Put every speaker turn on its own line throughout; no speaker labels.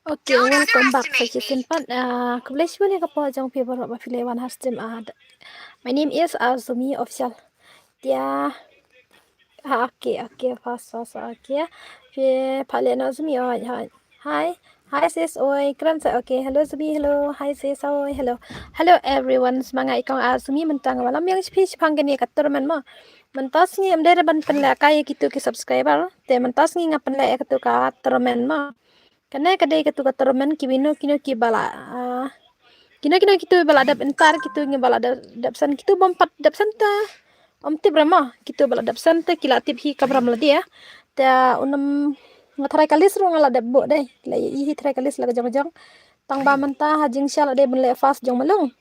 Okay, welcome back sa Simpan. Kubless mo ka po jang favorite ba filewan har stream My name is Azumi Official. Dia okay, fast. Okay. Pale na Azumi Hi. Hi sis, oi, keren sa okay. Hello Zumi, hello. Hi sis, oi, hello. Hello everyone. Semangat ikang Azumi mentang malam yang speech panggani katurman mo. Mentas ngi amdere ban penla kay gitu ki subscriber. Te mentas ngi ngapen la ka katurman mo. Karena kadai katu katurman kibino kino ki bala. Kino kitu bala dap entar kitu ngi bala dap san kitu bompat dap santa. Tip rama kitu bala dap santa kila tip hi kabram la dia. Ta unam ngatrai kalis ro ngala dap bo dai. La hi trai kalis la jang tang ba menta hajing syal de ben le fast jong malung.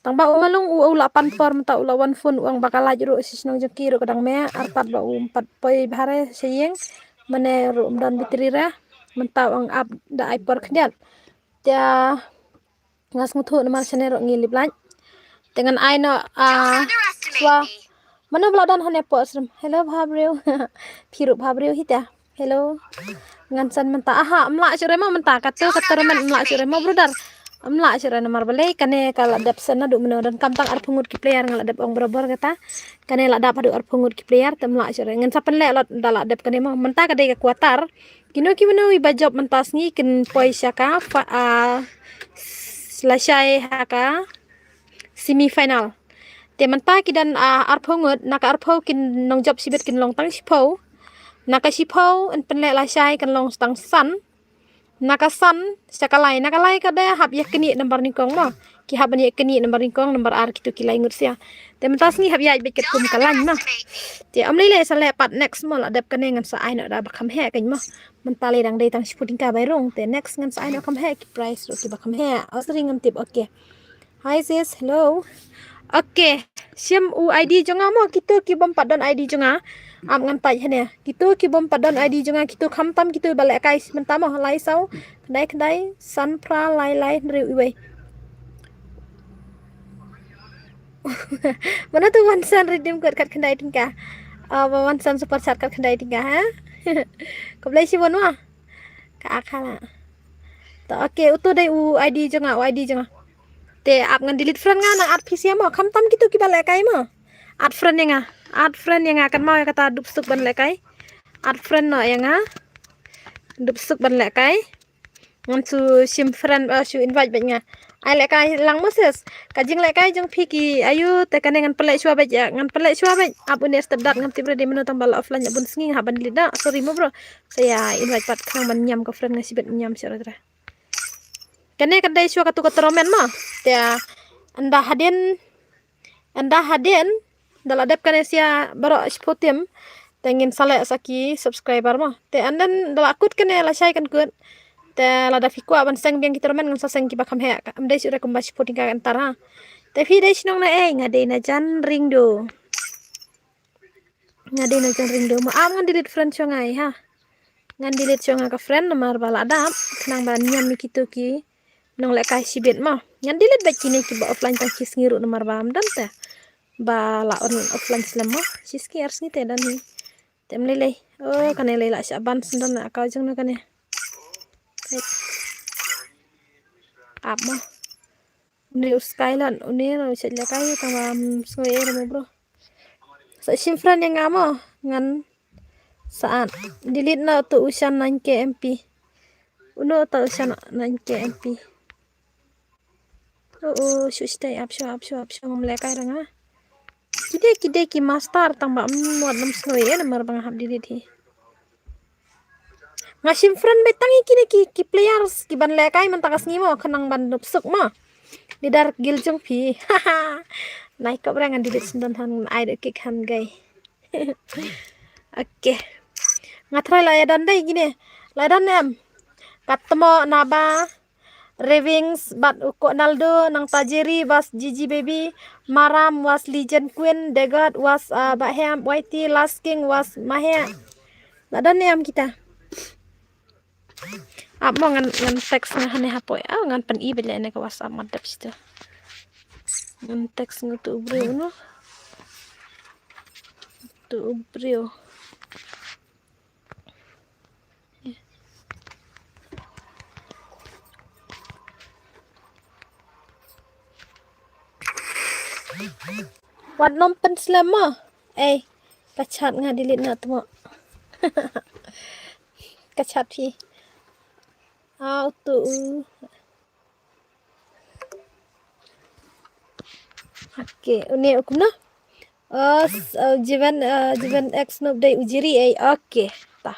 Tang ba malung u 8 form ta ula one phone uang bakal ro sisnong jeki ro kadang me arpat ba 4 poi bahare seyeng mane ro dan bitrira menta uang up da ipor knyat. Ta ngas nguthu namar senero ngilip lan dengan aino swa mana bladan hane po asram hello bhabreu phiru bhabreu hita hello ngan san menta aha amla chure ma menta katu men amla chure ma brother amla chure namar balai kane kala dap sana du meno dan kamtang ar pungut ki player ngala dap ong berobor kata kane la dap adu ar pungut ki player tamla chure ngan sapen le lot dala dap kane ma menta kade ka kuatar kino ki meno wi bajob mentas ngi kin poisa ka selesai haka semifinal te menta kidan arphongot naka arpho kin nong job sibet kin long tang sipho naka sipho en penle la sai kan long stang san naka san sakalai kada hab ya kini nomor nikong mo ki hab ni kini nomor nikong nomor ar kitu kilai ngursia te mentas ni hab ya beket kum kalan mo te amle le sale pat next mo la dep kane ngan sa ai no da bakam he kan mo mentale dang dei tang siputing ka bairong te next ngan sa ai no kam he ki price ro ki bakam he asring ngam tip okay. Hi sis, hello. Oke, siam ID jonga mo kitu ki bom padon ID jonga. Am ngan pai hene. Kitu ki bom padon ID jonga kitu khamtam kitu bale kai mentamo lai sau. Kedai san pra lai riu iwe. Mana tu one san redeem kat kedai tingka. One san super chat kat kedai tingka ha. Kau beli si bonwa. Ka akala. Ta oke, utu dai ID jonga, ID jonga. Te ap ngan delete friend nga nang art PC mo kham tam gitu ki bale kai mo art friend yang akan mau kata dup suk ban le kai art friend no yang dup suk ban le kai ngan su sim friend su invite ban nga ai le kai lang moses kajing le kai jong piki ayu te kan ngan pelek chua ba ngan pelek chua ba ap unes tedak ngam tibre de menu tambal offline bun singi haban lida sorry mo bro saya invite pat khang ban nyam ko friend ngasibet nyam sira kene kadai chua katu romen ma te anda hadin dala dep kane sia baro spotem tengin sale saki subscriber ma te andan dala akut kane la sai kan kut te la da fiku aban seng biang kita romen ngsa seng ki bakam he am dai sure kumba spoting ka antara te fi dai sinong na ngade na jan ring do ma am ngan delete friend chongai ha ngan delete chonga ka friend nomor bala dap nang ban nyam kitu ki nong le kai sibet ma ngan delete ba kini ki ba offline tang kis ngiru nomor bam dan te ba la on offline selama siski ars ni te dan ni tem lele oh kane lela saban sendan ka jeng na kane ap ma ni skyland uni ro se le kai tang soe mo bro sa simfran yang ngamo ngan saat delete na tu usan 9k mp Uno tao siya na MP. Oo, stay up, show ngomlekay ra nga. Kide ki master tang ba muat nam snoy ya namar bang hab didit hi. Nga simfran betang kini ki players ki ban lekay man takas ngimo kanang ban nupsuk mo. Di dark giljong pi. Naik kop rangan didit sendan han ai de kik han gay. Oke. Ngatray la dan dai gini. La dan em. Katmo naba Ravings bat uko Naldo nang Tajiri was Gigi Baby, Maram was Legend Queen, Degad was Baham, YT Last King was Mahia. Ada niam kita. Mo ngan teks nga hane hapoy. Ngan pan ibel ene ka WhatsApp madap situ. Ngan teks ngutu ubrio no. Tu ubrio. Wat nom pen selama. Kacat nga dilit na tumo. Kacat pi. Tu. Oke, uni ukna. Jivan X nob day ujiri oke. Ta.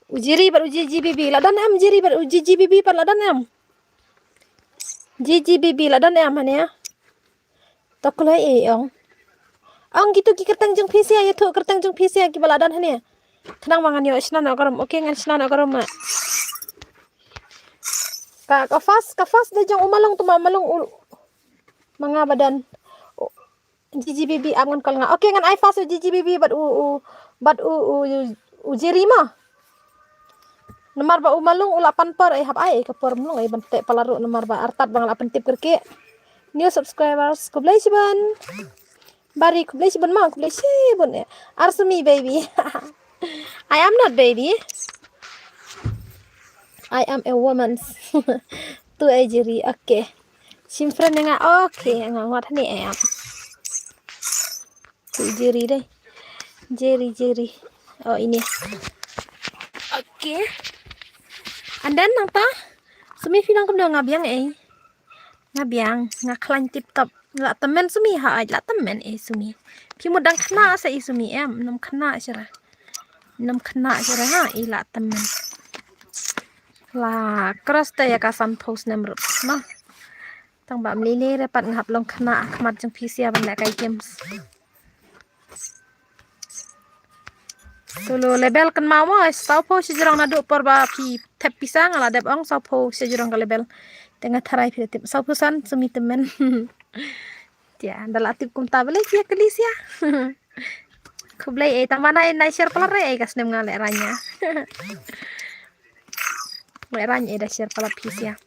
Ujiri bar uji GBB ladan am jiri bar uji GBB par ladan am. GGBB ladan am hanya. Tokulai ong. Ang gitu ki kertang jeng pisia ya tu kertang jeng pisia ki baladan hanya. Kenang mangan yo isnan akaram. Oke ngan isnan akaram. Kafas de jeng umalong tu malong mga badan. GGBB angon kal nga. Oke ngan ai fas GGBB bat ujiri mah. Nomor ba umalung ulapan per hap ka per mulung bante palaru nomor ba artat bang lapan tip kerke. New subscribers kublai siban. Bari kublai siban ma kublai sibun ya. Arsumi baby. I am not baby. I am a woman. Tu jiri. Oke. Simfren nga oke nga ngat ni am. Tu jiri deh. Jeri. Oh ini. Oke. And then nang ta sumi filang kum do ngabiang ngabiang ngaklan tip top la temen sumi ha la temen sumi pi mudang khna sa sumi em nam khna sira ha la temen la cross ta ya ka san post nem rup na tang ba mlile re pat ngap long khna khmat jang pi sia ban la kai games Tulu label kan mau sau po si jirang nadu por ba pi tep pisang ala deb ong sau po si jirang ka label tengah tarai pi tip sau pusan sumi temen ya dala tip kum tabele kia kelis ya kublai tamana nai share pala re kas nem ngale ranya le ranya da share pala pi ya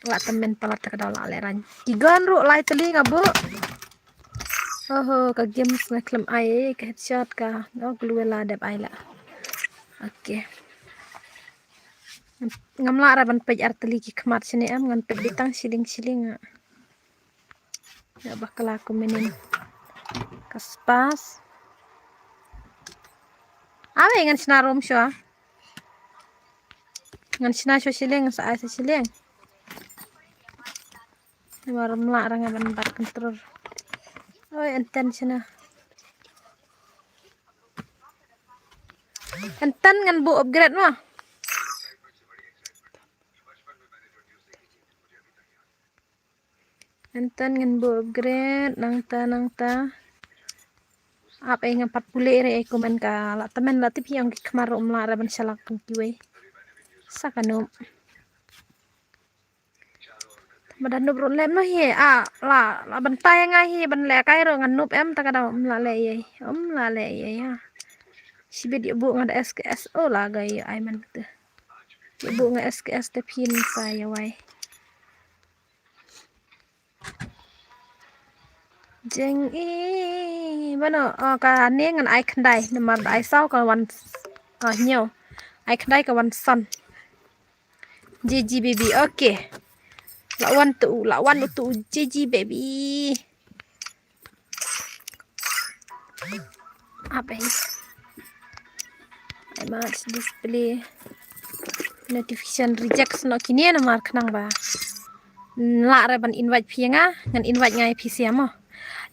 la temen pala tak dala le ranya kigan ru lai teli ngabu ka games na klam ai ka headshot ka no gluela deb ai la oke ngamla ra ban pej arteli ki khmat sini am ngan pej bitang siling ya bakal aku menin kaspas ame ngan sinarom syo ngan sina syo siling sa ai siling maram la ra ngaban bat kontrol oi enten sina enten ngan bu upgrade mah enten ngan bu upgrade nang ta apa yang 40 re komen ka la temen la tip yang kemar la ra ban salak pun kiwe sakano madan nub lem no hi la ban tay nga hi ban le kai ro ngan nup em ta ka da la le ye ya sibet bu ngad SKS la gai ai man tu bu ngad SKS te pin sa ya wai jeng bano ka ne ngan ai khandai namar ai sau ka wan nyo ai khandai ka wan san GG baby okay lawan tu GG baby apa ini match display notification reject no kini na mark nang ba la re ban invite phi nga ngan invite ngai phi siamo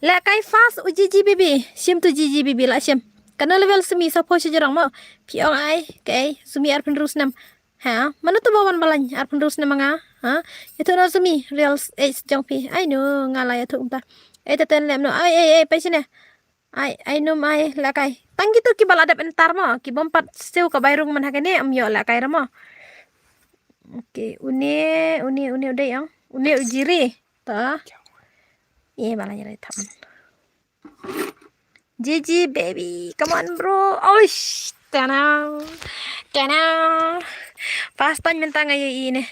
la kai fast uji GBB sim tu GBB la sim kana level semi sapo si jarang mo phi ong ai kai sumi ar pendrus nam ha mana tu bawan balan ar pendrus nam nga ha itu no sumi real h jong phi ai no ngala ya tu umta ai ten lem no ai pa sini ai no mai la kai tang gitu ki bal adap entar mo ki bompat seu ka bayrung man hakene am yo la kai ramo oke uni udah yang uni ujiri ta balanya dari taman Gigi baby, come on bro. Oish, tenang. Pastan minta ngayo ini.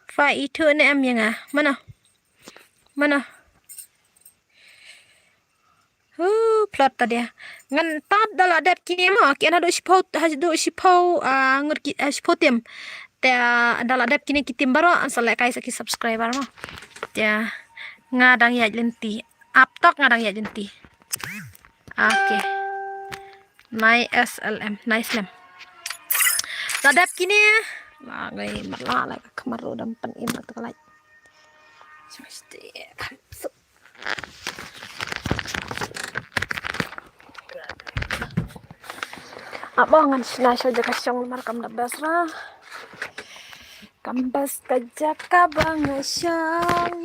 Fa itu ne am yang Mana? Plot tadi ya. Ngan tad dala dep kini mo. Kena do sipau ngerti sipotem. Te dala dep kini kitim baro ansal kai saki subscriber mo. Ya ngadang ya lenti. Aptok ngadang ya lenti. Oke. Nai SLM, nice lam. Ladap kini lagai marla laga kemaru dan pen im kalai. Mesti abangan sinasyo jaga syong lemar kam da basra. Kambas kajaka bangasyang.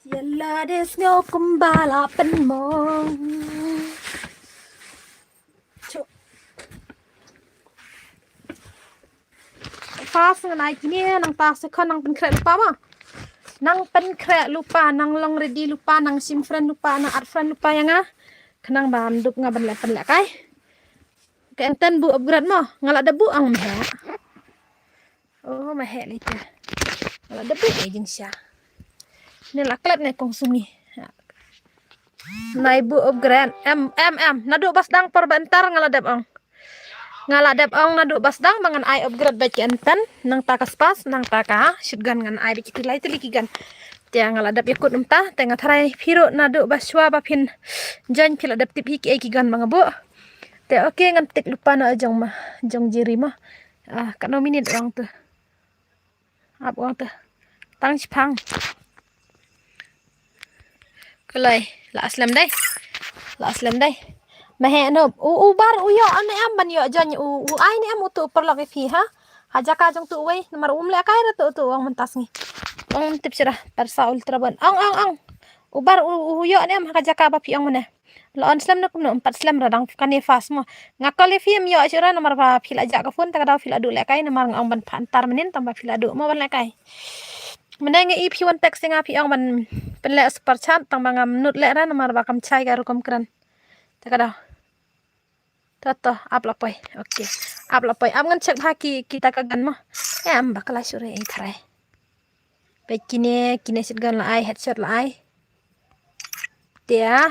Yalla des ngau kumbala penmong. Fas nganai kini nang tas sekon nang penkret lupa ma. Nang penkret lupa, nang long ready lupa, nang sim friend lupa, nang art friend lupa yang kenang banduk ngaban lepen lek kai. Kenten bu upgrade mo, ngalak debu ang meh. Oh meh lite. Ngalak debu jeng sia. Ni laklet ne konsumi. Na ibu upgrade nadu basdang perbentar ngaladep ong. Ngaladep ong nadu basdang bangan ai upgrade baik enten nang takas pas nang taka shotgun ngan ai biki tilai tilikigan. Tia ngaladep ikut umta tengah tarai piro nadu baswa bapin jan pila dep tip hiki kigan mga bu. Tia oke ngan tik lupa na jong jiri mah. Kano minit orang tu. Ap orang tu. Tang cipang. Kulai la aslam dai mahe no bar uyo ane am ban yo jan ai ni am tu per lagi fi ha hajaka jong tu wei nomor le kai ra tu wang mentas ni wang tip sirah persa ultra ban ang ubar uyo ane am hajaka ba fi ang mana la on slam no kum no 4 slam radang kan ni fas mo ngakali fi am yo sira nomor ba fi la ja ka fun ta da fi la du le kai nomor ang ban pantar menin tambah fi la du mo ban le kai menenge ip hiwan teks nga pi ang man penle super chat tang bangam nut le ra nomor bakam chai garu kom kran takada toto aplapoy oke aplapoy am ngan cek haki kita kagan mo am bakala sure ai thare bekine kine sit gan la ai headshot la ai dia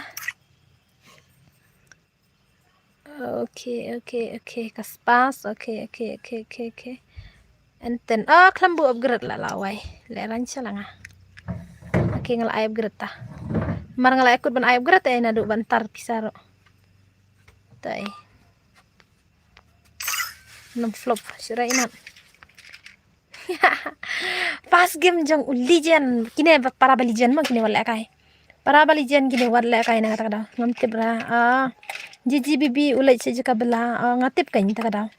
oke kaspas oke enten klambu upgrade la lawai le rancha langa oke ngal ay upgrade ta mar ngal ikut ban ay upgrade ay nadu bantar pisaro tai nam flop sirai inat pas game jong ulijan kine para balijan mo kine wala kai para balijan kine wala kai na kata ngam tibra GGBB ulai sejaka bela ngatip kai ta kada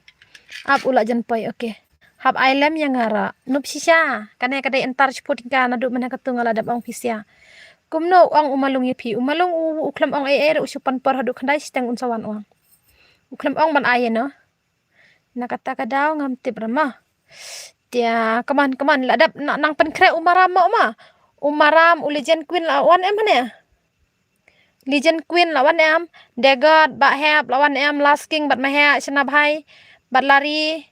ap ula jan poi oke hab ailam yang ngara nup sisa kane kadai entar spotika nadu mana katungal adap ong fisia kumno ang umalung yepi umalung uklam ong er usupan por hadu kandai steng unsawan ong uklam ong ban aye no nakata kadaw ngam tip rama dia kaman ladap nang penkre umaram ma umaram ulijen queen lawan em ne legend queen lawan em degod ba heb lawan em last king bat mahe senab hai bat lari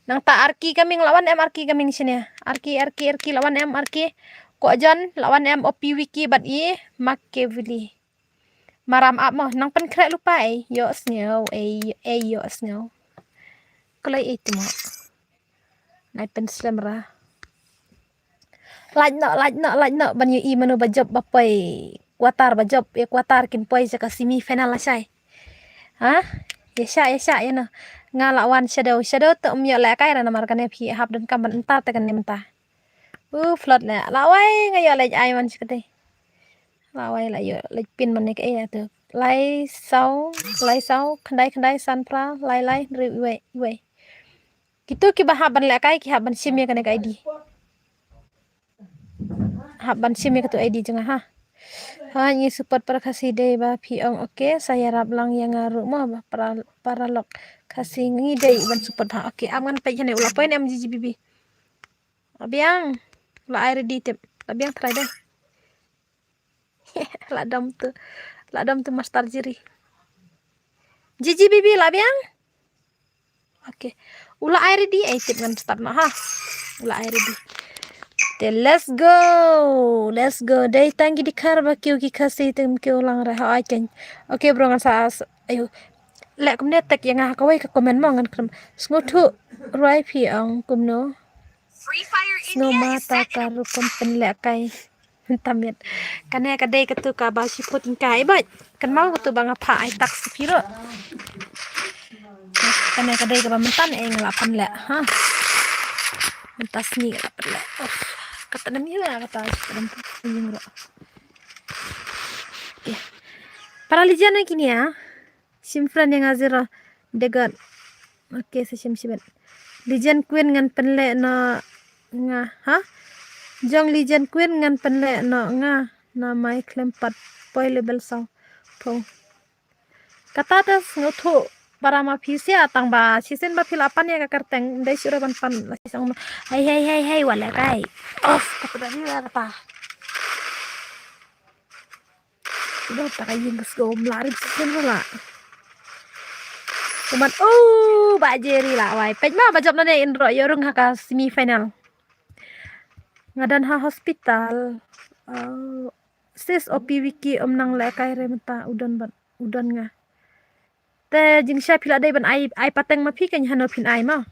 nang ta arki kaming lawan em arki kaming sini arki lawan em arki ko jan lawan em opi wiki bat i makevili maram ap mo nang pen krek lupa yo snyo yo snyo kalai itu mo nai pen slemra laj no ban yu i manu bajob bapai kuatar bajob kuatar kin poi jaka semi final la sai ha ya sya ya na ngalawan shadow tu umyo le kai na mar kan phi hab dan kam entah te kan mentah flood le lawai ngayo le ai man sikate lawai la yo le pin man ke ya tu lai sau khandai san pra lai we gitu ki bahaban le kai ki haban sim ya kan kai di haban sim ya tu ID jeng ha hanya support para kasih deh ba piong oke saya rablang yang ngaruh mah para lok kasih ngidei ban support ha oke aman pe jane ulah poin em jiji bibi abiang la air di tip abiang try deh la dam tu master jiri jiji bibi la abiang oke ulah air di tip ngan start nah ha ulah air di then let's go dai tangi di kar ba kyu ki kasih tem kyu lang ra ha ken oke bro ngan sa ayo lek kumne tek yang ka wai ka komen mo ngan kram sngotu rai phi ang kumno
Free Fire
sno
India is
mata
set in a
karu kompen lek kai tamit kane ka dei ka tu ka ba si putin kai ba kan mau tu bang apa ai tak sepiro kane ka dei ka ba mentan ngelapan lek ha mentas ni ngelapan lek kata nam ya kata sedem punyung ro ya para lijan kini ya simfran yang azira degat oke sesim sibat lijan queen ngan penle na nga ha jong lijan queen ngan penle na nga na mai klempat poi level sau po kata tas ngotho para ma phisi atang ba sisen ba philapan ya kakarteng dai sura ban pan lasang hai wala kai off kata ni apa udah tak ayin go melari sisen wala cuman bajeri lah wai pej ma bajop na ne indro yorung haka semifinal ngadan ha hospital sis opi wiki omnang le kai re mata udan nga te jing sha phila dai ban ai pateng ma phi kan hanopin ai ma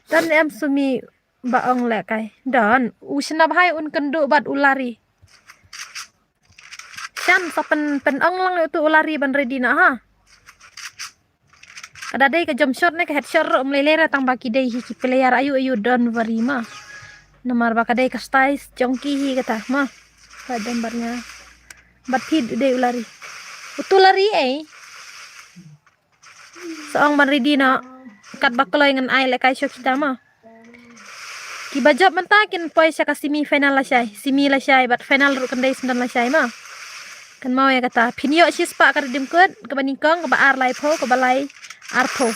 dan em sumi baong le kai dan usna bhai un kendu bat ulari san papen pen ong lang itu ulari ban ready na ha kada dai ka jump shot ne ka headshot ro mlelera tang baki dai hi ki player ayu don worry ma namar ba kadai ka stais jongki hi kata ma kadam barnya bat hid dai ulari utulari seong ban ready na kat bakloi ngan ai le kai show kita ma ki bajab mentakin poi sa ka semifinal la syai bat final ru kan dai sendan la syai ma kan mau ya kata pinyo sispa kar dim kut ke banikong ke ba ar lai pho ke balai ar pho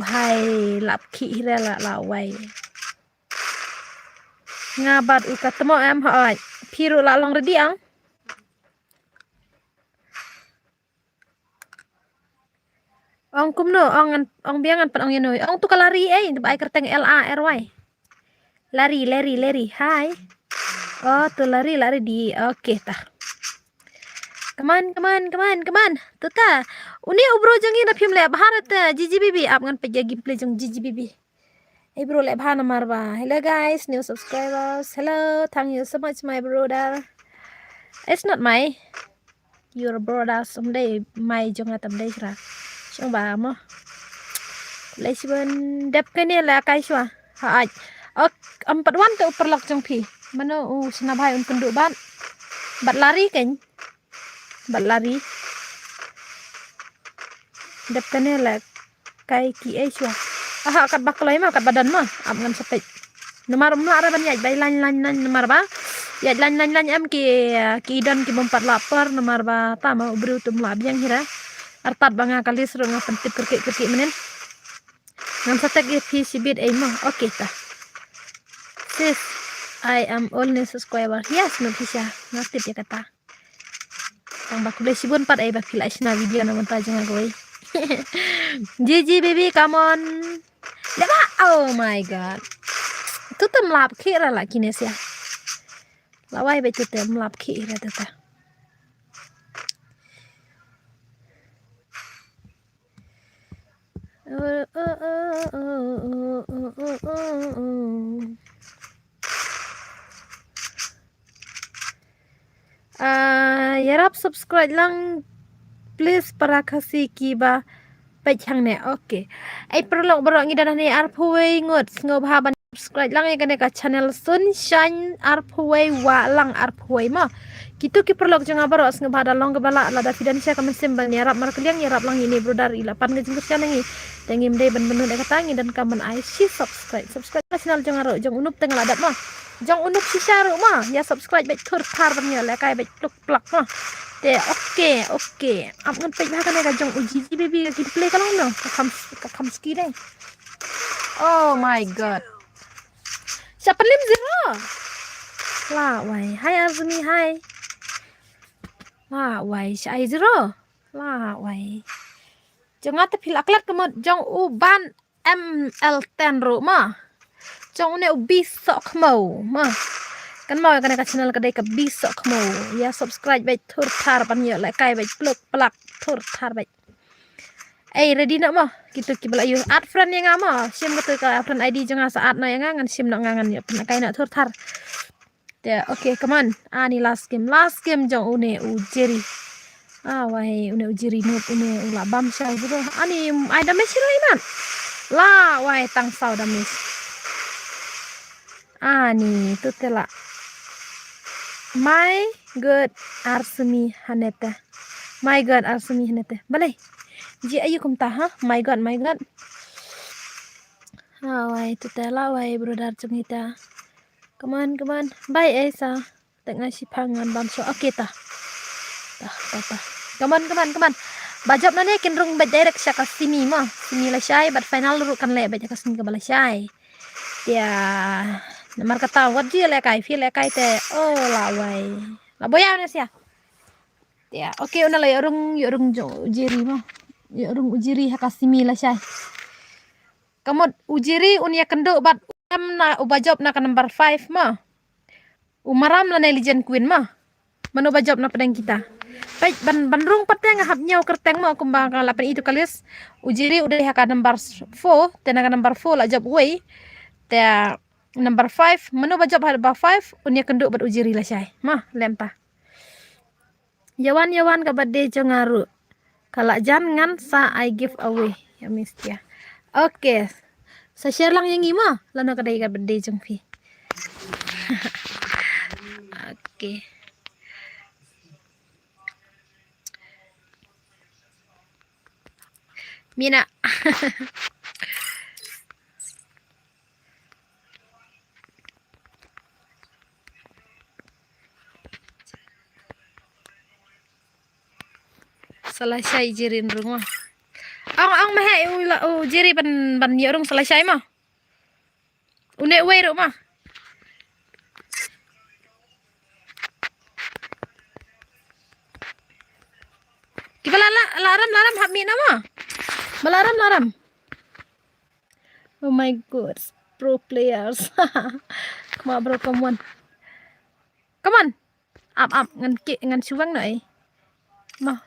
bhai lap ki hira la lawai ngabat u katemo em ha phiru la long ready ang ong kumno ong biangan pan ong yenoi ong tu kalari tu bai kerteng LARY lari hai tu lari di oke tah Come on. Tuta. Uni ubro jangi na phim le bharat jiji bibi ap ngan pe gameplay jang jiji bibi. Hey bro le bhana marba. Hello guys, new subscribers. Hello, thank you so much my brother. It's not my your brother someday my jong atam dai ra. Chong ba mo. Le sibon dep kene la kai shwa. Ha aj. Empat wan tu perlok jong phi. Mano sina bhai un penduk ban. Bat lari kan. Balari dep kane la kai ki ai chwa aha kat baklai ma kat badan ma am ngan sepet nomar mla ban yaj bai lan nomar ba yaj lan em ki dan ki bompat lapar nomar ba ta ma ubru tum la biang hira artat banga kali seru nga pentip kerki menen ngam satek e fi sibit ai ma okay ta sis I am only subscriber yes no bisa ngatip ya kata ang bakulay sibun pat ay bakila na video naman ta jang agoy Gigi baby come on leba oh my god tutem lap khira la kinesia lawai be tutem lap khira tata yarap subscribe lang please para kasi kiba chang ne okay ai perlok berok ngi dan ni arpui ngut ngob haban subscribe lang ya ka channel sunshine arpui wa lang arpui ma gitu ki perlok janga berok ngob hada long gebala la da fidan sia kamen simbal nyarap mar kaliang nyarap lang ini brodar ila pan ngejeng kan ngi tengim dei ben benu dek tangi dan kamen ai si subscribe channel janga ro jong unup teng ladat ma jong unup si syaru ma ya subscribe bet thur thar ban ya la kai bet pluk plak ma te okay am ngan pe ha kan ka jong uji baby ki play ka long no ka kam ski deh oh my god siapa lim zero la wai hai azmi hai la wai sai zero la wai jong ate pil aklat kemot jong uban ML10 ro ma jong ne ubi sok mau ma kan mau kan ka channel kadai ka bisok mau ya subscribe baik thur thar pan yo like kai baik pluk plak thur thar baik ready nak mah gitu ki bala yo add friend yang ama sim betul ka friend ID jangan saat na yang ngan sim nak ngangan yo pan kai nak thur thar ya okay come on ani last game jong une ujeri wai une ujeri nup une ula bam syai betul ani ai damage iman la wai tang sau damage ani tu tela my god arsemi hanete balai ji ayu kum ta ha my god wai tu tela wai brother cemita come on bye Esa tengah si pangan bam so okay ta come on bajab na ne kinrung bat direct siya ka sini la syai bat final ru kan le bat ka sini ka bala syai ya namar kata wat ji le kai feel le kai te la wai la boya na sia ya okay una la yorung ujiri yorung ujiri hakasimi la syai kamot ujiri unia kendo bat na ubajab na ka number 5 umaram la na legend queen mano bajab na pedang kita baik bandrung pateng hab nyau kerteng kumbang ka lapan itu kalis ujiri udah haka number 4 tenaga number 4 la jab way te number 5 mano bajab number 5 unia kenduk bat ujiri la syai lempa yawan ka bade jongaru kalak jangan sa I give away ya mistia okay sa share lang yang ima lano kadai ka bade jong fi okay Mina selesai jirin rumah ang mahe jiri ban yorung selesai unek way rumah kibala laram hab mina Malaram. Oh my god, pro players. Come on, bro, come on. Up, ngan suwang noi.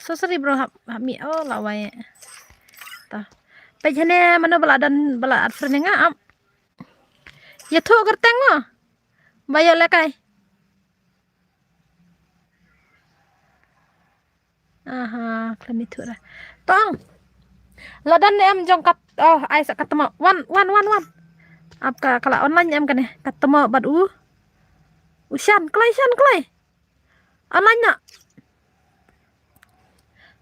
So sorry bro, hab mi lawai. Ta. Pejane mana bala adfriend nga up. Ya tho kerteng Bayo lekai. Aha, klamitura. Tong. Ladan em jong kat ai sak ketemu one apka kala online em kan ketemu bad ushan klay online nak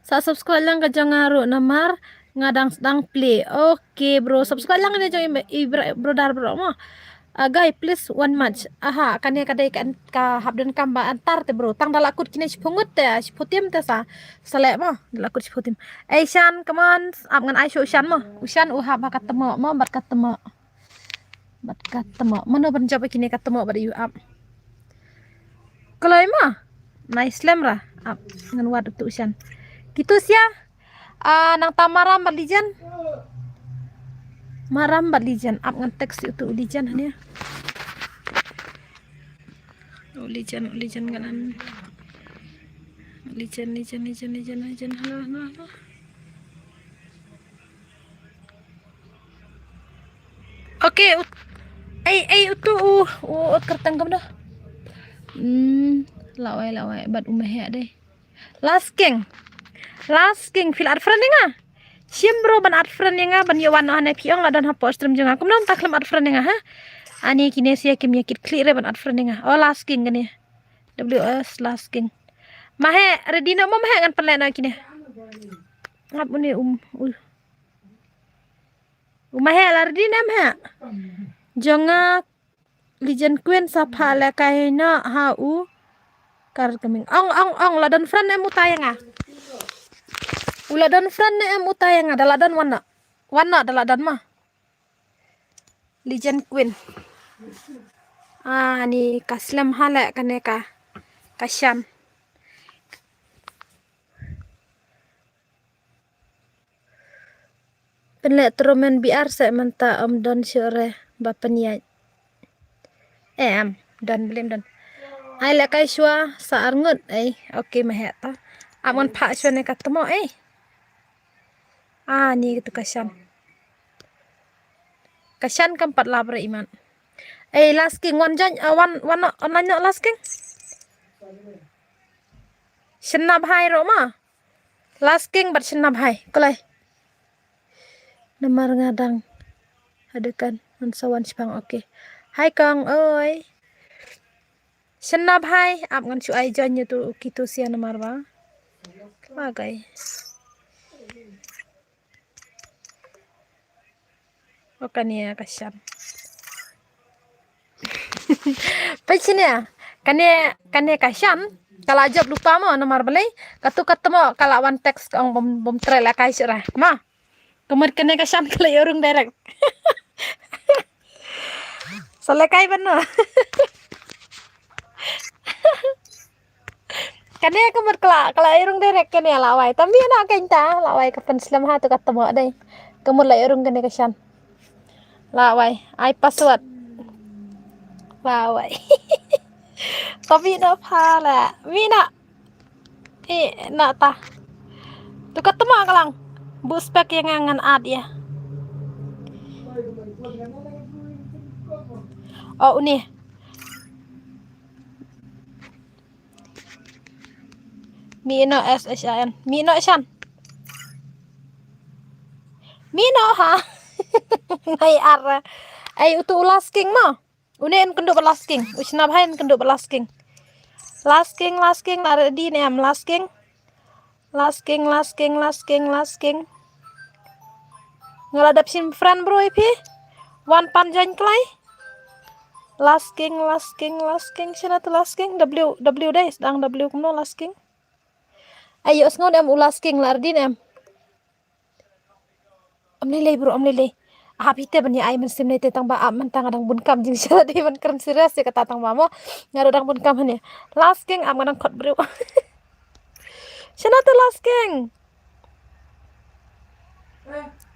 sa subscribe lang ka jong ngaru namar ngadang sedang play okay bro subscribe lang ni jong brother bro guys please one match kania kadai kan ka habdan kamba antar te bro tang dalakut kini sipungut te siputim te sa selek dalakut siputim Aisan come on ap ngan Aisha ushan uhab ketemu bat ketemu mana ban kini ketemu bat you up kalau nice slam ra ap ngan wad tu ushan gitu sia nang tamaram bat lijan maram bat lijan ap ngan teks itu lijan hanya lijan kanan lijan halo okay itu kertang kam dah lawai bat umeh deh last king fil ar friend nga Siembro ban art friend yang ban yawan ane piang adan ha postrum jenga. Kumnom taklem art friend yang ha. Ani kinesia kim yakit clear ban art friend yang. Oh last king gani. WS last king. Mahe redina mo mahe ngan penlena kini. Ngap uni mahe la redina mahe. Jonga Legend Queen sapha la kaina ha kar kaming. Ong ladan friend em utayang ah. Uladan friend em utayang ada ladan wana. Wana ada ladan mah. Legend Queen. Ni kaslam hala kaneka. Kasyan. Penle tromen biar sa menta don syure bapaniya. Dan belum dan. Ai la kai shua sa arngut okay maheta. Amon pa shua ne katmo ni gitu kasyan. Kasyan kan 4 labre iman. Last king one online last king. Shenab hai roma. Last king bat shenab hai. Kolai. Namar ngadang. Adekan mansawan sipang okay. Hai Kang ơi. Shenab hai ap ngan chu ai jonnya tu kitu sia namar ba. Lagai. Okania kasyan. Pecinya kane kasyan kalau ajab lupa mo nomor beli katu ketemu kalau one text ang bom trail la kai sirah ma kemur kane kasyan kala yorung direct selekai benar kane kemur kala yorung direct kane lawai tapi anak kenta lawai kapan selam ha tu ketemu dai kemur la yorung kane kasyan lawai ai password lawai tapi no pala mina nak ta tu ketemu kalang buspek yang ngan ad ya ini Mino SSAN Mino Shan Mino ha hai ar utu lasking mo unen kendo lasking usnab hain kendo lasking ada di nem lasking ngeladap sim friend bro ipi one panjang klai lasking sina tu lasking w deh sedang w kuno lasking ayo ngod em lasking lardin em amlele bro amlele habite bani ai men simne te tang ba am man tang adang bun kam jing sala de man kram serius ke tatang ba mo ngaro dang bun kam hane lasking am ngan khot bro sina tu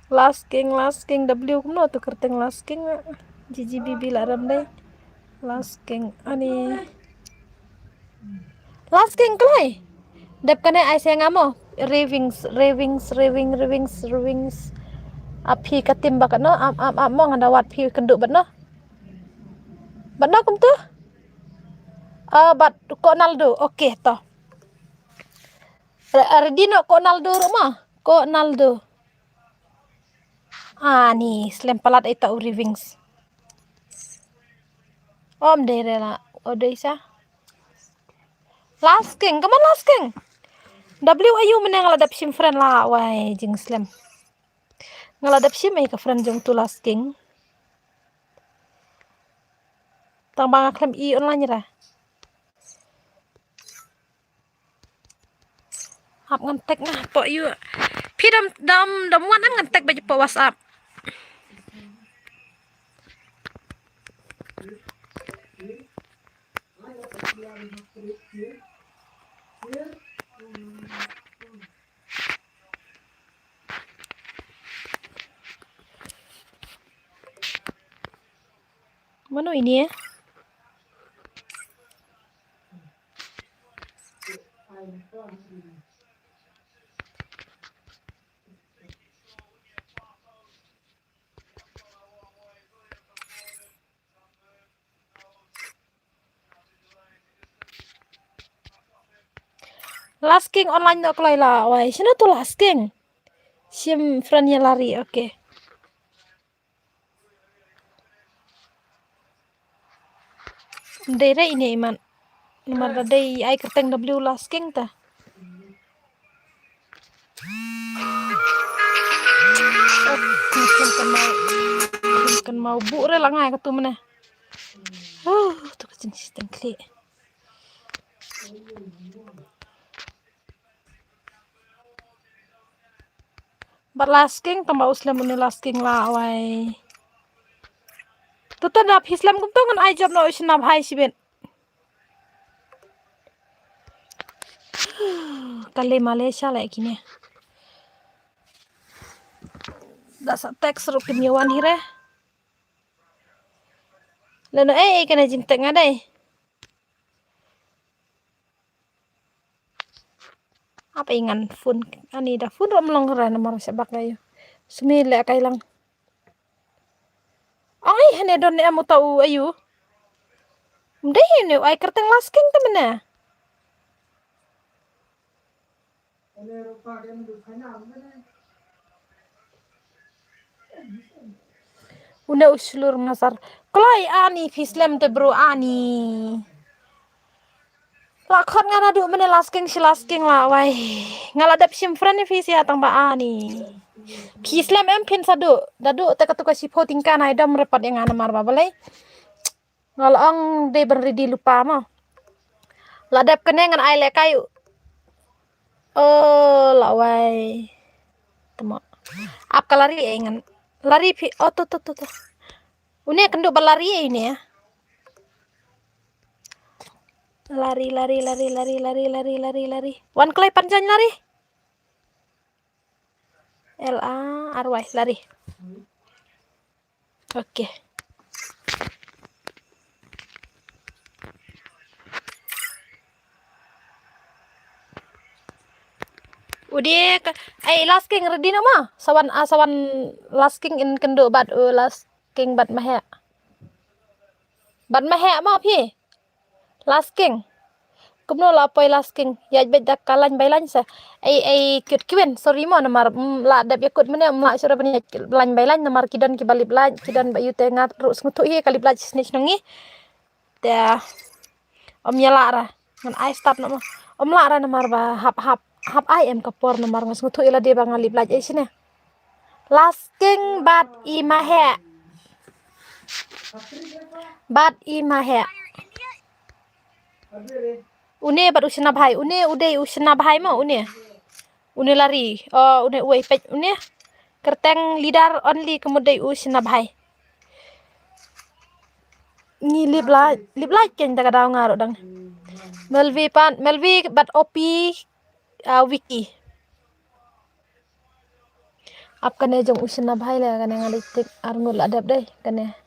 lasking w kuno tu kerteng lasking GGBB la ram deh lasking ani lasking klai dep kane ai se ngamo ravings api katim bakat no am mo ngada wat pi kenduk batno kum tu bat ko naldo okay to redino ko naldo rumah ko naldo ni slempalat ita ravings om dere la odeisa lasking kaman lasking W ayu menang ngeladap sim friend lah wai jing slam ngeladap sim ke friend jong tu lasking tang bang aklem I online ra ap ngantek nah po yu pi dam wan ngantek baju po WhatsApp mana ini ya lasking online no klai la wai sina tu lasking Sim friendnya lari, oke. Daerah ini iman. Nomor dadai ai kerteng W lasking ta. Kan mau bu re langai katu mana. Tu kecing sistem klik. But lasking tambah uslam ini lasking lawai. Tu tanda Islam kum tu kan ai job no isnab hai sibin. Kali Malaysia lah kini. Dasa teks ru kimyawan hire. Leno kena jintek ngadai. Apa ingan fun ani dah fun rom long ra nomor sebak ayo. Semile kai lang. Ai hene don ne amu tau ayu. Mdai ne ai kerteng lasking temene. Una uslur masar. Klai ani fislem te bro ani. Lakon ngana du mene lasking si lasking la wai. Ngaladap sim friend ni fisi atang ba ani. Fislem em pin sadu. Dadu te katuka si poting kana idam repot yang ana marba balai. Ngalong de beri di lupa mo. Ladap kene ngan ai le kayu. Oh, la wai. Temo. Ap kalari ngan. Lari tu. Une kendo balari ini ya. Lari. Wan klay panjang lari. LA arwai lari. Oke. Udah ai lasking ready nama. Sawan lasking in kendo bat lasking bat mahe. Bat mahe ma pi. Lasking. Kumno la poi lasking. Ya bet dak kalan bailan sa. Ai kut sorry mo namar la dap yakut mene ma sura bani lan bailan namar kidan ki balib lan kidan bayu tengat terus ngutu ye kali blaj snitch nangi. Da om yalara. Ngan ai start nama. Om lara namar ba hap ai em kapor namar ngas ngutu ila de bangali blaj sini. Lasking bat I mahe. Bat I mahe. Une bat usna bhai. Une ude usna bhai mo une. Une lari. Une uai pej une. Kerteng lidar only kemudian usna bhai. Ni liblaj ken daga daw ngaro dang. Melvi bat opi wiki. Ap kane jong usna bhai la kane ngalitik arngul adap deh kane.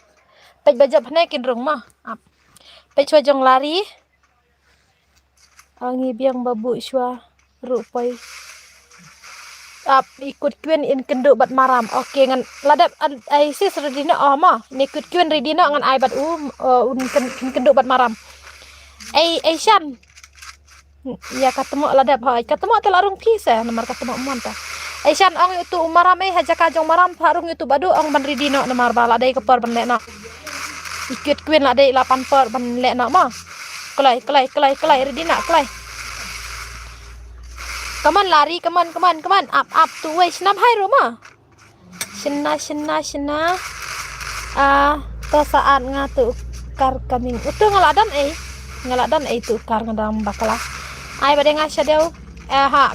Pej bajab hne kin rong ma. Ap. Pej jong lari. Angi biang babu shwa rupai. Ap ikut kuen in kendo bat maram. Oke ngan ladap ai sis redina ma. Ni ikut kuen redina ngan ai bat un kendo bat maram. Ai shan. Ya ketemu ladap hai. Ketemu telarung pisa nomor ketemu manta. Ai shan ang itu maram hajaka jong maram parung itu badu ang ban redina nomor bala dai kepar ban lekna. Ikut kuen la dai 8 per ban lekna ma. Kelai redina kelai. Kaman lari kaman up tu wei snap hai roma. Sena to saat ngatu kar kaming utu ngaladan itu kar ngadam bakala. Ai bade ngasya deu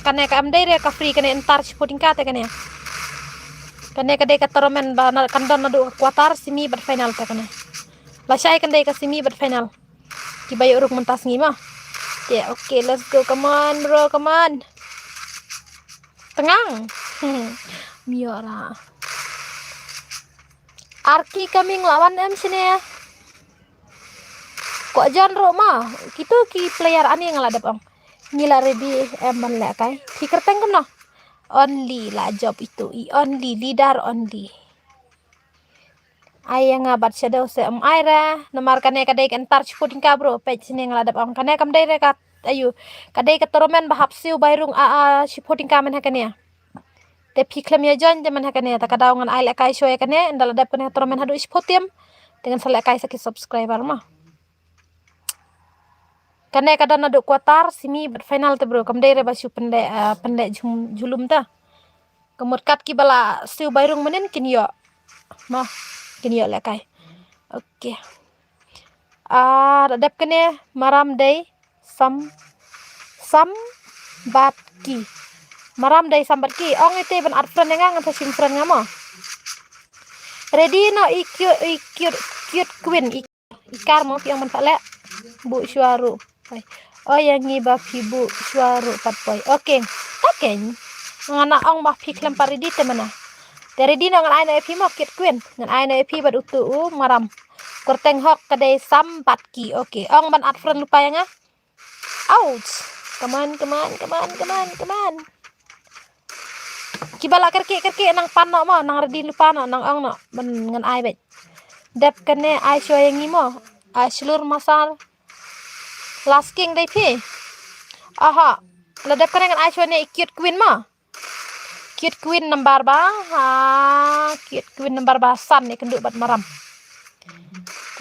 kane ka amdai re ka free kane entar supporting ka te kane. Kane ka de ka toromen ba kandon nadu kuatar semi ber final ta kane. La syai kande ka semi ber final. Ki bayu uruk mentas ngima. Ya oke let's go come on bro come on. Tengang. Miora. Arki coming lawan em sini ya. Kok John Roma, gitu ki player ani yang ladap ong. Ngila ready em man le kai. Ki kerteng kum no. Only lah job itu. Only leader only. Ai yang ngabat shadow se aira nomor kane kadai entar chuputing ka bro page sini ngeladap ong kane kam dai rekat ayu kadai ketoromen bahap siu bairung chuputing ka men hakane. te pi klem ya join teman hakane ta kadau ngan ai lekai shoy kane ndala dap kane tromen hadu ispotiam dengan selekai sakit subscriber mah kane kadang nadu kuatar simi final te bro kamdai re basu pendek julum ta kemut kat ki bala siu bairung menen kin yo mah kin yo lekai oke dap kane maram day sam bat ki maram day sambat ki ong ite ban art friend nga ngata sim friend nga mo ready no cute queen ikar mo yang mentale bu suaru oh yang ngiba bu suaru patpoy oke ngana ong bah pi klem paridi temana ready no ngan ai no epi mo cute queen ngan ai no epi bad utu maram kurteng hok kadai sambat ki oke ong ban art friend lupa yang ouch come on kibala kerki nang pano mo nang ready lupa no nang ong no ngan ai bet dep kene ai show yang mo seluruh masal last king dai pi aha la dep kene ngan ai show ne cute queen mo cute queen number cute queen number san ni kenduk bat maram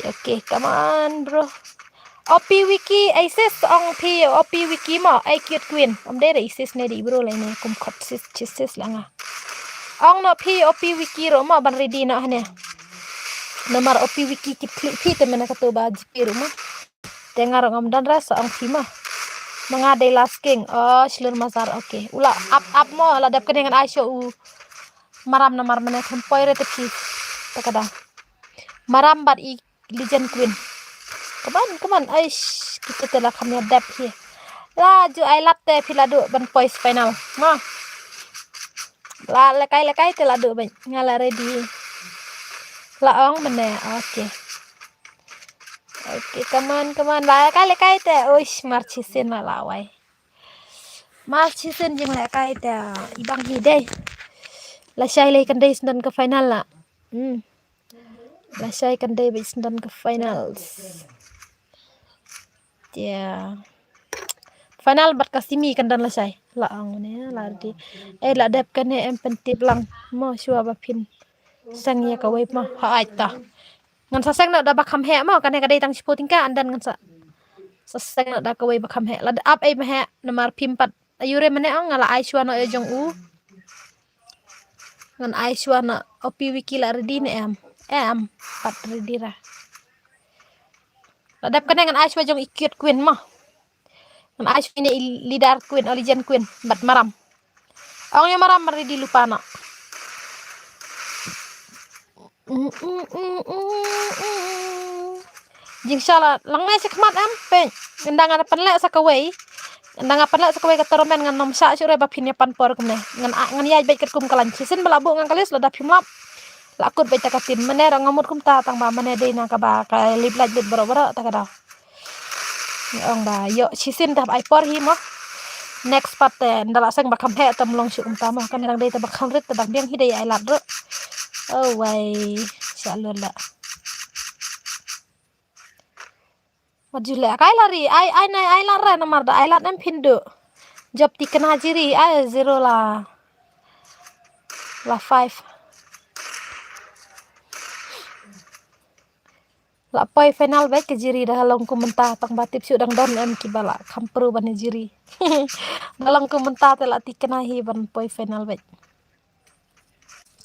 oke come on bro Opi wiki ISIS ong pi opi wiki mo ai cute queen dere ISIS ne di bro le ne kum khot sis langa ong no pi opi wiki ro mo ban ready no hane nomor opi wiki kit klik pi temen ka to ba jipi ro mo dengar ngom dan ras ong pi mo mengadai last king seluruh mazar oke ula up mo la dap dengan aisyo maram nomor mena kempoi re tepi takada maram bat i legend queen Come on, aish, kita telah kami dap here. Laju ai latte piladu ban pois final. Ma. La lekai telah do ban ngala ready. La ong mene. Oke, come on. La lekai te oish marchisen la lawai. Marchisen jeng lekai te ibang hidai. La syai lai kandai sendan ke final la. La syai kandai sendan ke finals. Final bat kasimi kandan la say la ang ne la di la dep kane em pentip lang mo shua ba pin sang ya ka wei mo ha aita ngan sa sang na da ba kham he mo kane ka dai tang sporting ka andan ngan sa sang na da ka wei ba kham he la up ai ma he namar pim pat ayure mane ang ngala ai shua no e jong u ngan ai shua na opi wiki la ready ne em pat ready ra la dep kane ngan ai shua jong ikut queen mo Aish ini leader queen, legend queen, bat maram. Awangnya maram mari di lupa nak. Jing shala langai sekmat pen. Ngendang ada penlek sakawai. Ngendang penlek sakawai ketoromen ngan nom sa sure bapinnya panpor kemne. Ngan yai baik kum kalanci sen belabu ngan kalis la dapim lap. Lakut baik takatin menera ngamut kum ta tang ba mene de na ka ba ka lip laj bit boro-boro ta kada. Ong ba yo sisin dah ai por hi mo next part ndala sang bakam he tam long syuk utama kan rang dei ta bakam rit ta bang biang hidai ai lat ro oh wai shalol la maju le kai lari ai nai ai lara namar da ai lat em pindu job ti kena jiri ai 0 la 5 la poi final baik ke jiri dah long komentar tang batip syuk dang don em kibala kampru ban jiri dalam komentar tela tikenahi ban poi final baik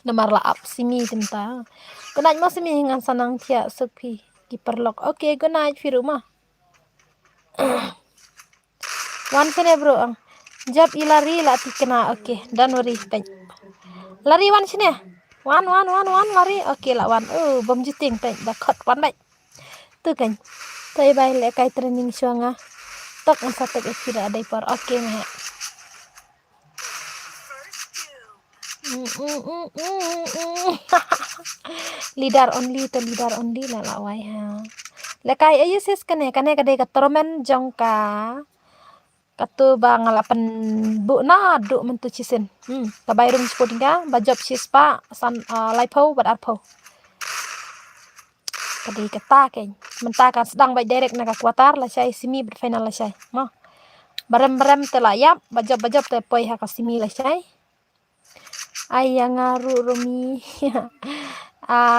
nomor la up simi tenta good night mas simi ngan sanang tia sepi kiper lock oke good night fi rumah wan sene bro job ilari la tikena oke dan worry baik lari wan sini wan lari oke la wan bom juting baik dakot wan baik tu kan tay bay le kai training suanga tok ang satek tidak ada par oke meh leader only la lawai ha le kai ayu sis kane kadai katromen jongka katu bang ngalapan bu na du mentu cisen kabay rum sporting ka ba job sispa san laipo bat arpo kadai kata ken mentakan sedang baik direct na kuatar la syai simi berfinal la syai mo barem telayap bajab te poi ha kasimi la syai Ayang ngaru rumi.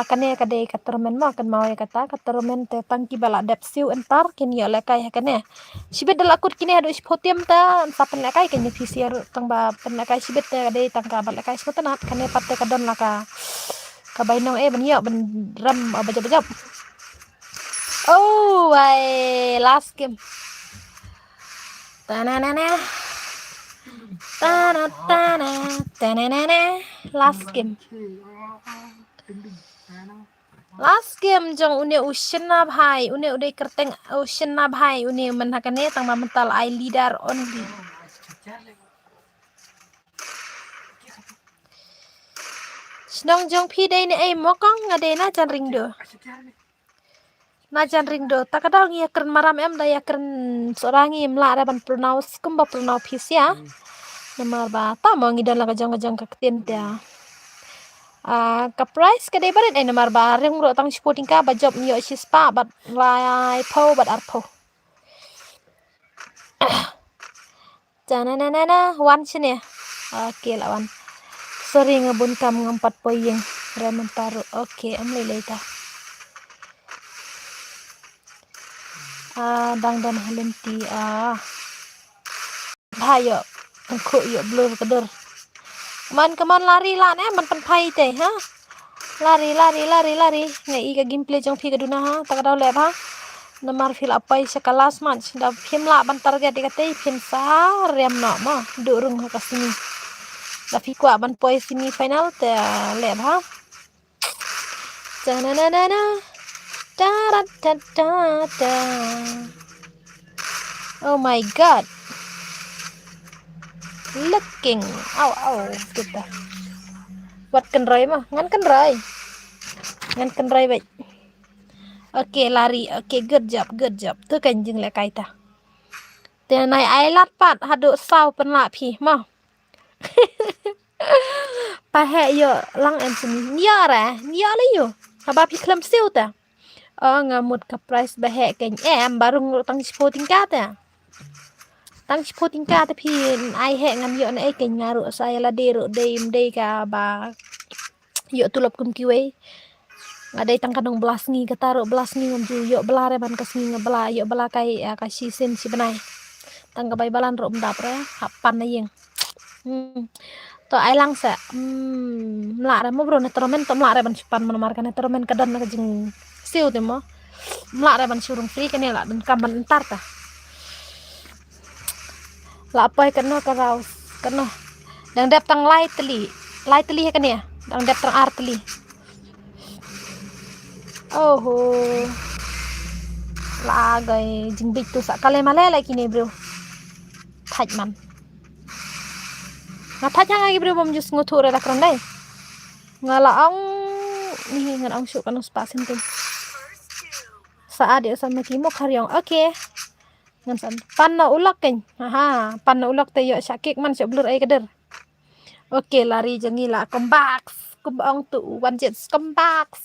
Kane kade katermen ma kan mau ya kata katermen te tangki bala dep siu entar kini ya lekai kane. Sibet dala kut kini adu ispotiam ta papen lekai kini fisiar tang ba pen lekai sibet te kade tangka bal lekai spotanat kane patte kadon laka kabainong ben ya ben ram bajab-bajab. Oh, last game. Tananana. Last game. Last game jong une ushen na bhai une ude kerteng ushen na bhai une menakane tang mental I leader only. Snong jong pi dei ne mokong ngade na jan ring do. Na jan ring do takadal ngi keren maram em da ya keren sorangi mla ban pronounce kumba pronounce pis ya. Namar ba ta mo ngi dan la jong ka ketin dia. Ka price ka dei baret namar ba reng ro tang sporting ka ba job nyo spa bat lai po bat arpo. Jananana wan sini. Oke lawan. Sorry ngebun kam ngempat poyeng remen taruh. Oke am leleta. Dang dan halenti Hayo engko yo blur keder. Keman lari lah man pen pai te ha. Lari ngai ka gameplay jong phi kaduna ha takadaw leb ha. Namar fil apai sekalas match da phim la ban target dikate phim sa rem no ma durung ha kasini. Da phi kwa ban poi semi final te leb ha. Tananana. Da. Oh my god. Looking. Au kita. Wat kan rai mah, ngan kan rai baik. Oke, lari. Oke, good job. Tu kan jing le kaita. Te nai ai lat pat hadu sau pen la phi mah. Pa he yo lang en sini. Nia le yo. Haba phi klem siu ta. Ngamut ka price ba he ken baru tang sporting ka ta. Tang sporting ka ta phi ai he ngam yo na ken ngaru saya la deru dei ka ba yo tulap kum kiwe. Ngadai tang kadong belas ngi ketaro belas ngi ngam ju yo belare ban kasni ngebela yo bela kai kasi sen si benai. Tang ka bai balan ro mdap re hapan na yeng. To ai lang sa mla re mo bro na tromen to mla re ban chupan monomar kan tromen kadan na jing siu te mo. Mla re ban surung free kan la dan kaman entar ta. La apai kena karaus kena. Dang dap tang lai teli kan ya. Dang dap tang ar teli. Lagai jingbik tu sak kale malele kini bro. Thaj man. Thaj yang lagi bro bom jus ngutu re lakran dai. Ngalaong ni ngalaong syuk kan spasin tu. Saat dia sama kimo karyong. Oke. Ngan san panna ulak ken. Panna ulak te yo sakik man syuk blur ai keder. Oke, lari jengila comeback. Kubang tu one jet comeback.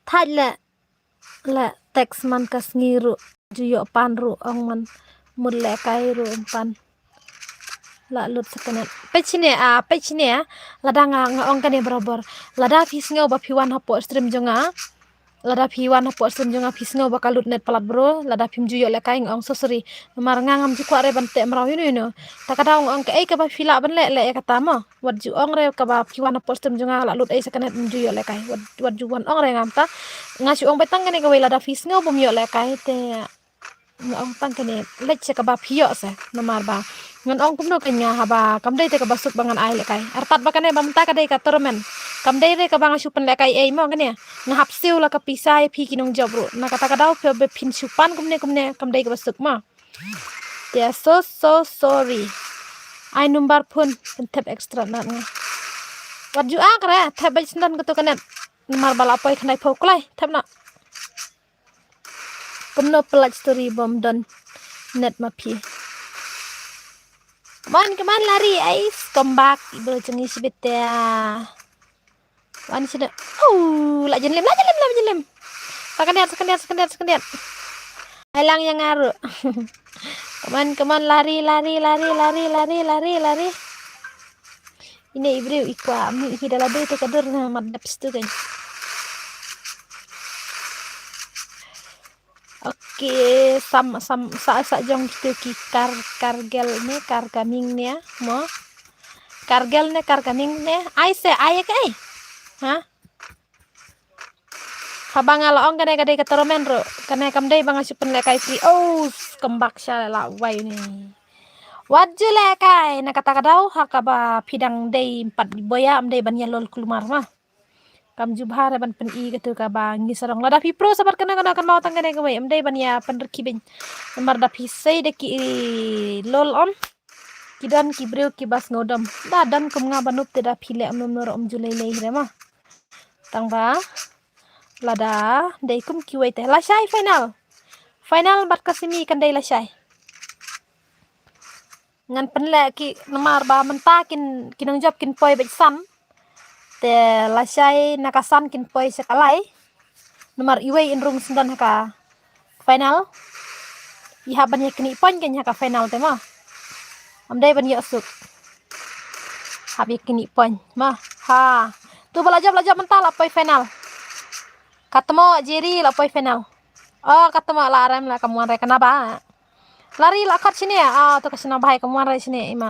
Thaj le teks man kas ngiru juyo panru ong man mulle kairu pan la lut sakanet pechine lada nga ong kane barabar lada fis ngau ba piwan hapo stream jonga lada piwan hapo stream jonga fis ngau ba kalut net palat bro lada phim juyo le kai ngong sosri mar ngam ju kwa re ban te mraw yunu takada ong ke ka ba fila ban le kata ma wat ju ong re ka ba piwan hapo stream jonga la lut ai sakanet juyo le kai wat ju wan ong re ngam ta ngasu ong betang kane ka lada fis ngau bom yo le kai te ngong tang kane lech ka ba phio sa namar ba ngan ong kumno kanya haba kamdai te ka basuk bangan ai le kai artat ba kane bam ta ka dei ka tormen kamdai re ka bang supan le kai ei mo kane ngahap siu la ka pisai phi kinong jabru na kata ka dau phe be phin supan kumne kamdai ka basuk ma they are so sorry I number phone tap extra na nga wat ju akra tap bai sendan ka to kane namar bala poi khnai phok lai tap na kumno pelaj story bom don net ma phi Kaman lari ais comeback ibu cengi sibit ya. Wan sida. La jenlem. Sekendiat. Hilang yang ngaruh. Come on, lari. Ini ibriu ikwa mi hidala do itu kadur na madap stu kan. Oke, sa jong tu ki kargel ne kargaming ne mo. Kargel ne kargaming ne ai se ai kai. Ha? Habang alaong kane kade katoromen ro. Kane kamdai bang asupen le kai pri. Oh, kembak sya la wai ni. Waju le kai na kata kadau hakaba pidang dei 4 boya amdai ban yalol kulumar mah. Kam jubhar ban pen i gitu ka bang ngisarong lada pi pro sabar kana kan mau tangane ka way amdai ban ya penderki ben mar da pi sei de ki lol on kidan ki breu ki bas ngodam da dan kum nga banup te da pile am nor om julai lei rema tangba lada dei kum ki way te la shai final bat kasimi kan dei la shai ngan penle ki namar ba mentakin kinong job kin poi bet sam te lasai nakasan kin poi sekalai nomor iwe in room 9 haka final iha banyak kini pon kan haka final te mah amdai ban yosuk habi kini pon mah ha tu belajar mental apa final katemo jeri la poi final oh katemo larem la kamu re kenapa lari la khat sini ah tu kasina bhai kamu re sini iman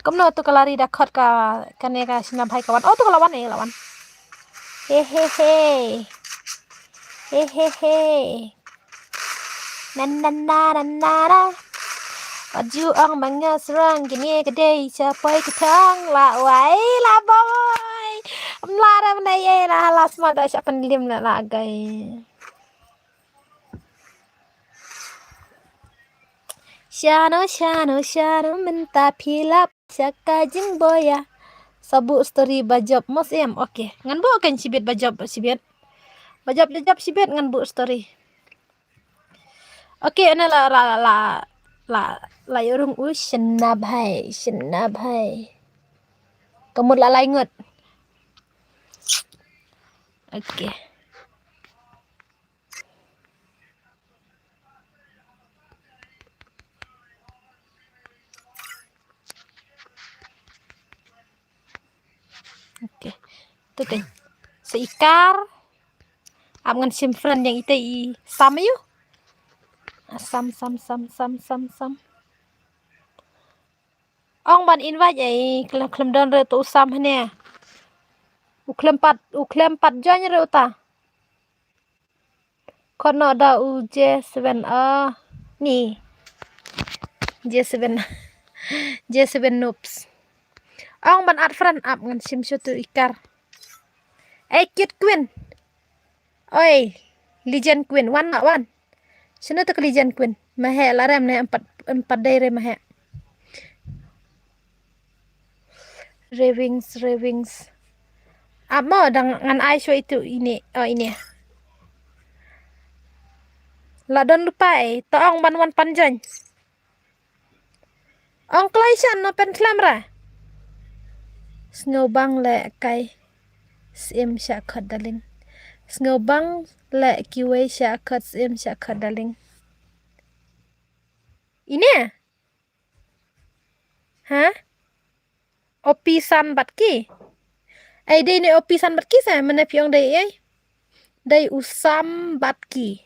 kamno tu kalari da khat ka kane ka sina bhai kawan oh tu lawan hehehe na Aju ang mga serang gini gede capai ketang la wai la boy amlara menai la las ma da siapa lim la gai Shano minta pilap sakajing boya sabu story bajab mos em oke ngan bu kan sibet bajab sibet ngan bu story oke ana la yorung shenna bhai kamu la ingat oke tuh kan seikar am ngan simfran yang ite i sama yuk sam ong ban invite ai klem don re tu sam hne uklem pat jon re uta kono da j7 ni j7 noobs ong ban at friend up ngan sim tu ikar kid queen oi legend queen one sino tu legend queen mahe larem ne empat daire mahe ravings amo dengan ai show itu ini la don lupa to ong ban wan panjan ong klaisan no pen klamra snowbang le kai sim sha khadaling snowbang le kiwe sha khat sim sha khadaling ini ha opisan batki ai dei ne opisan batki sa mane piong dei usam batki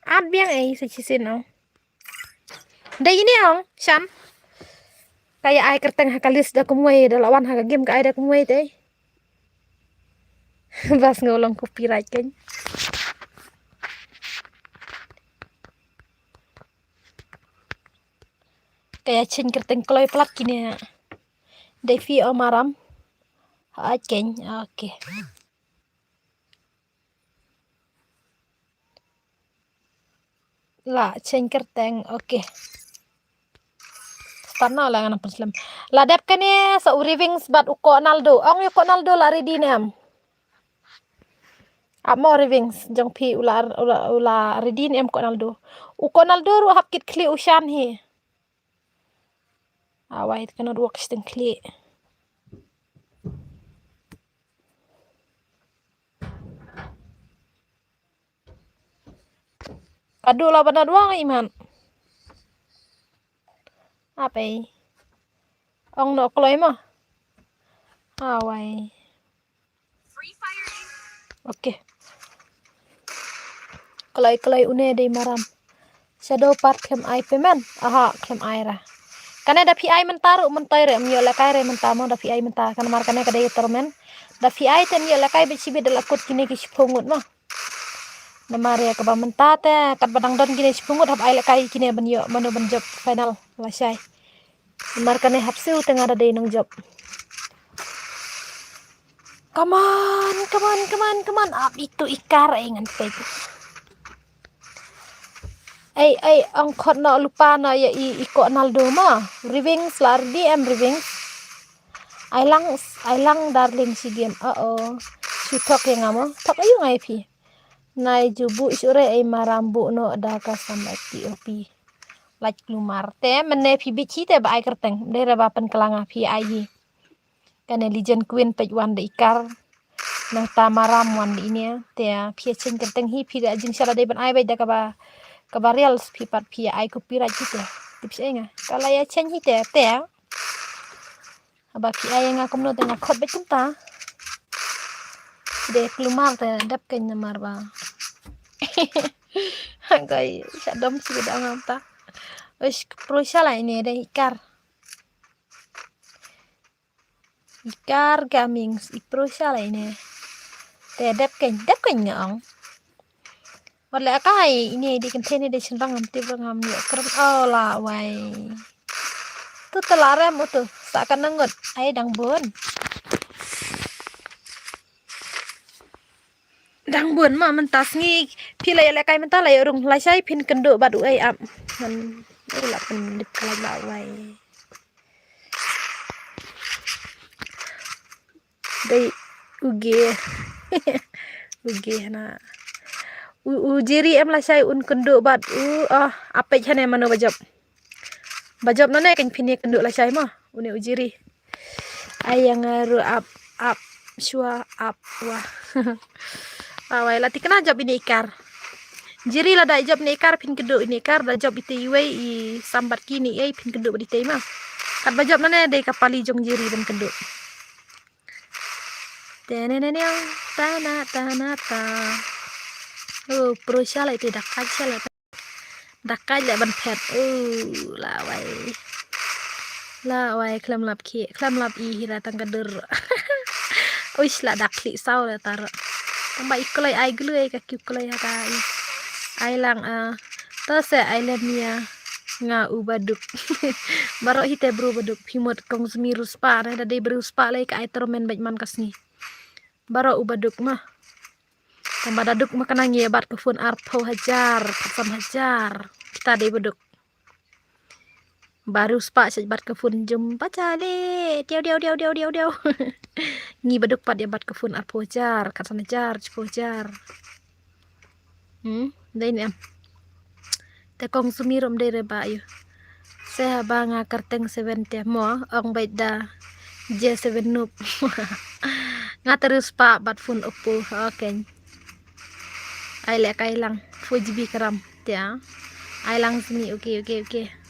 ad biang sa chisin ong dei ini ong sham kayak ai kerteng hakalis da kumway da lawan haka game ka ai da kumway te bas ngolong copyright kan kayak chen kerteng kloy plat kini Devi omaram ken oke la chen kerteng oke Starna lah ngana perslam la dep kene sa urivings bat uko naldo ong uko naldo la ready nem amo rivings jong pi ula ready nem ko naldo uko naldo ru hapkit kli ushan hi await kana ruak sting kli Aduh lah benar doang iman Apa ini? Ong no kloy mo. Awai. Oke. Kloy une dei maram. Shadow part kem ai pemen. Aha, kem ai ra. Karena da pi ai mentaru mentoire myo la kai re mentamo da pi ai menta kan mar kana kadai tormen. Da pi ai tem yo la kai be sibe de la kot kini ki sipungut mo. Na mare ka ba mentate kat badang don kini sipungut hab ai la kai kini ban yo mano ban job final la syai. Mar kana hapsu tengah ada dei nang job. Come on. Up itu ikar ingan pegu. Ang khot no lupa na ya iko naldo ma. Rivings lar DM Rivings. Ai lang darling si game. Sutok yang ngamo. Tak ayo ngai pi. Nai jubu isure ai marambu no ada kasambat TOP. Like lumar te mene pi bici te ba ai kerteng. Dera ba pen kelanga pi ai. Kane Legend Queen pej wan de ikar. Nah tamaram wan di ini te pi chen kerteng hi pi da jing sala de ban ai bai da ka ba reels pi pat pi ai copyright gitu. Tips ai nga. Kalau ya chen hi te aba pi ai nga kom no te nga khot betum ta. De kelumar te dap ken namar ba. Hangkai sadom sih beda ngam ta. Wis pro sala ini de ikar. Ikar gaming ipro sala ini. Te dap ken ngong. Wala kai ini di container di senrang ngam yo keren la wai. Tu telare mo tu sakan nangot ai dang bun. Dang bun ma mentas ngi pilai la kai mental lai rung lai sai pin kendo badu ai am. Man la pen dik lai la wai. Dai uge. Uge na. Jiri em la sai un kendo bad apa chane mano bajab nane kan pini kendo la sai ma une ujiri ai yang ru up shua up wah. Awai lati kena job ini ikar. Jiri la da job ni ikar pin kendo ini ikar da job itu iwe i sambat kini ai pin kendo di tema. Kat bajab nane dei kapali jong jiri dan kendo. Tenenene tanata. Pro sala itu dakaj sala. Dakaj le ban pet. La wai klam lap i hira tang kader. Uish la dakli saw la tar. Tamba ikolai ai glue ka kikolai ka ai lang to se ai lemia nga ubaduk. Baro hite bro baduk pimot kong smirus pa na da dei brus pa lai ka ai tormen baj man kasni. Baro ubaduk mah. Tambah daduk makanan ya bat kefun arpo hajar kasam hajar kita dei beduk baru spa bat kefun jumpa cale diau ngi beduk pat ya bat kefun arpo hajar kasam hajar cipo hajar dai ni am te kong sumirom dei reba yu saya banga kerteng 7 te mo ong baida J7 noob ngaterus pa bat fun oppo okay. Ai lek ai lang fujibi karam tia ai lang sini oke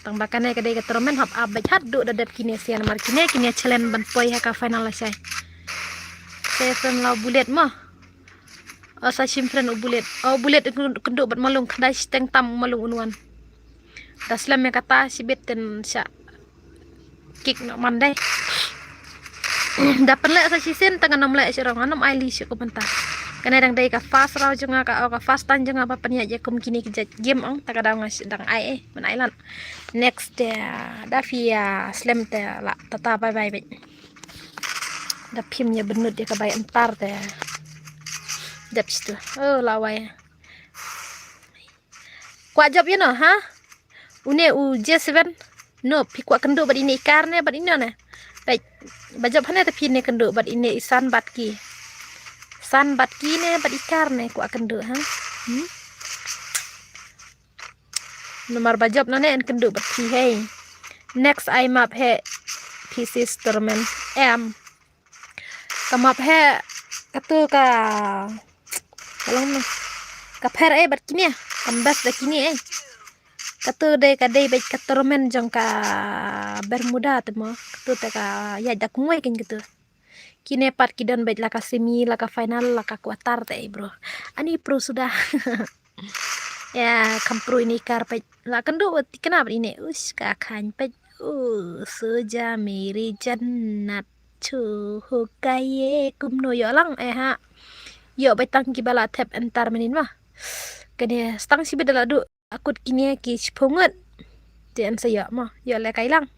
tang bakane kadai ketromen hab abaj haddu dadap kini sian mar kini challenge ban poi ha ka final la sai friend la bulet mah sa sim friend bulet kendo bat malung kadai steng tam malung unuan daslam me kata sibet ten sya kik nak mandai dapat lek sa sisen tangan nom lek sirang anom ai li ko bentar kana dang dai ka fast raw jonga ka fast tan jonga apa penya je kum kini ke game ang taka dang dang ai men island next da via slam te la tata bye bye da pimnya benut dia ka bay entar te depstu lawai kwa job you know ha une J7 no pi kwa kendo bad ini karne bad ini ne baik bajab hane te pine kendo bad ini isan batki san bat kine bat ikar ne ku akan do ha nomor bajab nane en kendo bat ki hey next I map he pieces termen kamap he katu ka kalong ka per bat kini kambas da kini katu de kadai baik katoromen jong ka Bermuda temo katu te ka ya dak muai kin gitu kine pat kidon baik laka semi laka final laka kuatar te bro ani pro sudah ya kampru ini karpet la kendo kenapa ini kakhan pet suja miri jannat chu hukaye kumno yo lang ha yo betang ki bala tap entar menin mah kene stang si bedala du akut kini ki chipungut tian saya mah yo le kailang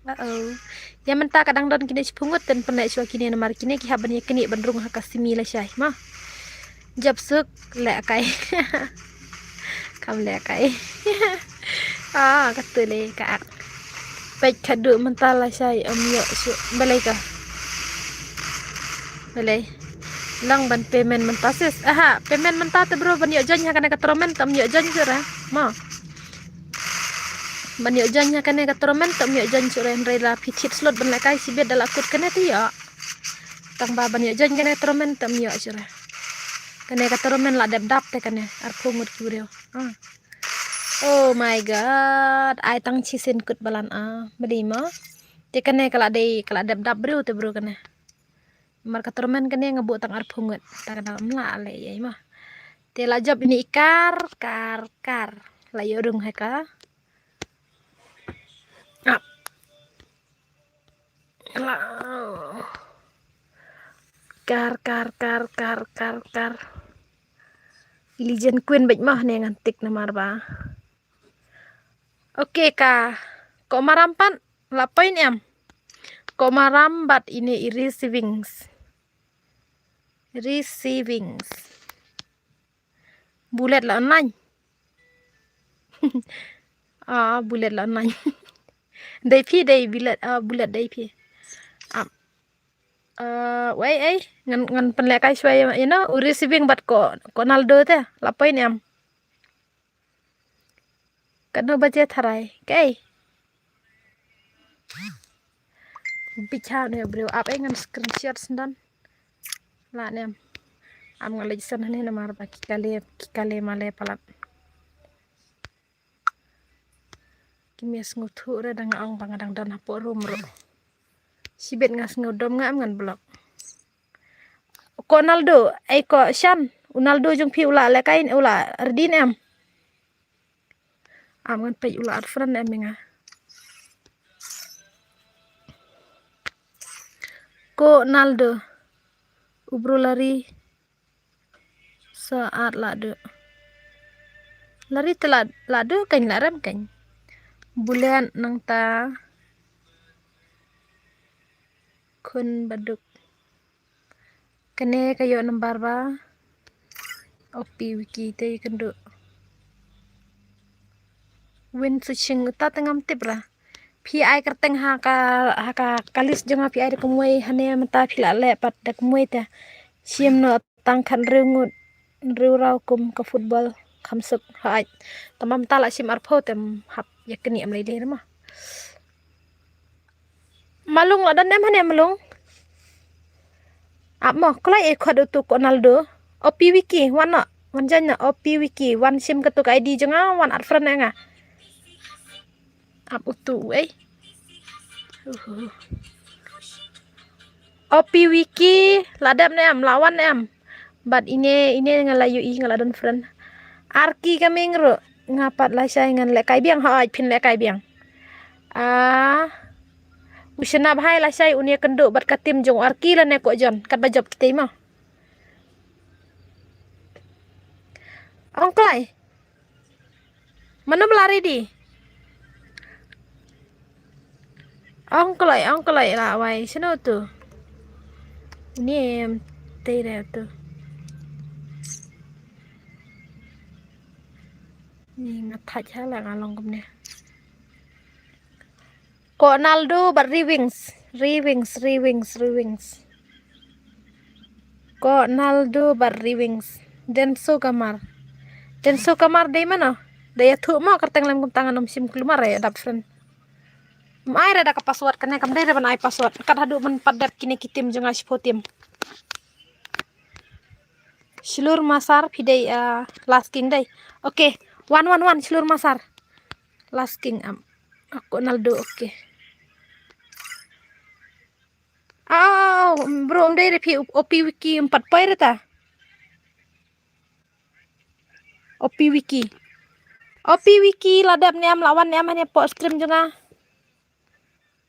ya menta kadang don kini chipungut dan pernah chua kini namar kini ki habanya kini bandrung hakasimi la syai mah jab suk le kai kam le kai katule ka baik kadu menta la syai yo su balai ka balai lang ban payment mentasis payment mentate bro ban yo janya kana katromen tam yo jan sura ma ban yo janya kana katromen tam yo jan sura rela pichit slot ban lakai si bed dalakut kana ti yo tang ba ban yo jan kana katromen tam yo sura kana katromen la dap te kana ar pungut kibreo oh my god ai tang chisin kut balan beli ma te kana kala dap bro te bro kana mar katromen kene ngebuk tang arpungut tang dalam la le ya mah te la job ini kar la yorung heka la kar Ilijen queen baik mah ne ngantik namar ba oke ka kok marampan lapoin em kok marambat ini receivings bulet la online bulet la online dai pi dai bulet dai pi wai ngan penlekai shwai receiving bat ko Ronaldo te lapoin em kano baje tharai kai bicha ne bro ngan screenshot sendan la nem am ngalej san ne namar ba kikale male palat kimies ngutu re dang ong bangadang dan hapo rumro sibet ngas ngodom ngam ngan blok Ronaldo ko shan Ronaldo jung pi ula le kain ula ardin em ngan pe ula arfran em nga ko Ronaldo ubro lari saat lado lari telat lado kan laram kan bulan nang ta kun baduk kene kayo nambar ba opi wiki te kendo win suching ta tengam tibra PI kerteng haka kalis jonga PI de kumoi hane mata phila le pat de kumoi ta siam no tangkhan rengut rau kum ka football khamsuk hai tamam tala sim arpho tem hap yakni am le mah malung la dan em hane malung mo klai khod tu Ronaldo opi wiki wana wanjanya opi wiki wan sim ketuk ID jonga wan arfran nga utu opi wiki ladam nem lawan em bat ini ngalayu ngaladon friend arki kami ngro ngapat la sai ngan le kai biang phin le kai biang usna bhai la sai unia kendo bat katim jong arki la ne ko jon kat bajob kitei mah ongklai mana melari di ongklai la wai sino tu ini em tei re tu ni ngathaj hala ngalong kumne Ronaldo but rewings Ronaldo but rewings Denso kamar day mana daya thu ma kerteng lem tangan sim kelumar ya dap friend mai rada ka password kene kam dai ban ai password kat hadu man padap kini kitim jonga sipotim Silur masar pidai last king day oke 111 silur masar Last king am. Aku Ronaldo oke. Bro dai repi OP wiki 4 poin ta. OP wiki. OP wiki ladap niam lawan niam hanya po stream juga.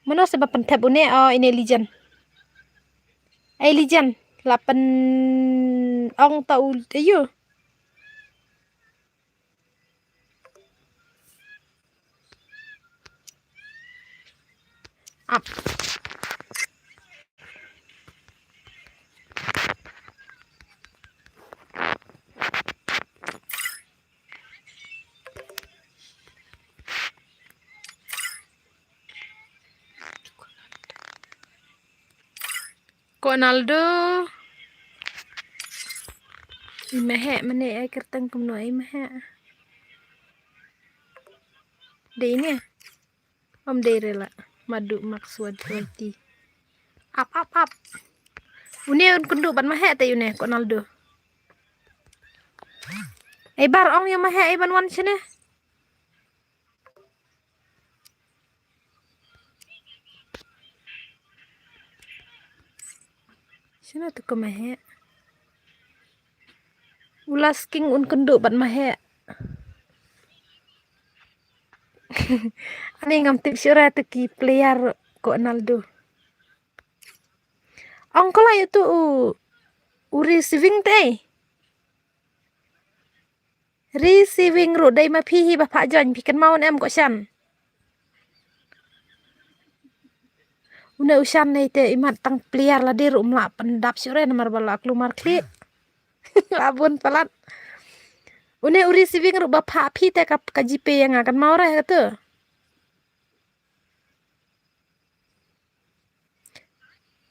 Mana sebab pentap une ini legend. Legend 8 ong tau ayo. Up. Ronaldo imahe mane ay kertang kumno ay mahe. De ini om derela madu maksud wati. Up. Une kundu ban mahe ta une Ronaldo. Bar ong yang mahe ban wan sini. Sini tu ke mahe. Ulas king un kundu ban mahe. Ani ngam tip syura tu ki player Ronaldo. Ong kala itu receiving te. Receiving ro dai ma phi ba pha jon phi kan maun em ko shan. Una ushan nei te imat tang player la dir umla pendap syure nomor bala klumar kli. Abun palat. Une receiving ro ba pha phi te ka jipe yang akan mau ra tu.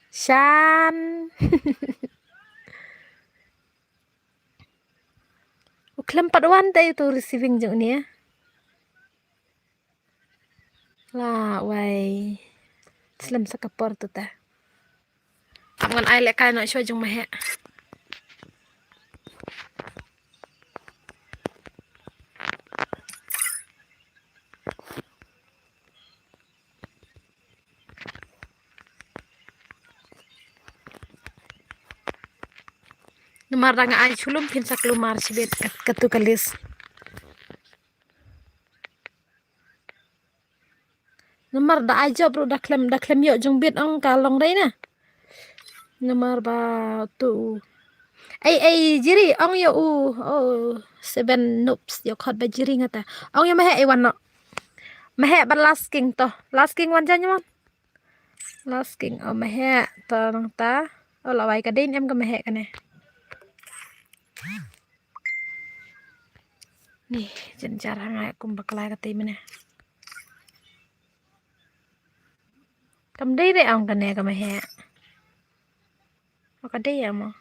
Shan. Uklem padwan te itu receiving jeng ni ya. Lah wai. Slam sakapor tu ta. Angan ai le kai no shwa jeng mahe. Nomor ranga ai chulum pin sak lumar sibet katu kalis. Nomor da aja bro da klem yo jeng bit ong kalong dai na. Nomor ba tu. Ai jiri ong yo 7 noobs yo khot ba jiri ngata. Ong yo mahe wan no. Mahe ban last king to. Last king wan janya man. Last king mahe to nang ta. Lawai ka din em ka mahe ka ne. Nih, jenjar hangai kum baklai ka ti mene. Kam dai re ong ka ne ka mahe. Ka dai ya mo.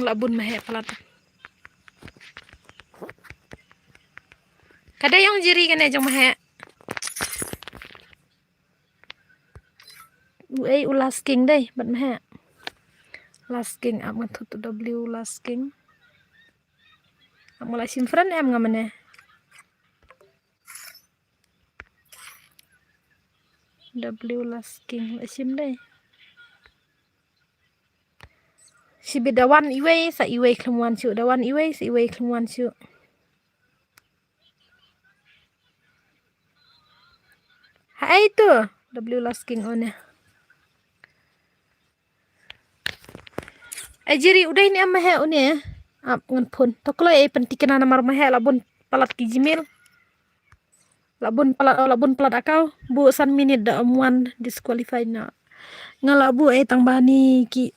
Labun mahe palat. Kada yang jiri kene jong mahe. Last king dai bat mahe. Last king am ngatut W last king. Am mulai simfran em ngamane. W last king asim dai. Si bedawan iwe sa iwe keluan cu dawan iwe sa iwe keluan cu. Hai tu W last king one. Jiri udah ini am mahe une. Ap ngan pun. Toklo pentikena namar mahe labun palat ki Gmail. Labun palat akau bu san minute da amuan disqualified na. Ngalabu tang bani ki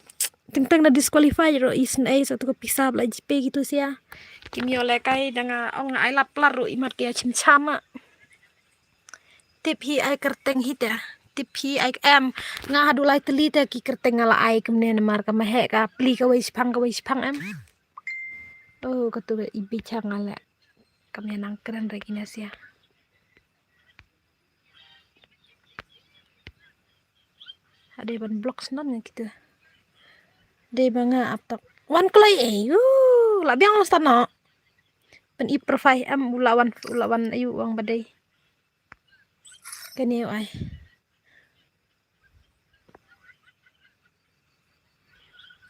teng na disqualify ro isen satu ke pisah bela JP gitu sih ya. Kimi oleh kai danga ong ai laplar ro imat kia chama. Tip hi ai kerteng hit ya. Tip hi ai em nga hadulai teli ta ki kerteng ngala ai kemne namar ka mahe ka pli ka wis pang em. Oh katu ibi changala. Kami nang keren regina sih ya. Ada ban blok senan gitu. De banga aptak. Wan klai labiang lo stano. pen I profile am ulawan ayu wang badai kani ai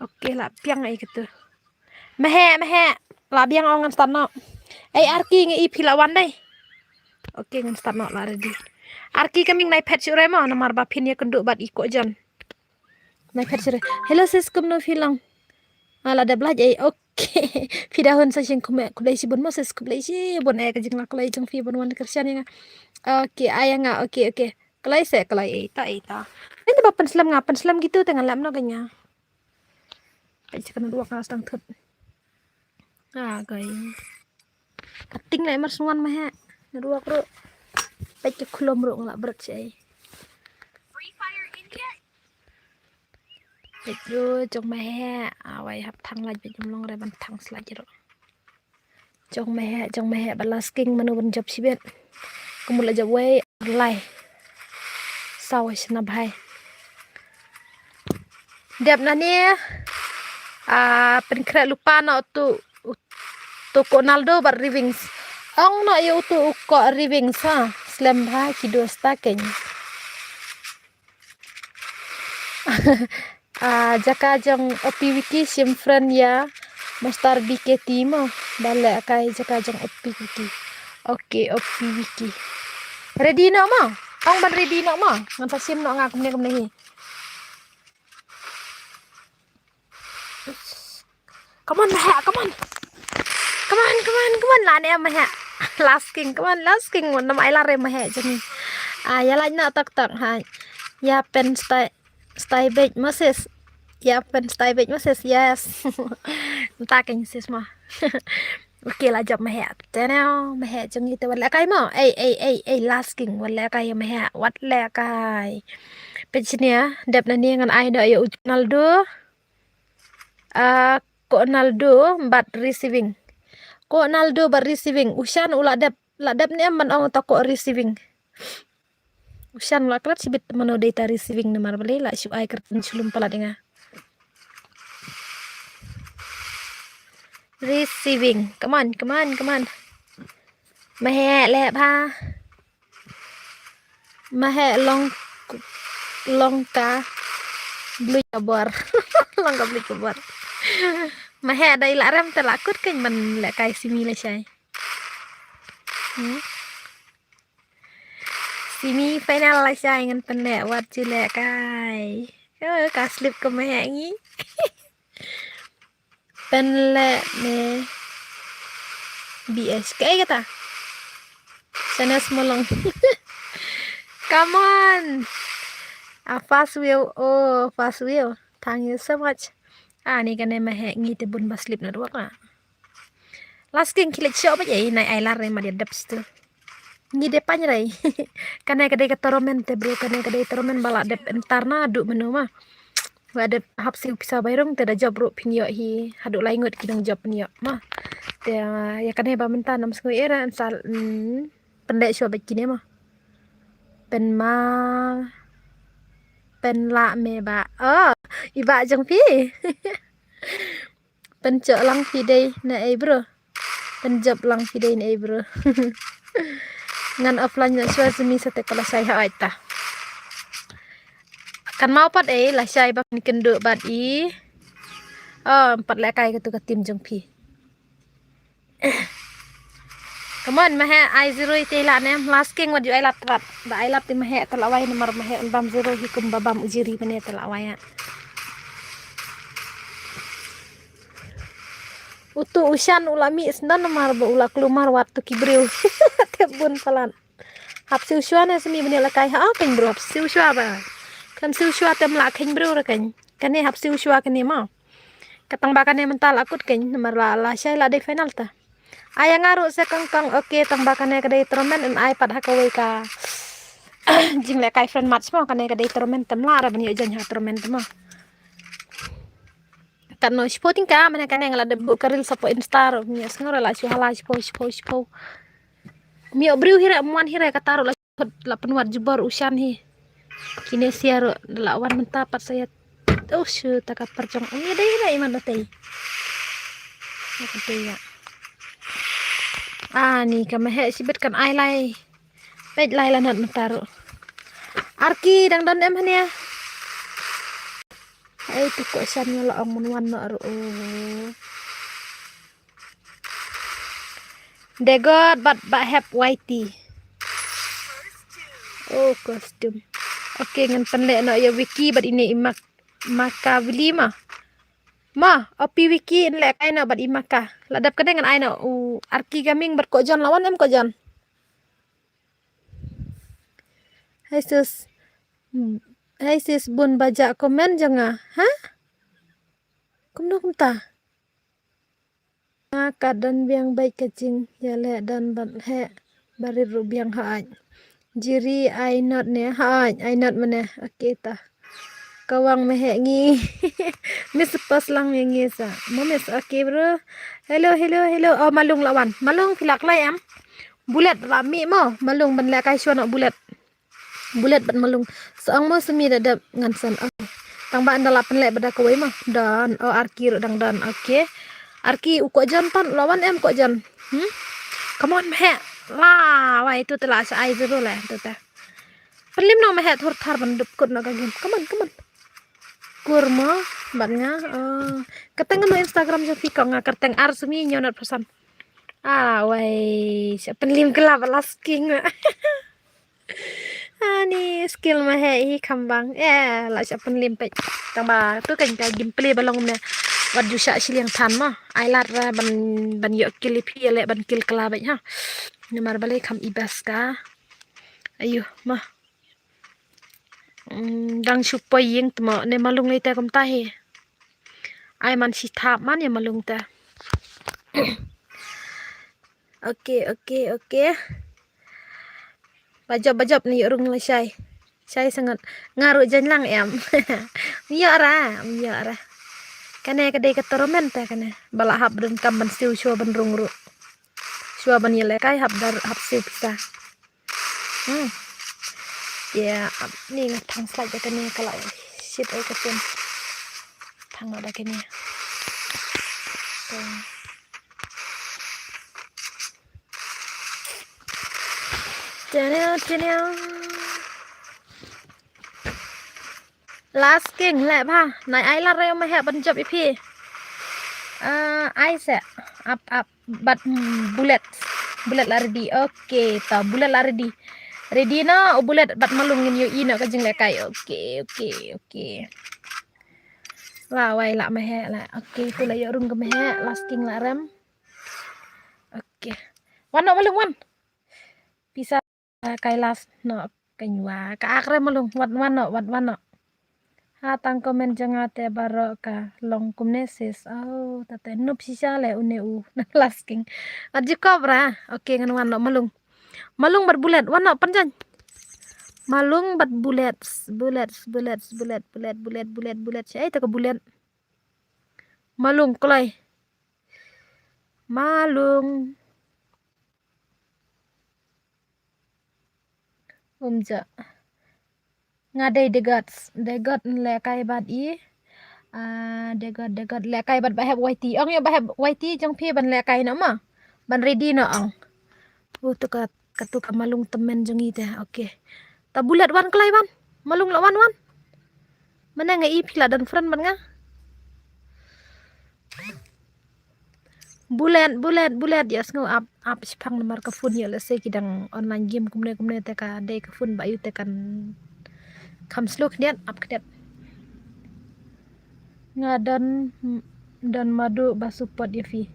oke lah piang ai gitu mehe lah biang ongan stano ai arki ngi I pilawan dai oke ngan stano lah ready arki kaming nai pet chure mo nomor ba pin ya kenduk bat iko jan nai pet chure hello sis kum no filang ala da blaj ai oke pidahun sa sing kume kulai si bon mo sis kulai si bon ai kajing la kulai jeng fi bon wan kersian ya oke ayanga oke kulai se kulai eta ini bapan selam ngapan selam gitu tengah lam no ganya ai cekan dua kelas tang thut gai kating lai mar suan ma ha dua kro pai ke khulom ro ngala berat cai Betul, jong mehe, awai hap thang laj bejum long re ban thang slaj ro. Jong mehe balas king manu ban job sibet. Kumula job way lai. Sawai sna bhai. Dep nani pen kre lupa no tu Ronaldo bar rivings. Ong no yu tu ko rivings ha. Slam bhai kido staking. Jaka jong opi wiki sim friend ya Mastar BKT mo bale kai jaka jong opi wiki oke opi wiki ready no mo ong ban ready no mo ngan sim no ngak kemne hi come on la ne ma ha last king mon nam ai la re ma ha jeni ya la na tak ha ya pen stay back Moses ya pen stay back Moses yes ta keng sis ma oke lah job mah tenau mah jeng itu wala kai mo last king wala kai mah wat la kai pecinia dep nani ngan ai do ya Ronaldo Ronaldo but receiving usan ula dep ni man ong to ko receiving usan la klat sibit mano data receiving nomor beli la syu ai kertin sulum pala denga receiving come on mahe le ba mahe long ka blue kabar long ka blue kabar mahe dai la ram telakut kan man le kai simi le sai simi final la sai ngan pen wat ju le kai ka slip ko mahe ngi pen le ne BS kayak kata sana semolong come on fast wheel thank you so much ni kan mahe ngi te bun baslip na ruak na last king kilik shop aja nai ai lar ma dia deps tu ngi de panyrai kan ka de toromen te bro kan ka de toromen bala dep entar na du menu mah ada hap sil pisah bayrong te da job ro pinyo hi hadu lai ngot kidong job pinyo mah te ya kan ba menta nam skoi era sal pendek shop kini mah pen la me ba iba jong pi pen cok lang pi dei na bro pen job lang pi dei na bro ngan offline na shwa semi sate kala sai ha aita kan mau pat lah sai ba kenduk bat I empat lekai ke tim jong pi come on mahe I zero ite la ne last king wad ai lat rat ba ai lat ti mahe telawai nomor mahe bam zero hikum babam ujiri mane telawai utu usan ulami sendan nomor ba ula kelumar waktu kibril tebun palan hap siu shwa ne semi bane lekai ha kan bro hap siu shwa ba kan siu shwa tem la kan bro kan ne hap siu shwa kan ma katang bakan ne mental akut kan nomor la sai la de final ta aya ngaru se kang oke tang bakane kadai tournament en ai pad hakawai ka jing le kai friend match mo kane kadai tournament tem la ra bani jan ha tournament mo kan no sporting ka mana kane ngala de karil sapo instar mi ngora la su hala spo mi obriu hira muan hira kataro la penwat jubar usan hi kine siaro la wan menta pat saya shu taka perjong mi dai iman dai ya Ni kami sibet kan ai lai. Baik lai lanat taruh. Arki dang dan em hanya. Itu kok siannya lah amun warna aru. They got but have whitey. Oh, kostum. Oke, ngan pendek no ya wiki bat ini imak maka beli mah. Opi wiki lek ai no bat imaka. Ladap kene ngan ai no arki gaming bat kok jon lawan em kok jon. Hai sis bun baca komen jangan. Hah? Kum ta? Keadaan biang baik kecing ya le dan he bari ru biang haaj. Jiri I not ne haaj I not mana. Oke ta. Kawang mehe ngi. Miss pas lang ngi sa. Momes oke bro. Hello. Oh malung lawan. Malung filak lai am. Bulet rami mo. Malung ban le kai suan bulet. Bulet ban malung. Seang mo semi dadap ngansan. Oke. Tang ba anda lapan le bada kawai mah. Dan arki ru dang dan. Oke. Arki uko jan pan lawan em kok jan. Come on mehe. Lah, wah itu telah sa ai zero lah tu teh. Perlim no mehe thur thar ban dup kut na game. Come on. Kurma bannya. Keteng no Instagram jo fika nga kerteng arsumi nyonat pesan. Wai, siapa perlim gelap lasking. Ni skill mehe hi kambang. Lah siapa perlim pe. Tambah tu kan gameplay balong me. Wat jusa siling tan mah ai lat ra ban yok kill pi le ban kill kala bai ha nemar balai kam ibas ka ayo mah dang supay yeng tmo ne malung le ta kam ta he ai man si thap man ya malung ta. Oke. Bajab ni urung le syai sangat ngaruh janlang em. Miya ra kane kadai ketoromen ta kane balak hab dan kamban siu shua ban rungru shua ban yele kai hab dar hab siu pisa ya ni ngat thang slide ja kane kala shit ai katen thang ada kane channel last king lẹ ba này ai là rêu mà hẹp bận chụp IP ai sẽ up but bullet là ready okay ta bullet là ready no bullet but malungin yo ino ka jing le kai okay wow wai la mà he la okay tu la yo rung ka he last king la ram okay wan no malung wan bisa kai last no kanywa ka akre malung wan no tang komen jangan te baroka long kumnesis tate nup sisa le uneu lasking aji kobra oke ngan wano malung berbulet wano panjan malung berbulet bulet saya itu ke bulet malung kolai malung umja ngadai degat le kai bad i degat le kai bad bahab waiti ong ya bahab waiti jang phi ban le kai na ma ban ready na ong tu ka katu ka malung temen jang i teh oke ta bulat wan klai wan malung la wan mana ngai i phila dan friend ban nga bulat ya sngo up sipang nomor ka phone ya le se kidang online game kumne te ka dei ka phone ba yu te kan kam slow kedian up kedian ngadan dan madu basupot divi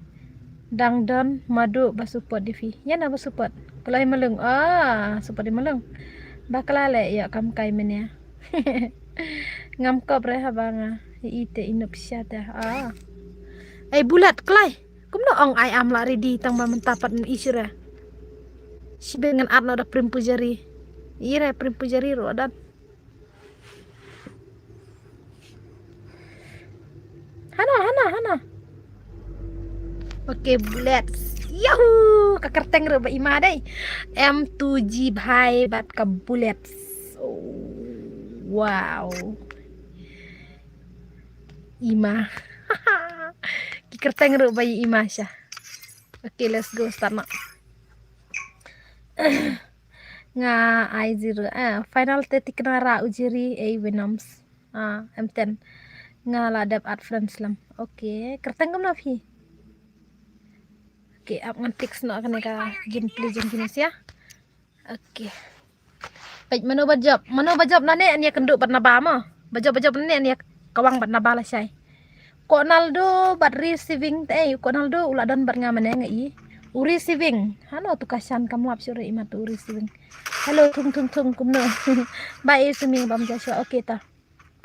dang dan madu basupot divi ya na basupot kalau malung support di malung bakala le ya kam kai menya ngam ko bre habanga ite inup syata ai bulat klai kumno ong ai am la ready tang ba mentapat isira si dengan arno da primpujari ire primpujari ro dan Hana. Oke, bullets. Yahoo! Kakerteng reba ima dai. M2G bhai bat ka bullets. Wow. Ima. Kakerteng reba ima sya. Oke, let's go start na. nga I0 final tetik nara ujiri Venoms M10 nga ladap at friends lam oke kerteng kam nafi oke ap ngan fix no kan ka gameplay jeng kinis ya oke baik mano bajab nane ania kenduk bat naba mo bajab nane ania kawang bat naba la syai ko naldo bat receiving ko naldo uladan bat ngamane ngai receiving hano tu kasan kamu ap sure imat receiving halo tung kumno bai sumi bam jaswa oke ta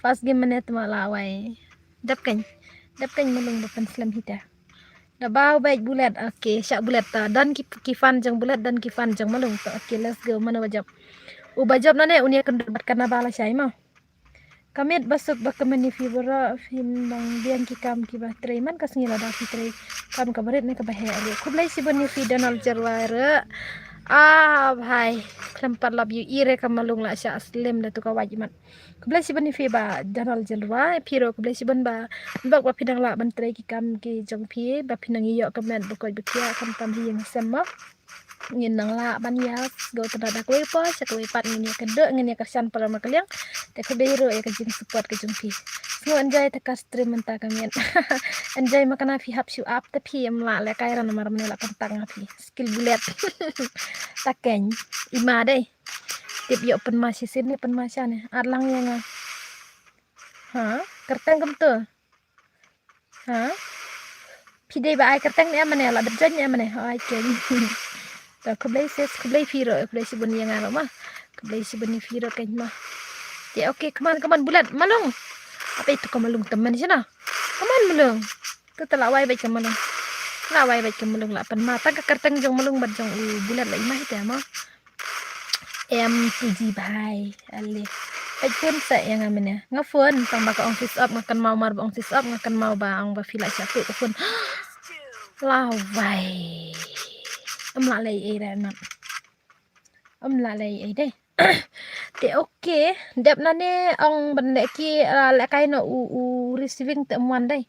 pas game menit malawai dap kan melung bapan slam hita da bau baik bulat oke syak bulat ta dan kifan jang bulat dan kifan jang malung ta oke let's go mana wajab bajab nane unia kendut bat kana bala syai ma kamit basuk bakamani fibra fin bang biang ki kam ki batrai man kas ngila da fitrai kam kabaret ne kabahe ali kublai sibani fi Donald Jarwara भाई kelempar lab yu ire kamalung la sya aslim da tuka wajimat kublai sibani fi ba Donald Jarwara piro kublai siban ba bak ba pinang la ban trai ki kam ki jong pi ba pinang iyo kamet bakoi bekia kam tam hi yang semma ngin nang la ban yas go tada kwe po sa kwe pat ngin ya kede ngin ya kasan para makaliang te kebe hero ya kajing support ke jungpi so enjoy ta ka stream menta kamian enjoy makana fi hap shu up tapi em la le kaira namar menela kentang api skill bulet takeng ima deh tip yo pen masih sini pen masane arlang yang kerteng kem tu pidai ba ai kerteng ne amane la berjanya amane ai ken kublai firo kublai si bun yang aro mah kublai si bun firo kan mah ya oke keman bulat malung apa itu kemalung teman sana keman malung tu telawai baik kemalung lawai baik kemalung la pan mata ke kerteng jong malung bat jong bulat la imah itu mah M7 bhai ali baik pun sa yang amane ngafun tang baka ong sis up ngakan mau mar ong sis up ngakan mau ba ong ba fila satu pun lawai la lay ai mat la lay ai deh te oke dep nane ong bende ki la kai no u receiving te muan dai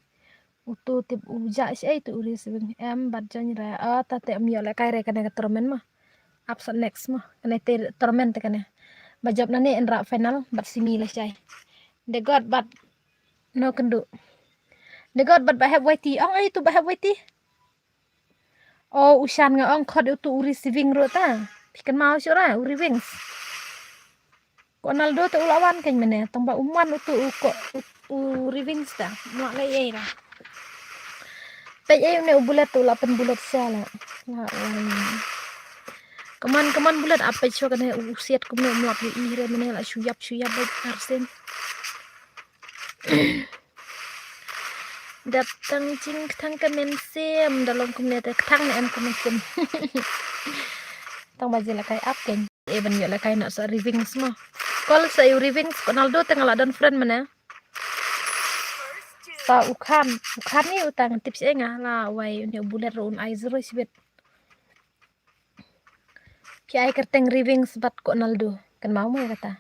utu tip uja si ai tu receiving em bat jan ra ta te mi la kai re kana tormen mah upset next mah kana te tormen te kana bajab nane enra final bat simi la sai de god bat no kendu de god bat ba have waiti ong ai tu ba have waiti usan nga ong khod utu receiving ro ta pikan mau syura receiving Ronaldo tu ulawan kan mana tong ba uman utu ko receiving sta mak lai ai ra pe ai ne bulat tu 8 bulat sala keman bulat apa syo kan usiat kum ne muap i re mana la syuyap baik arsen datang cing tang kemen sim dalam kumne te tang ne em kemen sim tang baje la kai up kan even yo la kai nak sa riving semua kol sa riving Ronaldo tengah ladan friend mana sa ukhan ni utang tips enga la wai ne bulat ron I0 sibet ki ai kerteng riving sebat Ronaldo kan mau ya kata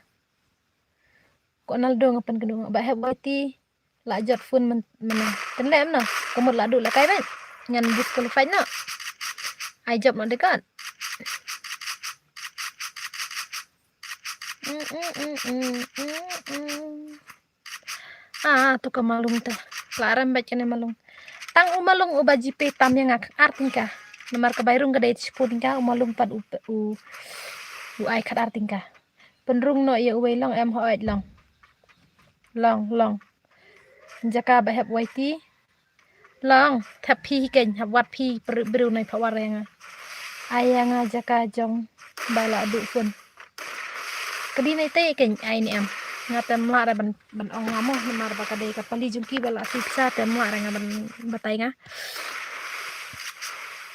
Ronaldo ngapan kedua ba have wati la jot fun mana tenlem no komod la du la kai ban ngan disqualified no ai job no dekat tu kemalung ta laram baca ne malung tang umalung ubaji pe tam yang artingka nomor kebairung gede tingka umalung pad u ai kat artingka penrung no ya uwe long em hoet long jaka ba heb waiti long thap pi ken hab wat pi bru nai phawar yang ayanga jaka jong bala du fun kedi nai te ken ai ni am ngata mlara ban ong ngamo nomor ba kadai ka pali jungki bala siksa te mlara ngaban batai nga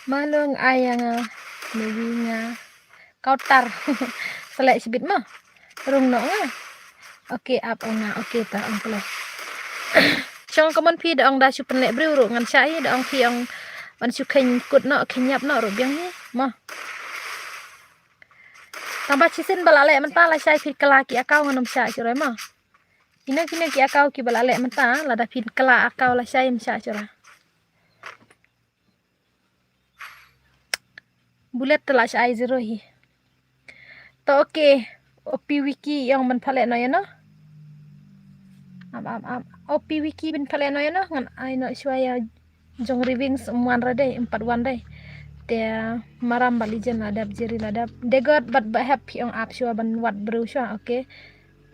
malung ayanga newinga kautar selek sibit mah rung no nga oke up onga oke ta ong kele chong kamon pi da ong da su penlek bru ro ngan sai da ong pi ong ban su khen kut no khenyap no ro biang ni mah tambah cisin balale menta la sai fi kala ki akau nganom sya sura mah ina kini ki akau ki balale menta la da fi kala akau la sai msya sura bulet la sai zero hi to oke. Opi wiki yang man phale no ya no. Opi wiki bin phale no ya no ngan ai no shwaya jong riving semuan rade 4 dai. Dia maram balijen adab jiri adab. Degot bat bahap yang ap shwa ban wat bru shwa oke.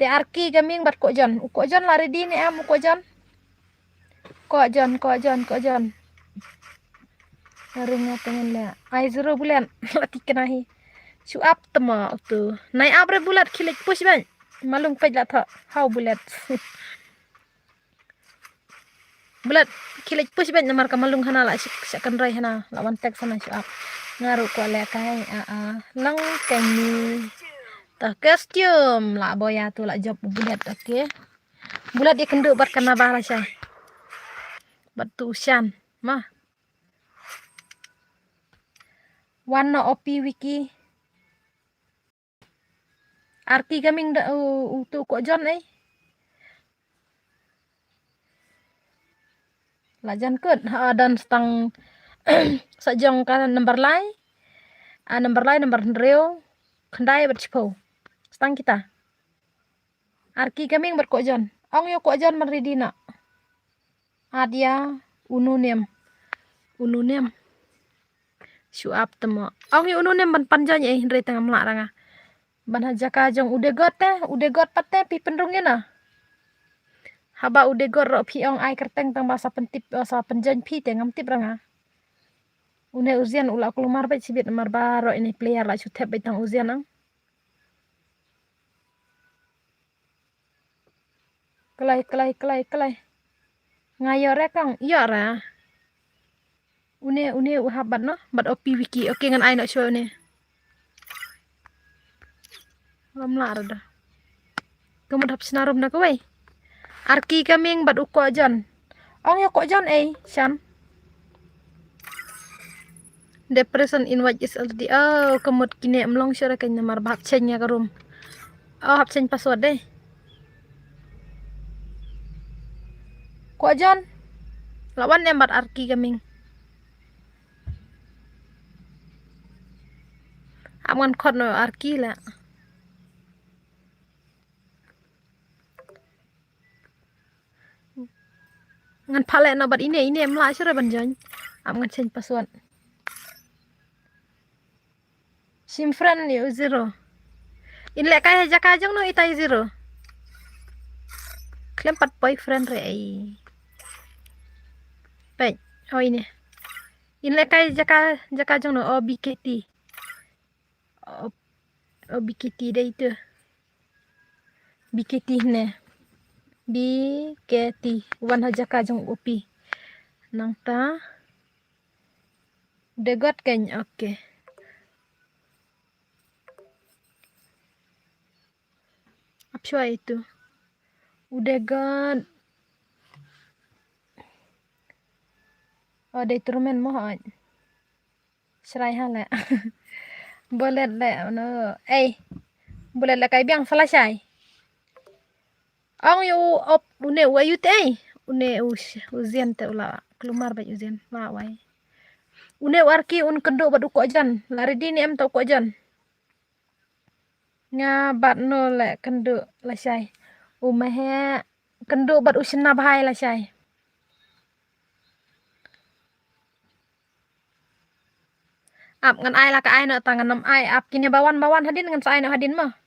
Te arki gaming bat ko jon. Ko jon lari di ni am ko jon. Ko jon. Ringa pengen le. Ai zero bulan lati kenahi. Shu up tama tu. Nai abre bulat kilik push ban. Malung pej la tha. How bulat. Bulat kilik push ban namar ka malung hana la syakan rai hana lawan tek sana shu up. Ngaru ko le kai lang kani. Ta costume la boya tu la job bulat oke. Bulat dia kenduk bat kana bala syai. Bat tu syan mah. Warna opi wiki. Arki gaming da tu ko jon ai. Lajan kut dan stang sajong kan number lai. Number reo khandai bat chipo. Stang kita. Arki gaming ber ko jon. Ong yo ko jon maridina. Adia ununem. Shu up temo. Ong yo ununem ban panjang ai re tengah melak ranga. Ban hajaka jong ude got pate pi pendrungnya na. Haba ude got ro pi ong ai kerteng tang basa pentip basa penjan pi tengam tip ranga. Une uzian ula kulumar bet sibit mar baro ini player la chutep bet tang uzian ang. Kelai. Ngayo rekang iya ra. Une uhabat no bat opi wiki oke ngan ai nak show ne. Lamla rada. Kamu dap sinarum na kawai. Arki kaming bat uko jon. Ong yo ko jon syan. Depression in what is already. Oh, kemut kini mlong syara kan namar bahap cenya ka room. Oh, hap ceny password deh. Ko jon. Lawan embat arki kaming. Aman kot no arki la. Ngan pale na bat ini mla syara banjan. Ngan ceny password. Sim friend yo 0. In le kaya jaka jong no itai 0. Klempat boyfriend re ai. Baik. Oh ini. In le kaya jaka jong no BKT. BKT deh itu. BKT ne. BKT. Wan hajaka jong upi. Nang ta. Degot kan oke. Apa itu? Udah god. Oh, ada instrumen mohon. Serai hala. Boleh le no. Boleh le kai biang selesai. Ang yu op une wayu te. Une uzian te ula kelumar ba uzian wa wai. Une warki un kendo badu ko jan. Lari di ni em tau ko jan. Nga bat no le kendo la syai. Umahe kendo bat usna bahai la syai. Ap ngan ai la ka ai no tangan nam ai ap kini bawan hadin ngan sa ai no hadin mah.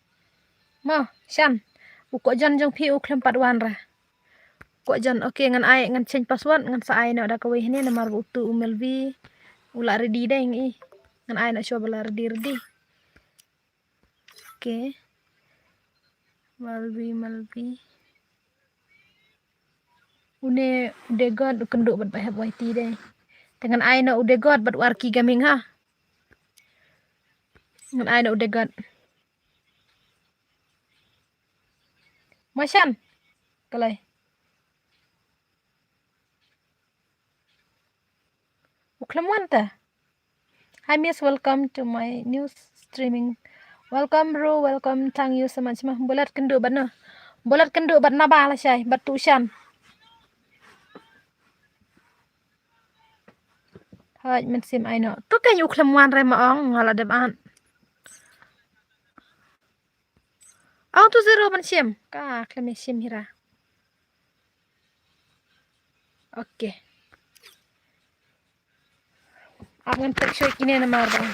Mah syan. Uko jan jong pi uklem 4 ra. Ko jan oke ngan ai ngan change password ngan sa ai no ada kawai ni namar utu umelvi ula ready deh ngi. Ngan ai no show bala ready. Oke. Malvi. Une ude god kenduk bat bahap YT deh. Dengan ai no ude god bat warki gaming ha. Ngan ai no ude god. Masyan. Kalai. Uklamuan ta. Hi miss, welcome to my new streaming. Welcome bro, welcome. Thank you so much. Bolat kenduk bat no. Bolat kenduk bat nabah la syai, bat tusan. Hai men sim ai no. Tu kan uklamuan re ma ong ngala dem an. Auto zero man siam. Ka kleme siam hira. Oke. Akan tek shoy kini na marba.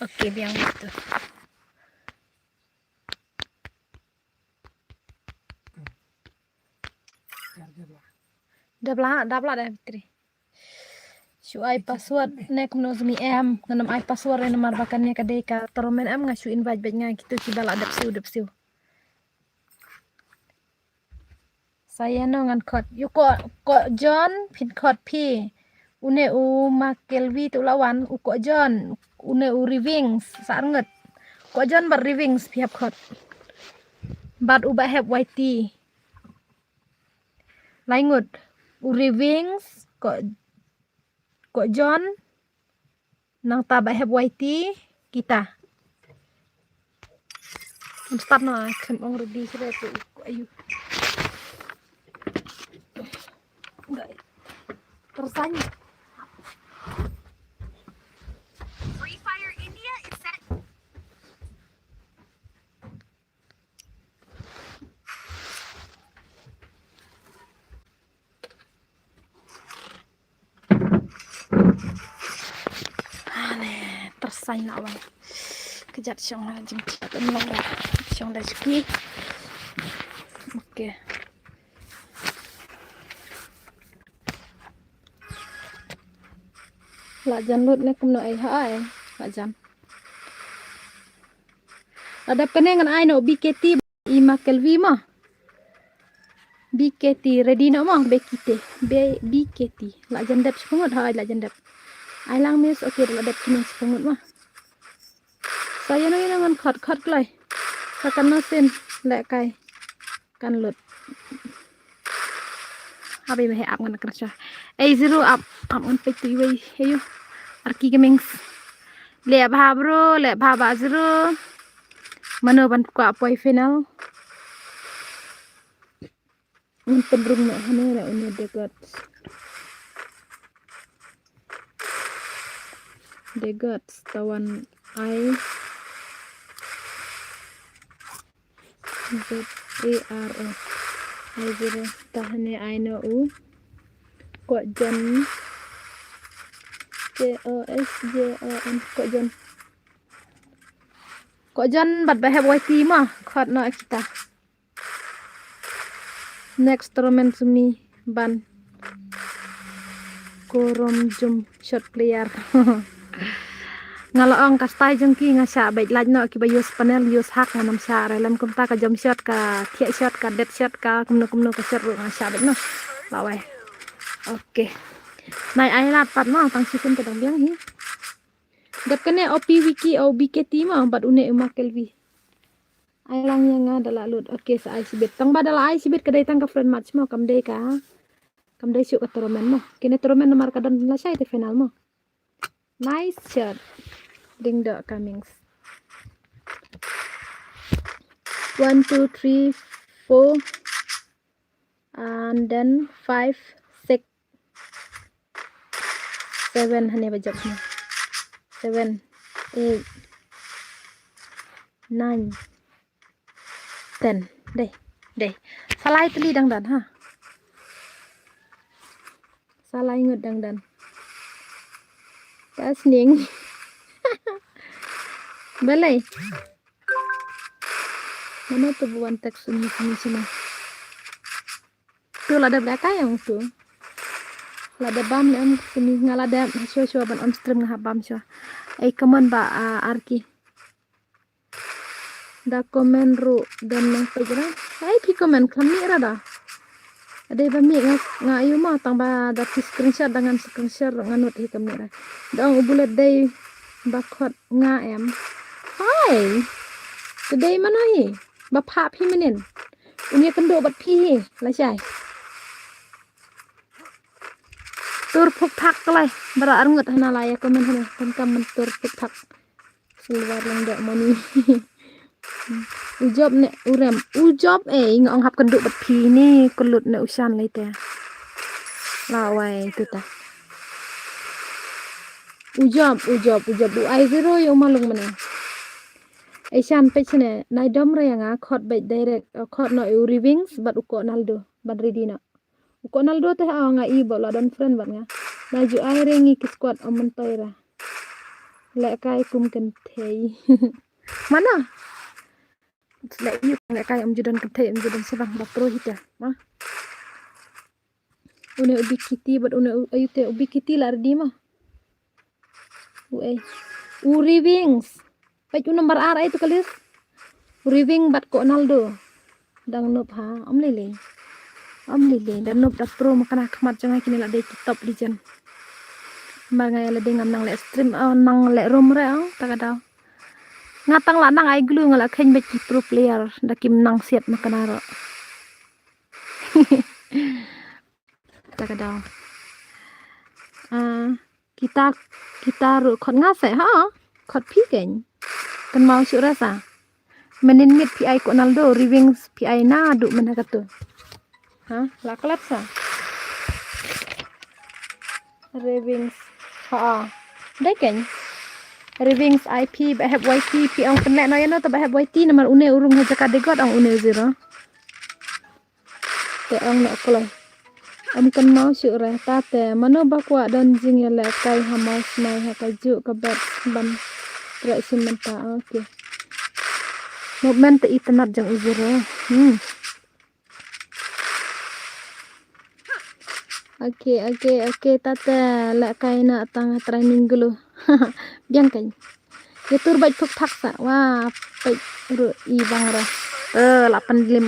Oke, biang itu. Dabla dah Fitri. Shu ai password nek nozmi em nganam ai password en nomor bakannya ka deka toromen em ngashu invite batnya gitu kibal adap siu. Saya no ngan kod yu ko John pin kod P. Une u makelvi tu lawan u ko John une u rivings saranget. Ko John bar rivings pihap kod. Bad u ba heb YT. Laingut u rivings ko John nang ta ba heb YT kita. Start no kan ong rudi sira tu ayu. Enggak. Tersanya. Free Fire India is set. Aneh, tersanya awal. Kejat siang lah jengki atau melora siang rezeki. Oke. Lajan lut nek kumno ai hai lajan. Ada penengan ai no BKT ima kelvi mah. BKT ready no mah BKT lajan dap sepungut hai lajan dap. Ai lang mis oke dap kini sepungut mah. Saya no dengan khat klai. Kakan nasin lek kai kan lut. Abi meh ap ngan kerja. Zero up ngan pekti wei heyo. Arki gemings. Le bro, le baba zero. Mano ban ko apoi final. Un pendrung na hane la une degat tawan ai ZARO ai zero tahane ai no u ko jan JON ko jan bat ba heb YT mah khat na kita next tournament sumi ban korom jum shot player ngalaong kastai jengki ngasya baik laj no ki bayus panel yus hak nganam sya relam kumta ka jam shot ka thia shot ka dead shot ka kumno ka shot ru ngasya baik no lawe oke nai ai lat pat no tang sikun ka dang biang hi dap kene OP wiki au BKT ma bat une makelvi ai lang yang adalah lut oke sa ai sibet tang badala ai sibet kadai tang ka friend match mo kam dei syuk ka tournament mo kene tournament nomor kadan la syai te final mo nice shot ding dot comings 1 2 3 4 and then 5 6 7 hane bajak mo 7 8 9 10 deh salai teli dang dan ha salai ngut dang dan kas ning balai mana tu buan teks ini sini tu lada belakang yang tu lada bam yang sini ngalada show ban on stream ngah bam show comment ba arki da komen ru dan nang pejra ai pi komen kami rada ada ba mi ngayu ma tang ba da screenshot dengan screenshot nganut hi kamera dong bulat day bakot nga em hai today mana hi bapa phi menen unia kendo bat phi la chai tur phuk thak lai bara arngut hana la ya komen hana kam tur phuk thak silwar lang dak moni ujob ne urem ujob ngong hap kendo bat phi ni kulut ne usan lai te lawai tu ta ujob u ai zero yo malung mana Asian pechne nai dom re nga khot bet direct khot no uri wings bat uko naldo bat redina uko naldo te nga I bola don friend bat nga na ju ai rengi ki squad omon toira le kai kum kan thei mana le yu le kai om judan kan thei om judan sebang ba pro hita ma une ubi kiti bat une ayute ubi kiti lar di ma uri wings pech nomor ar itu kalis Riving bat ko naldo dang nup ha om lele dan nup da pro makana khmat jangai kini la de top lijan mangai la de ngam nang le stream nang le room re taka daw ngatang la nang ai glu ngala khen bet pro player da kim nang siat makana ro taka daw kita ru khot ngase ha khot phi ken kan mau su rasa menin mit PI ko naldo riving PI na du mana katu ha la kelap sa rivings ha dai ken rivings IP ba have YT pi ang penlek no yano to ba have YT nomor une urung ha jaka de god ang une zero te ang no kolai am kan mau su ra ta te mano ba kwa don jing ya le kai ha mas mai ha ka ju ka bat ban tra simenta okay movement te itanat jang uzero Oke tata la kaina tang training dulu biang kan yatur baik phuk thak sa wa pai ru I bang ra 8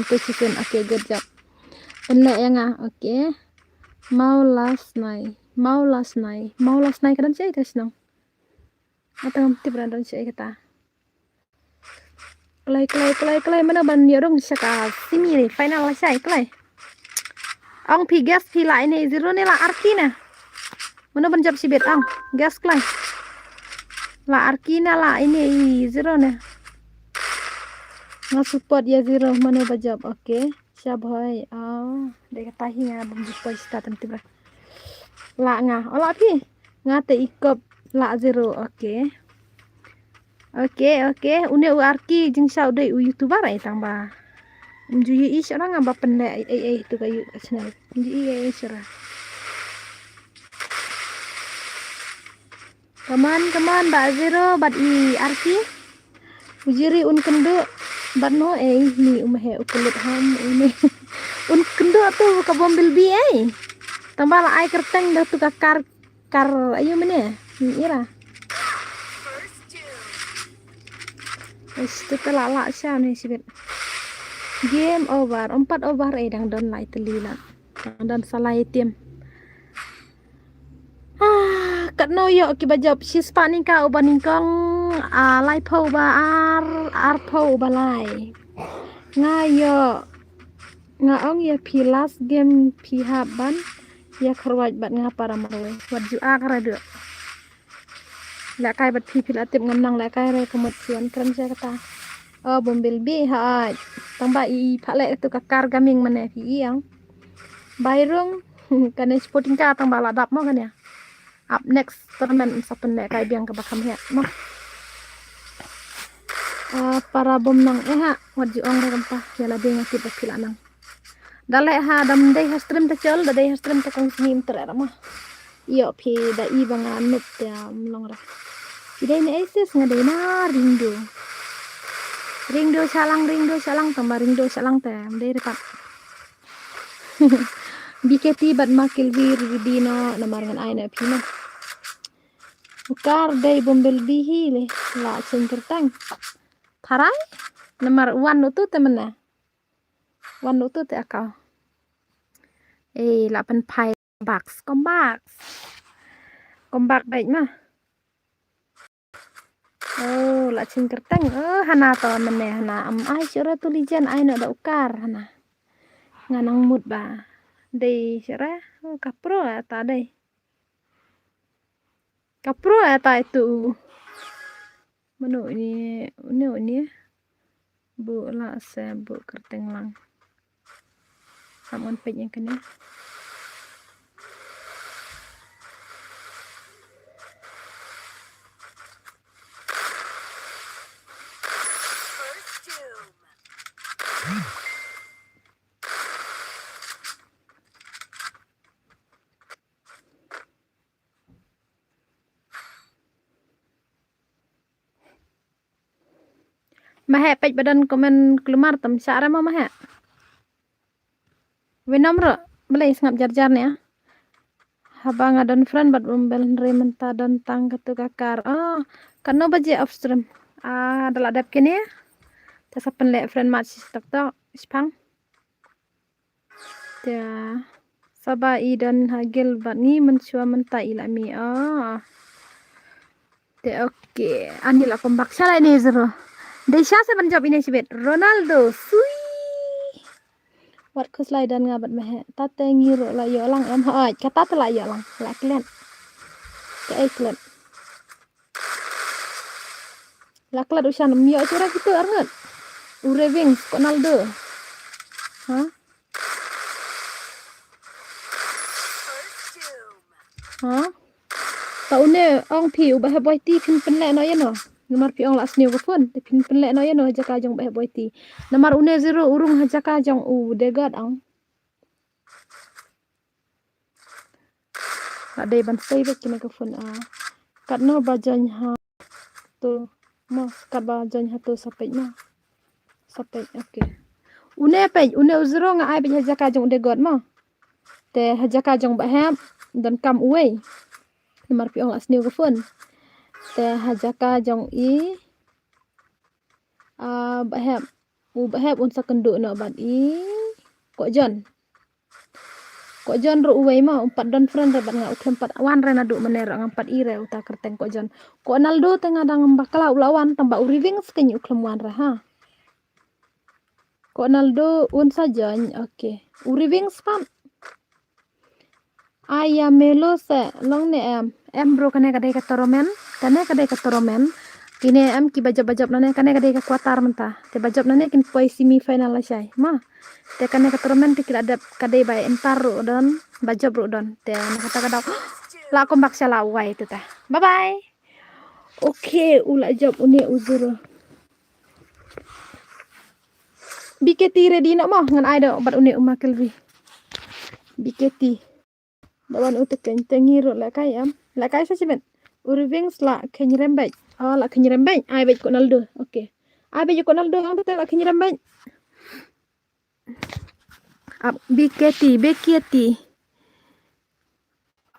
tu season oke good job penle yang oke mau last night kan cai tas nong atang tibran don cai kata klai mana ban yorong saka simi ni final la cai klai ang pi gas pi la ini zero ni la arkina mana ban jab si bet ang gas klai la arkina la ini zero ne nga support ya zero mana bajab oke siap hai de kata hi nga bam jupa sta tan tibra la nga ola pi nga te ikop la zero oke une u arki jing sau de u youtuber ai tamba Juyi is orang ngamba pende itu kayu channel juyi is ora kaman ba zero bat I arki ujiri un kendo bat no ni umahe ukulut ham ini un kendo tu ka bombil bi tambah la ai kerteng dah tu kar ayo mene ira itu telala sya nih sibet game over 4 over dang don lai telila dan salah tim kat no yo ki bajab sis paning ka ubaning kong lai pho ba ar pho ba lai ngayo ngaong ya pilas game pi haban ya kharwaj bat nga para marwe waju akra de la kai bat pi pil atip ngam nang la kai re kemot sian kran saya kata bombil bi ha tambah I phale tu kakar gaming mana pi yang bairung kan sporting ka tambah ladap mo kan ya up next tournament sapen le kai biang ka bakam ya mo para bom nang ha waju ong re kampa ya la de ngati pa pil anang dale ha dam dei ha stream ta chol da dei ha stream ta kong sim tra ma yo pi da I banga nup ta mlong ra idai ne eses ngade na ringdo salang tambah ringdo salang te mde repat BKT bat makil wir dino namar ngan aina pina ukar dai bombel bihi le la sengkertang tharai namar 1 tu temena 1 tu te akal la pen pai box kombak baik mah Oh, la chin kerteng. Oh, hana to mene hana ai chura tulijan ai no da ukar hana. Nganang mut ba. Dei chura kapro ta dei. Kapro ta itu. Manu ini bu la se bu kerteng lang. Saman pej yang kena. Mahe pej badan komen keluar tem syara ma mahe. Winam ro, belai sangap jar-jar ni ah. Habang adon friend bat umbel rementa don tang ketu kakar. Oh, kano baje upstream. Ah, dalak dap kini ya. Tasa penlek friend mat tok spang. Ya. Saba i dan hagil bat ni mensua menta ilami. Oh. Ya oke. Ani la kombak sala ini zero. Desha se banjab ini sibet. Ronaldo. Sui. Wat kuslai dan ngabat mehe. Tate ngiro la yo lang em haaj. Kata te la yo lang. La klen. Ke klen. La klen usan mio cura gitu arnget. Ure wings Ronaldo. Hah? Hah? Taune ong pi ubah boy ti pin penlek no ya no. Nomor pi ong la sniu ko pun pin penlek no ya no jaka jong bah boy ti. Nomor une zero urung jaka jong de god ang. Ada ban sai bet kini ko pun kat no bajan ha tu mas kat bajan ha tu sampai no. Sampai okey. Une pe une zero nga ai be jaka jong de god mo. Te jaka jong bah dan kam uwe. Nomor pi ong la sniu ko pun. Te hajaka jong i bahab unsa kenduk no bat i kok jon ro uwei ma umpat don friend bat nga uklem pat wan re nadu mener ngampat i re uta kerteng kok jon ko Ronaldo tengah dang bakla ulawan tamba uriving skeny uklem wan re ha ko Ronaldo un saja oke uriving spam aya melo se long ne em bro kane kadai katoromen kini em ki bajab nane kane kadai ka kuatar menta te bajab nane kin poi semi final la syai ma te kane katoromen te kila ada kadai bai entar ro don bajab ro don te kata kada la kombak sala wai itu ta bye bye oke ula job uni uzur biketi ready nak mah ngan ai do bat uni umakelvi biketi dawan utek tengi ro la kai sa siben urivings la kenyerembek oh la kenyerembek ai bet ko Ronaldo oke ai bet ko Ronaldo ang tu la kenyerembek biketi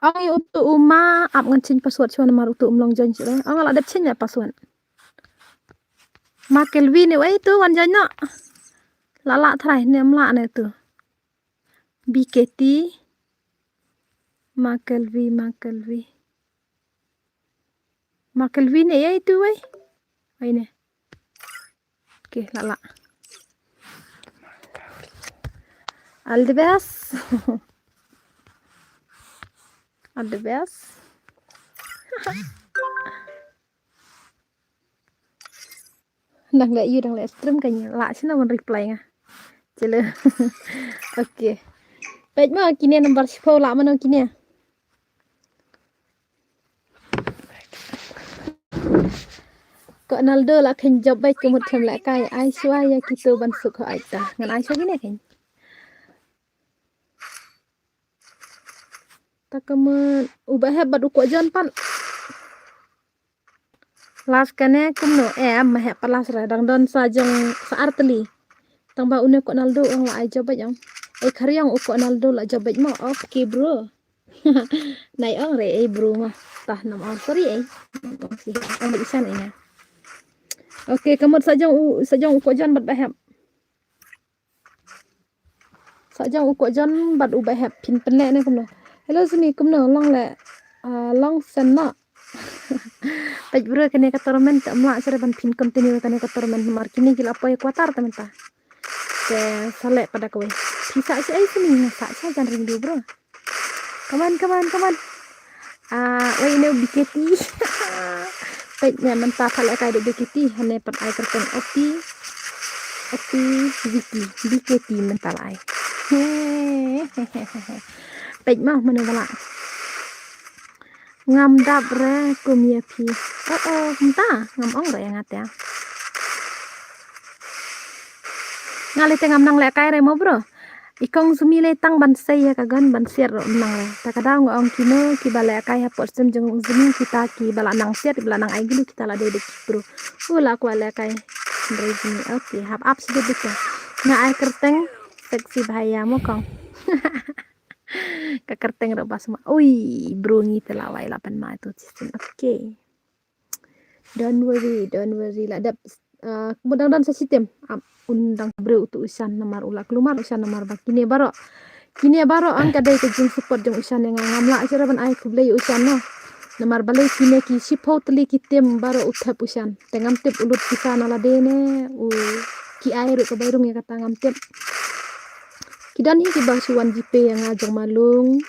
ang yu tu uma ap ngan chin password chuan mar tu umlong jon chre ang la dap chin ya password ma kelvi ni wai tu wan jon no la thrai nem la ne tu biketi Makelvi ne ya itu wai ne oke lala all the best all the best dang le stream kayaknya la sih namun reply nga cile oke baik mah kini nomor 10 la mana kini ko Ronaldo la khen job baik kemut khem la kai ai swa ya kitu ban suk ai ta ngan ai swa gini khen ta kemut ubah hebat uko jon pan las kane kumno mah palas ra dang don sa jong sa arteli tang ba une ko Ronaldo ang la ai job yang khariang uko Ronaldo la job mo oke bro nai ong re bro mah tah nam sorry sih ang bisa ini oke kamu sajong uko jon bat bahap sajong uko jon bat ubahap pin penle ne kumno hello sini kumno long le long sen na Pej bro kene ka tormen tak mlak sere ban pin continue kene ka tormen mar kini gila apa ya kuatar temen ta. Ke salek pada kowe. Bisa sih ai sini sak sa jan rindu bro. Come on. Wai ini biketi. Pej nya mentah salek kai biketi hane pat ai terteng opi biketi mental ai. Pej mah mana bala. Ngam dap re kumia pi. Entah ngam ong re ngat ya. Ngali te ngam nang le kai re mo bro. Ikong sumile tang ban sei ya kagan ban sier ro nang re. Ta kadang ong kino ki bala kai ha pot sem jeng sumi kita ki bala nang sier bala nang ai gilu kita la de bro. Ula ku ala kai. Rezini oke hap up sih bisa. Nga ai kerteng seksi bahaya mo kong. Kekerteng ro pas ma. Ui bro ngi telawai 8 ma itu sistem. Oke. Don't worry lah dap mudah-mudahan sa sistem undang bro untuk usan nomor ulah keluar usan nomor bakini baro ang kadai ke jing support jong usan yang ngamla acara ban ai kublai usan no nomor balai kine ki sipau teli kitem baro uthap usan tengam tip ulut kita nala dene ki air ke bairung ya kata ngam tip kidan hi ki basuan jipe yang ngajong malung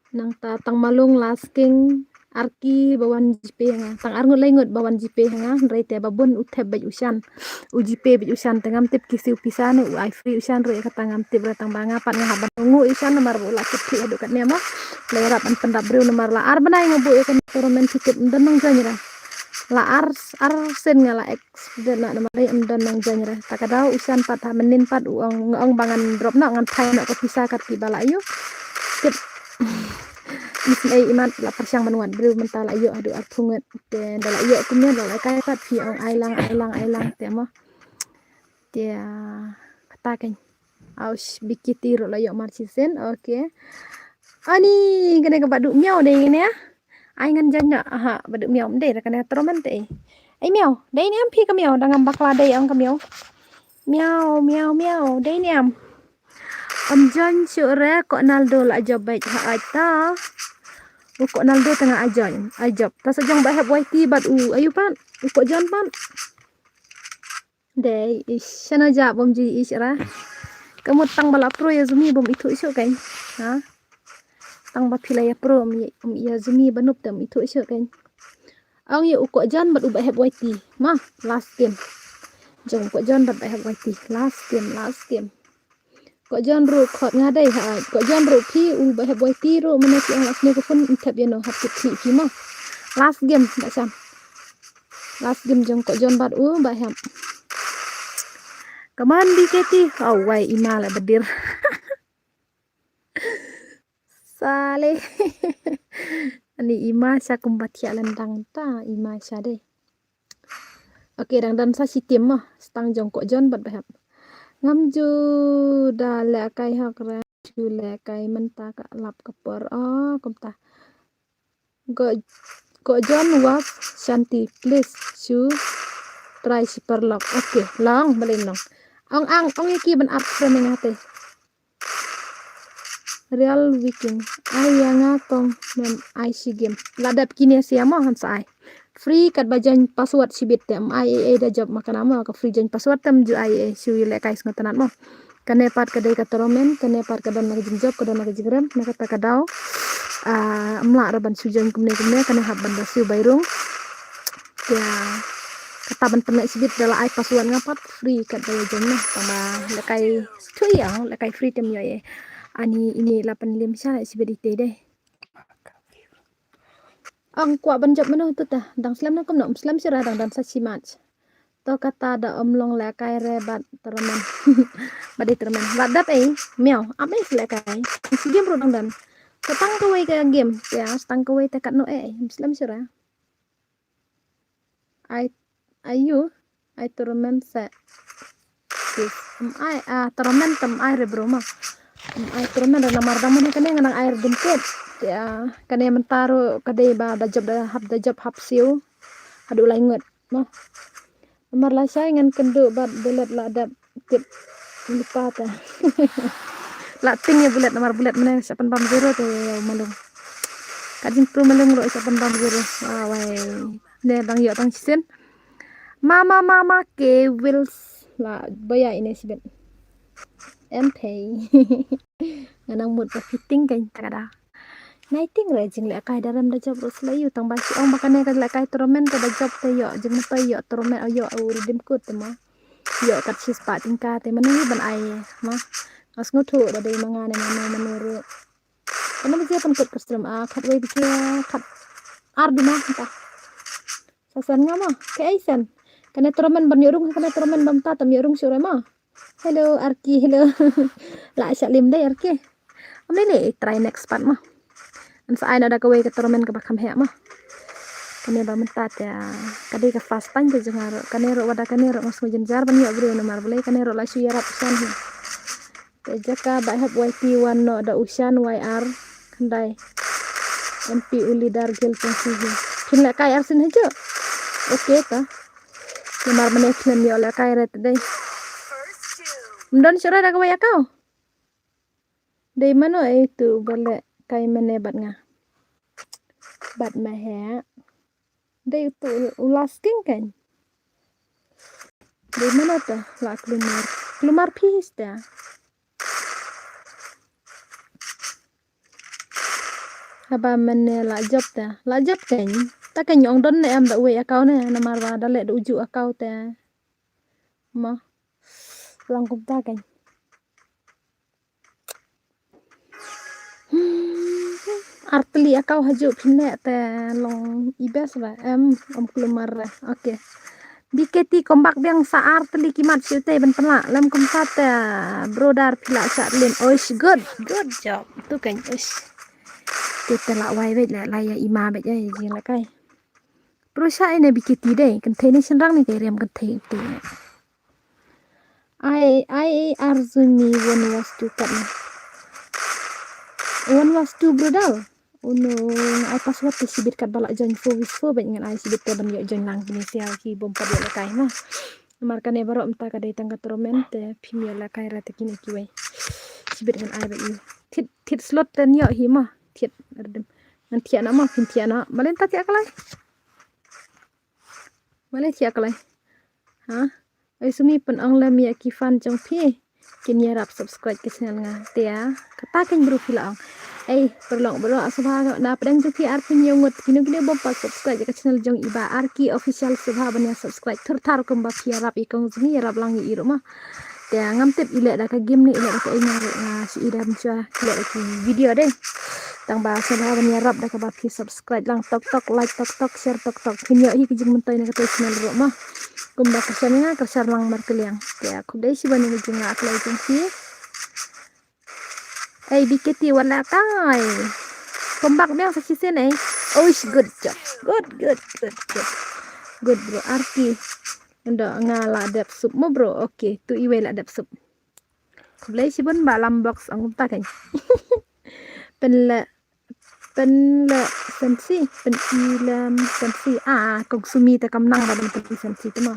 nang tang malung lasking arki bawan jipe nga tang arngut lengut bawan jipe nga rei te babun uthep baj usan u jipe baj usan tengam tip kisi upisan u ai free usan rei kata ngam tip ratang banga pat nga ban ngu usan nomor bola kiti adu kat nema lerap an pendap breu nomor la ar banai ngobu ya kan toromen tikit ndenong janyra la ar sen nga la ex dena nomor rei ndenong janyra takadau usan pat ha menin pat ong bangan drop na ngan thai na ko pisah kat ki bala ayu tip ai iman la persiang manuat bro mental ayo adu arpunget dan dala iyo kumnya dala kai pat pi ong ailang te mo dia katakan aus bikiti ro layo marcisen oke ani kene ke badu miau deh ini ya ai ngan janya aha badu miau deh kene tromen te ai miau deh ini am pi ke miau dangam bakla deh ong ke miau deh ini am jan sure kok naldo la jobat ha ata kok naldo tengah ajab ta sajang bahab waiti bat ayu pan kok jan pan dei isana ja bom ji isra kamu tang bala pro ya zumi bom itu isu kan ha tang ba phila ya pro ya zumi banup tam itu isu kan ang ya kok jan bat bahab waiti ma last game jong kok jan bat bahab waiti last game kok jan ru khot ngadai ha kok jan ru phi bahab waiti ru menaki ang asne ko pun tab ya no hap phi ma last game jong kok jan bat bahab kaman diketi wai imala bedir sale ani ima sa kumbat ya lendang ta ima sa deh oke dan sa sitim mah stang jong kok jan bat bahab ngamju dala kai hakra chule kai menta ka lap kapor komta go jan was shanti please chu try super lock oke long balen long ong iki ban up frame ngate real weekend ayanga kong mem IC game ladap kini siamo han sai free kat bajan password sibit tem IAA da job makana mo ka free jan password tem ju IAA sui le kais ngotanat mo kane part kadai katoromen kane part kadan na job kadan na jigram na kata kadau mla raban sujan kumne kane haban da siu bairung ya kata ban penek sibit dala ai password ngapat free kat bajan na tama le kai tuyang le kai free tem yo ye ani ini 85 sya sibit ite deh ang kwa banjab mano tu ta dang slam na kom slam sira dang sa simat to kata da omlong le kai rebat terman badi terman ladap miau apa le kai si game ro dan setang ke way ke game ya setang ke way tekat no slam sira ayu terman sa terman tem air bro ma ai terman da namar damun kan nang air dempet ya kan mentaro kadai ba da job hap siu adu lainget no nomor la saya ngan kendo bat bulat la ada tip lupa ta la ting ya bulat nomor bulat mana 8 0 tu malung kat jing pro meleng ro sa pendam guru wai ne bang yo tang sin mama ke wills la baya ini sibet empay nganang mood pa fitting kan takada naiting re jing le kai daram da job ros layu tang ba si ong bakane ka le kai tromen ka da job te yo jing pa yo tromen yo dim kut ma yo kat sis pa tingka te mani ban ai ma as ngutu da dei mangane menuru ana bi pan kut custom khat wei bi khat ar di ma ta sasan ngama ke aisan kana tromen ban yorung kana tromen bam ta tam yorung sure ma hello arki hello la sha lim dai arki amne le try next part ma an sa ai na da ka wei ka tromen ka bakam he ma kane ba mentat ya kade ka fast pan je jangar kane ro wada kane ro mas jar ban yo bro na mar bele kane ro la su yarap san hi te jaka ba hab yt1 no da usan yr kandai mp uli dar gel pensi hi kin la kai arsin hajo oke ta mar mane klen yo la kai ret dai ndon sura da ka wei kau dei mano itu bale kai mane bat nga bat ma he dei tu ulasking kan dei mana ta la klumar pis ta haba mane la job kan ta kan yong don ne am da we akau ne na mar ba da le du uju akau ta ma lang kum ta kan artli akau haju phine ta long ibas ba om klumar oke BKT kombak biang saar teli kimat syute ben pela lem kumsat brodar pila sak lim oish good job tu kan oish kita la wai bet la ya ima bet ya jing la kai perusahaan ini BKT deh kan teni senrang ni kai rem kan te ai arzuni one was to kat one was to brodal uno ai password te sibit kat balak join fo wis fo bet ngan ai sibit te ban yo join lang ni sial ki bom pa dia kai ma mar kane barok mta ka dei tangga tromen te phimia la kai ra te kini ki wei sibit ngan ai bet tit slot ten yo hi ma tit erdem ngan tiana ma fin tiana malen ta tiak lai malen tiak lai ha ai sumi pen ang lam ya ki fan jong phi kin ya rap subscribe ke channel nga te ya kata ken bru filang perlong subha na pedang juki arpi nyongut kini bom pa subscribe ke channel jong iba arki official subha banya subscribe thar kemba pia rap ikong zmi rap langi iru ma te ngam tip ile da ka game ni ile da ka ina si idam cha ile da ki video deh tang ba subha banya rap da ka ba pi subscribe lang tok like tok share tok kinyo hi kijing mentoy na ka channel ro ma kumba ka channel ka share lang mar keliang te aku dei si bani jinga aklai jong si BKT wala kai kombak biang sa sisen oish good job good bro arki ndo ngala dep sup mo bro oke tu iwe la dep sup blai si bon balam box ang ta kan pen la sensi pen ilam sensi kong sumi ta kam nang ba pen sensi tu ma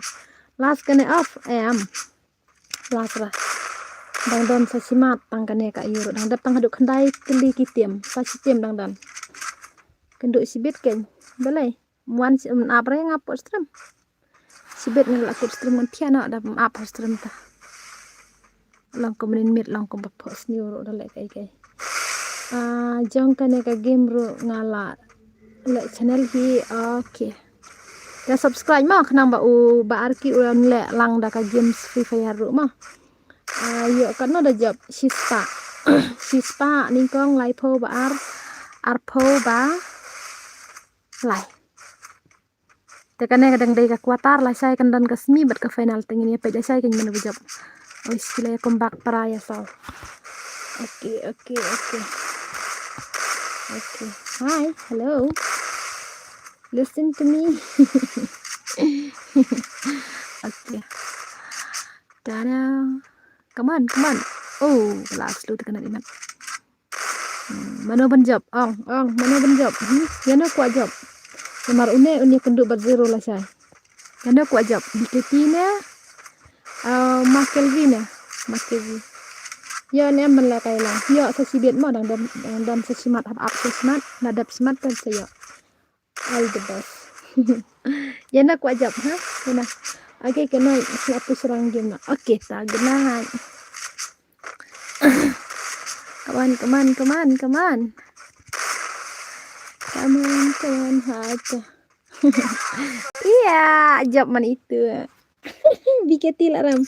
last kane off last ra dang don sa simat tang kane ka yuro dang dap tang haduk khandai keli kitiem sa sistem dang dan kenduk sibit ken balai muan apre ngapot stream sibit ngal akut stream mon tiana da ap stream ta lang ko menin mit lang ko ba post ni ro da le kai jong kane ka game ro ngala le channel hi oke ya subscribe ma khnang ba ba arki ulam le lang da ka games free fire ro ma yo kan no da job sispa ning kong lai po ba arpo ba lai te kane kadang dei ka kuatar lai sai kan dan kasmi bat ka final tengin ya pe sai kan men job oi skile kombak para ya so oke hi hello listen to me oke tada come on last lu tekan iman mano ban job mano ban job yana kuat job nomor une kenduk bar zero lah sai yana kuat job BKT ne makelvi Yo anh em mình là cái là yo sa si biết mà đam sa si mat hab ap sa si mat na dap si mat kan sa yo all the best. Yan na kwa jab ha yan na. Okay kena satu serang game na. Okay ta genahan. Come on. Hata. Iya, job man itu. Biketi laram.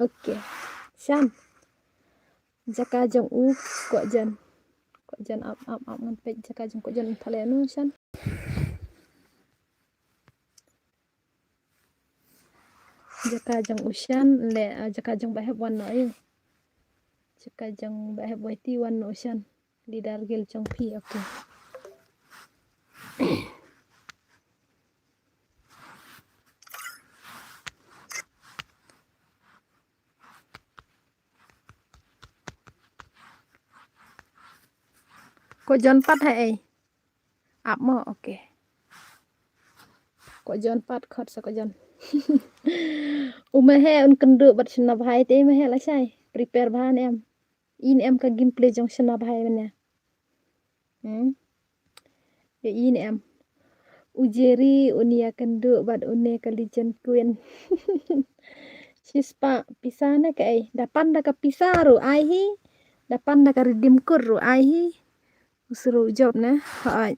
Okay. San. Jaka jong u kok jan up ngan pe jaka jong kok jan thale nu san. Jaka jong usan le jaka jong baheb wan no ayo. Jaka jong baheb waiti wan no usan. Di dargel jong pi okay. Kok jon pat hai ap mo okay. Kok jon pat khot sa kok jon. Umahe un kendu bat shna bhai te mahe la sai prepare bhan em. In em ka gameplay jong shna bhai mane. Ya in em. Ujeri unia kendu bat une kalijan queen. Sispa pisana kai dapan da ka pisaru ai hi dapan da ka redeem kur ai hi usuru job na hai.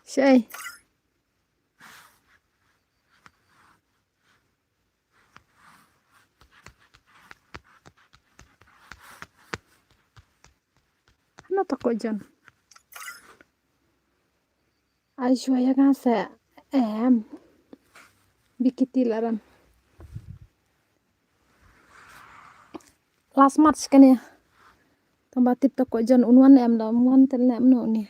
Shay. Ano to ko jan. Aishwaya kan sa bikiti laram. Last match kan ya. Tambah tip to ko jan unwan em da muan tel em no ni.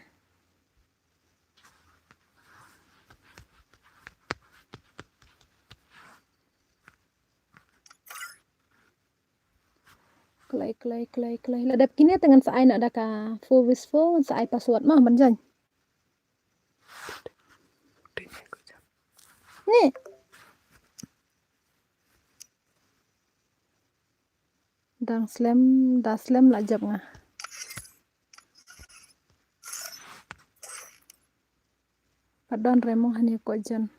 Klay. Ladap kini dengan sa ai nak da ka 4 sa ai password mah man jan. Ni. Da slam la jab nga. Padon remo hani ko jan.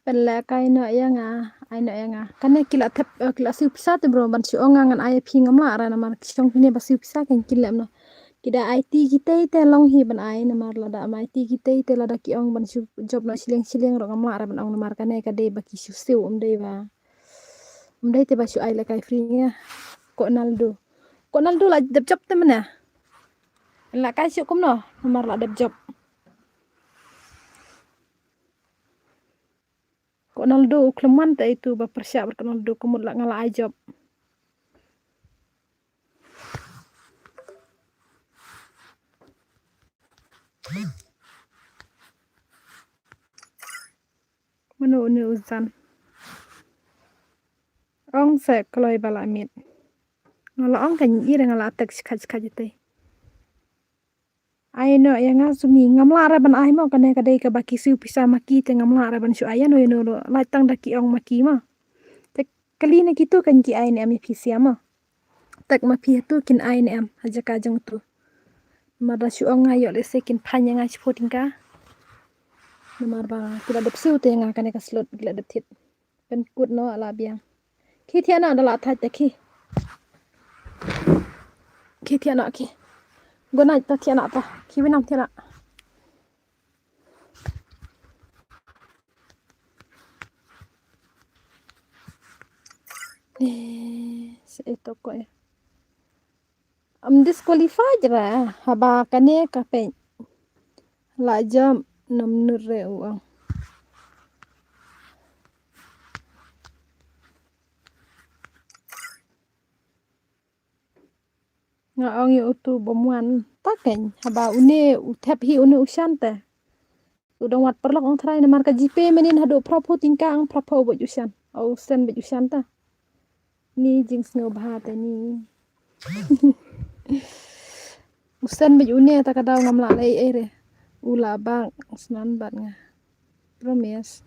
Pella kai no yang ai no yang kan kila thep kila siu pisa te bro ban si onga ngan ai phi ngam la ra na mar chong ni ba siu pisa kan kila no kida IT kita te long hi ban ai na mar la da ma IT kita te la da ki ong ban siu job no sileng ro ngam la ra ban ong na mar kan ka de ba ki siu dei te ba siu ai la kai free nya ko Naldo la dep job te mana la kai siu kum no mar la dep job Naldo kleman ta itu ba persiap Naldo kumut la ngala ai job. Mano ni uzan. Ong se kloi bala mit. Ngala ong kan ira ngala tek skaj te. Ai no yang asumi ngamla ra ban ai mo kan ka dei ka baki siu pisa maki te ngamla ra ban su aya no la tang da ki ong maki ma. Tek kali na gitu kan ki ai ne ami pisia ma. Tak ma pi tu kin ai ne am aja ka jang tu. Mara su ong ayo le sekin phanya nga supporting ka. Nomor ba kila dep siu te nga kan ka slot kila dep tit. Pen kut no ala biang. Ki thiana da la thai te ki. Ki thiana ki. Gona ta thiana ta. Ki winam thiana. Se ito ko disqualified ra haba kane ka pe la jam nam nure uang nga ong yu tu bomuan taken haba une uthap hi une ushante udang wat perlok ong try na marka GP menin hado propo tingka ang propo bo ushan au sen bo ushanta ni jings ngo bahate ni usen bo une ta kadaw ngam la lei ere ula bang snan bat nga promise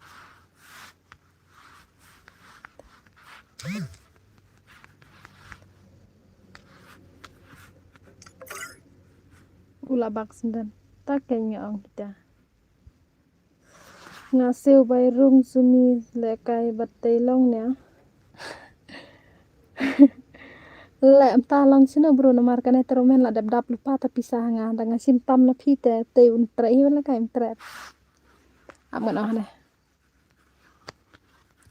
ula bak sendan taken nga ong kita ngasih bay rung sumi lekai batay long nya le ta long sino bro na marka ne tromen la dap dap lupa tapi sah nga dengan simpam na pite te un tre hi la kai tre aman ah ne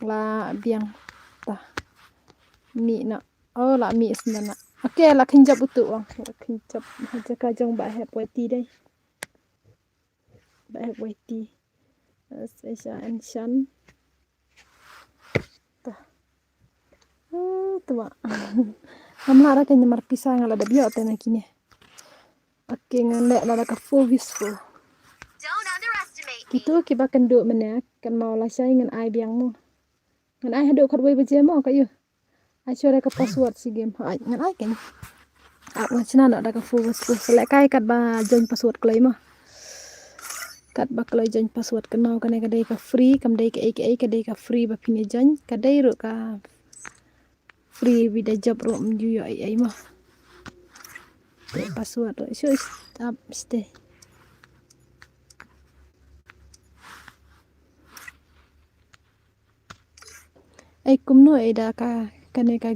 la biang ta mi na oh la mi sendana oke la kinjap utu wang kinjap haja kajong ba hep wati dai ba hep wati Sesha and Shan tuwa amlara kanya marpisa ngala da biyo tena kini oke ngale la ka fovisful gitu kiba kendo mena kan mau la sai ngan ai biang mo ngan ai hado khat wei beje mo kayu ai chore ka password si game ai ngan ai kan ngan china da ka fovisful sele kai kat ba join password klei mo kat ba klei join password kan mau kan ka dei ka free kam dei ka dei ka free ba pini join ka dei ro ka free vida job ro mju yo ai mo password ro so stop stay ai kumno eda ka kane ka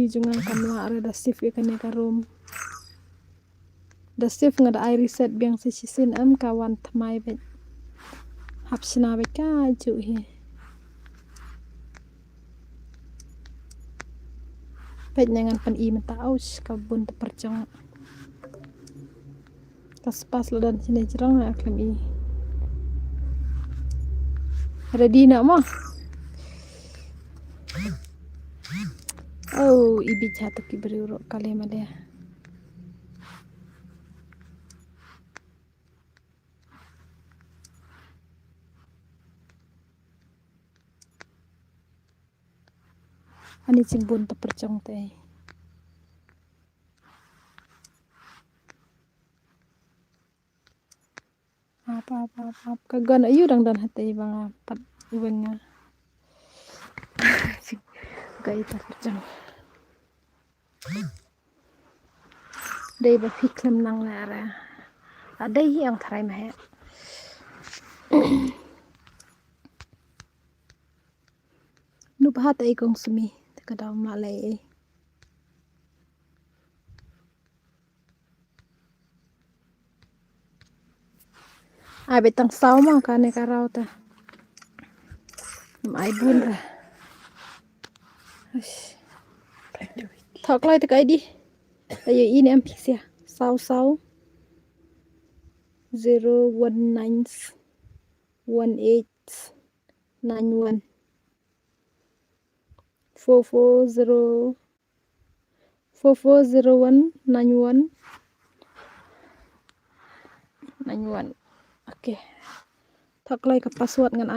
jungang kamla re da sif kane ka room da sif ngada ai reset biang si sin am kawan thamai be hapsina be ka ju hi pet nyangan pan i mata aus ka bun te perjong kas pas lo dan sini jerang aklam i ready nak mah oh ibi jatuh ki beri urut kali malia ani cimbun te perjong teh apa kagan ayu dang dan hati bang pat ubenga gai te perjong dei ba fiklam nang lara ada yang tharai mah nu bahat ai kong sumi kadaw malay ai betang saw ma kane karaw ta ai bun ra thok lai ta kai di ayo ini am pixia saw 0191891 440191 oke thok lai ka password ngan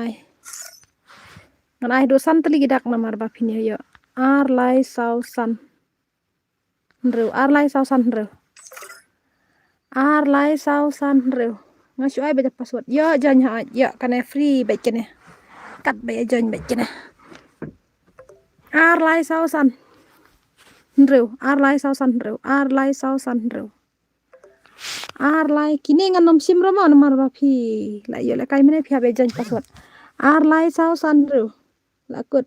ai do san tali gidak namar ba phini yo ar lai saw san rew ngasyu ai baca password yo join ha yo kana free ba kene kat ba join ba kene ar lai saw san rew ar lai kini ngan nom sim ro ma namar ba phi la yo la kai mene phi ba join password ar lai saw san rew la kut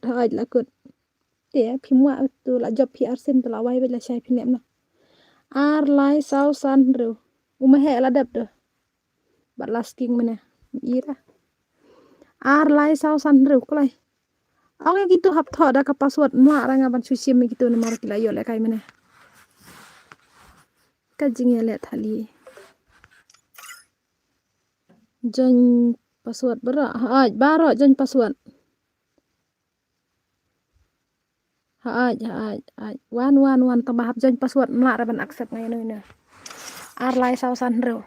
te phi mua tu la job phi arsen tu la wai ba la shai phi nem na ar lai saw san rew he la dap do bat lasting mene ira ar lai saw san rew klai ong gitu hap tho da ka password mua ranga ban susim gitu nomor kila yo le kai mene kajing ya lihat hali join password bara baro join password wan tambah hab join password melak raban accept ngai no arlai sausan reu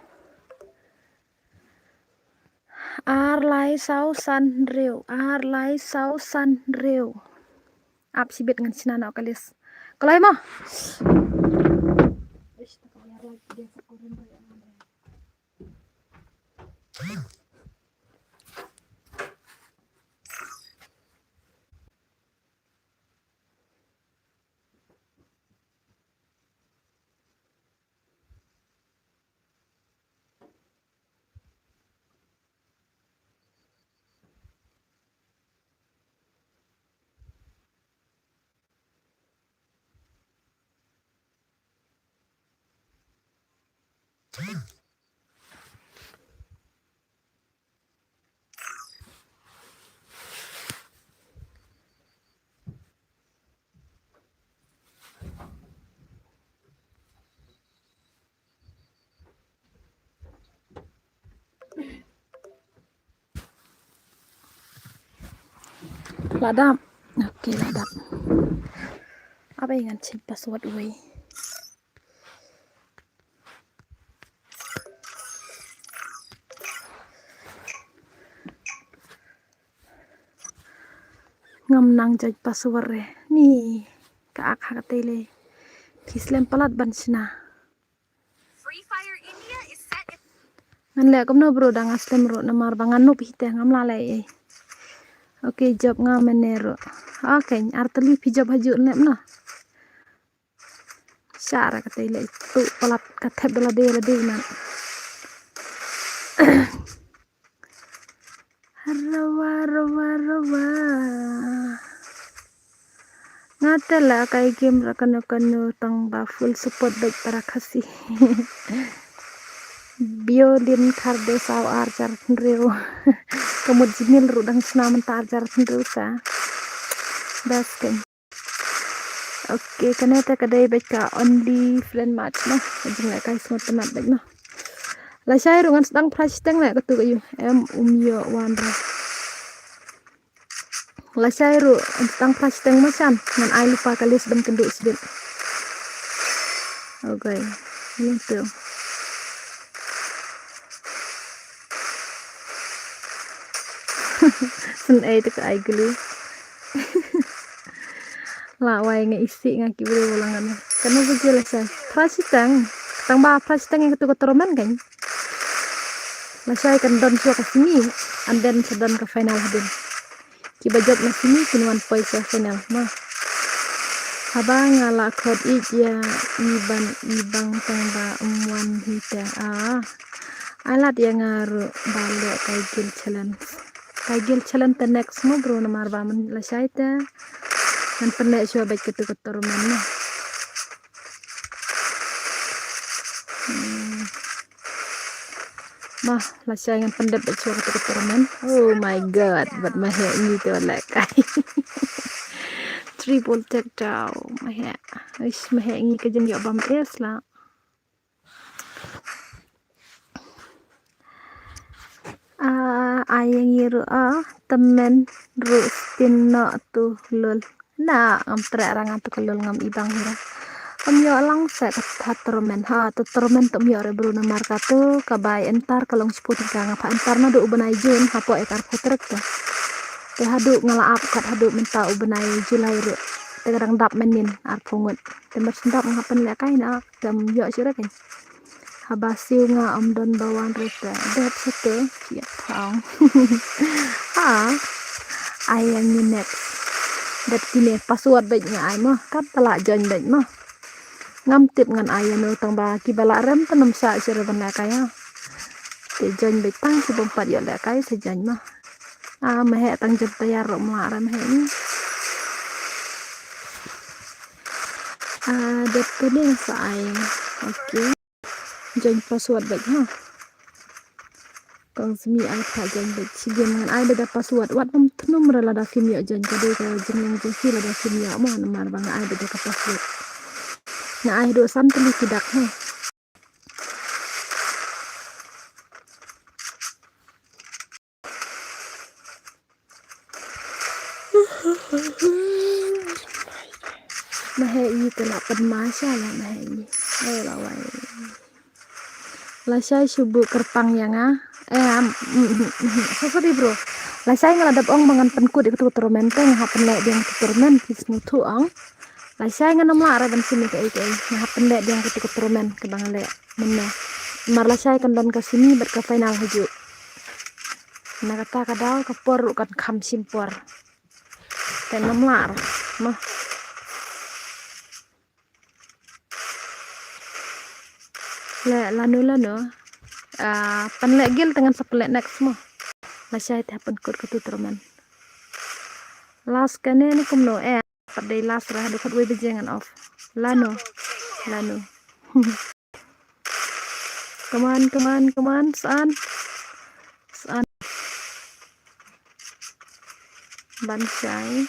ap sibet ngan sinana kalis kalai mah ladap oke ladap apa yang ngancin password uai ngam nang jaj password re ni ka ak hakatele Islam palat ban sina Free Fire India is set ngan le komno bro dang aslam ro namar bangan no pihte ngam lalai oke job ngam menero oke arteli pijab haju nem na syara katele tu palat kathe bela de na rawa ngatela kai game rakano tang ba full support baik para kasih biolin karde saw arjar reu kamud jinil rudang senaman tarjar reu sa basken oke kaneta kadai baik ka only friend match no jeng kai semut tenat baik no la saya rungan sedang prasiteng na ketu kayu yo wandra la saya ru sedang prasiteng masan ngan ai lupa kali sedang kenduk sedit oke gitu sen ai tak ai gelu la wai nge isi ngaki buru ulangan karena begila saya prasiteng tang prasiteng yang ketu keteromen kan la saya kan don suka sini and then sedang ke final hadin kibajat na sini kinuan poin sa final mah habang ala kod ya ibang tangba umwan hita alat yang ngaru balo kaigil challenge the next mo bro na marba man la shaita nan penne syo baik ketu man mah la shay ngan pendep baik syo ketu man oh my god but mahe ini to like triple take down mahe ini kejen yo bam es la ayang yiru temen ru stinno tu lul na ngam tre rang tu kelul ngam ibang hira yo lang set hatromen tutromen tum yo re bru na marka tu kabai entar kalong seputi ka ngapa entar na do ubenai jun hapo ekar putrek tu te hadu ngalaap kat hadu menta ubenai julai ru te kadang dap menin ar pungut te mersendap ngapen le kai na jam yo sire kan habasiu nga don bawan rete dap sete ya taung ayang ni next dat kini password baik nga ay mo kat tala join baik mo ngam tip ngan ayah no tang ba ki bala rem tanam sa sira ban kaya te join baik tang si bompat yo le kai se join mo mehe tang jep tayar ro ma ram he ni dat kini sa ayang oke join password baik ha kang semi ay ka join baik si dengan ay beda password wat num rela da film yo join kade ka jeneng jesi la da film yo mo namar bang ay beda ka password na ay do samtali tidak ha mà hệ gì từ là bên má sao là mà hệ gì đây là vậy là saya subuh kerpang yang sorry bro lah saya ngeladap ong mangan penkut itu turmen teh ngahapen lek diang turmen kis nutu ong lah saya nganam lara ban sini ke ngahapen lek diang turmen ke bang lek meneh marlah saya kendan ke sini ber ke final haju nah kata kadal ke por kan kam simpor tenam lar mah lek lanu penlek gil dengan sepelek next mah lah saya teh penkut ke turmen last kene ni kumno pada last rah dekat we bejengan off lano keman saan bansai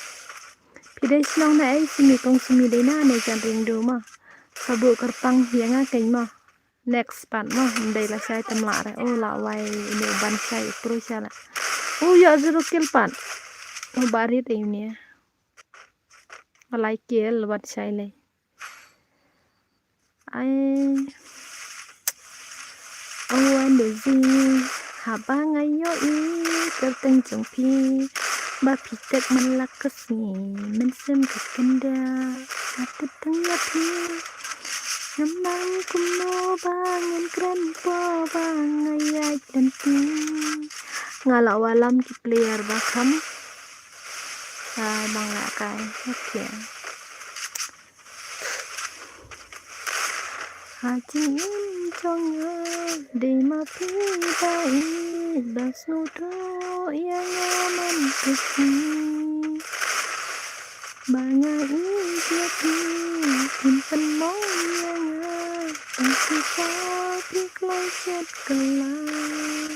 pidai sinong na ay simi kong sumi day na ne jan ring do ma sabu kerpang yang aking ma next pan ma day la sai tam la oh la wai ini bansai pro sala oh ya zero kill pan oh bari ini like kill bansai le ai oh ando zi habang ayo terteng jengpi ba pitek malak kesni mensem kekenda aku tengah pi nambang kumo bangun keren po bangayay tenting ngala walam ki player bakam bang lakai okay hati jongnya di mapi bai basudo yang aman kesini banyak jati simpen moyang masih kopi kloset kelar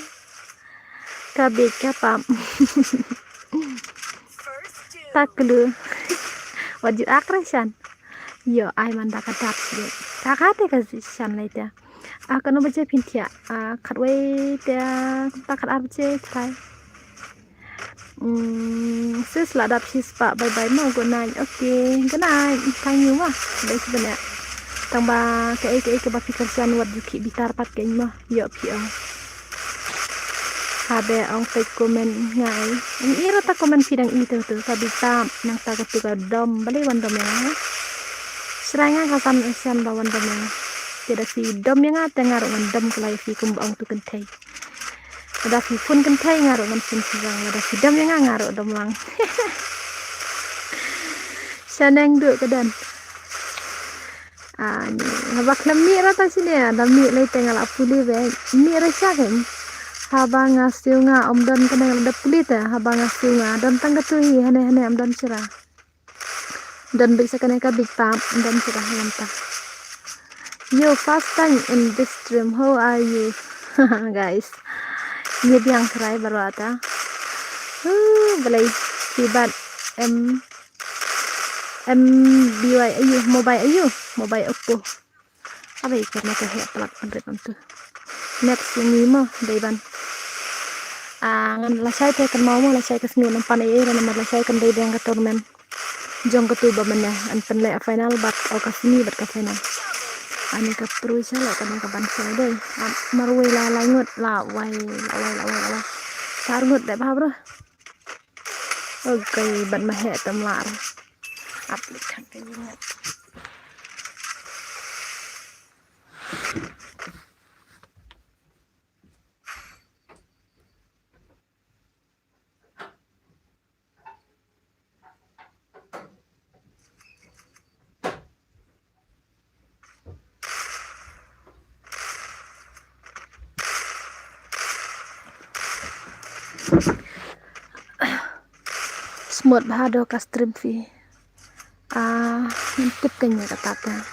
kabik kapam tak kelu wajib akresan yo ai man tak kadap sih kakate kasisan laita akan baca pintia katwe dia tak abje try sis ladap sis pak bye bye mau good night okay good night thank you mah baik sebenarnya tambah ke baki kerjaan wat juki bitar pat ke mah yo piang habe ong fake comment ngai ini rata komen pidang itu tuh kabita nang tak ketuga dom balik wandom ya serangnya kasan esian bawan dom ya tidak si dom yang ada ngaruh ngendam ke live kumbang tu kentai ada si pun kentai ngaruh ngendam sirang ada si dom yang ngaruh dom lang saneng duk kedan ni habak lami rata sini ya lami lai tengah lapuli be mi rasa kan habang ngasiunga om don kena ada pulit ya habang ngasiunga don tangga tuhi hane om don cerah dan bisa kena ka big pump don cerah lantah. Yo, first time in this stream, how are you? Guys, ini biang kerai baru ada. Balai sibat MBY mobile Oppo. Apa itu nak kayak pelak pendek itu. Next ini mah daiban. Ngan lasai tekan mau lah saya kesini nampan air dan nampak saya kan dari yang ke turmen. Jong ketuba mana an penlek final bat okasini bat ke final. Ani ka perui sala kan ka bansa deh marwe la langut la wai sarngut deh bro okay ban mahe tamlar aplikasi kayaknya smooth bahado ka stream fi tip kanya katata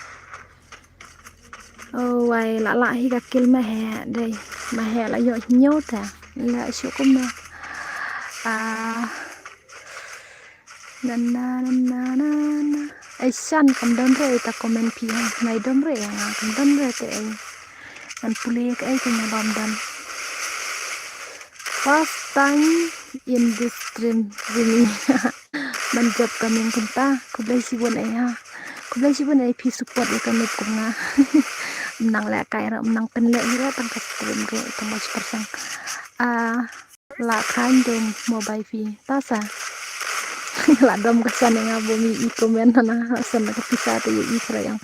oh wai la hi ka kil mahe đây mahe la yo nhau ta la shu kuma na ai san kam don re ta comment pi mai dom re kam don re te an pule ka ai kanya bom dan first time in this stream really banjab kami yang kenta kublai sibun ai ha kublai sibun ai pi support ya kami kunga menang le kai ra menang pen le ira tangkat stream ro tamo persang la kan dom mobile fi tasa la dom kesan yang bumi i komen na san ka pisa te i kra yang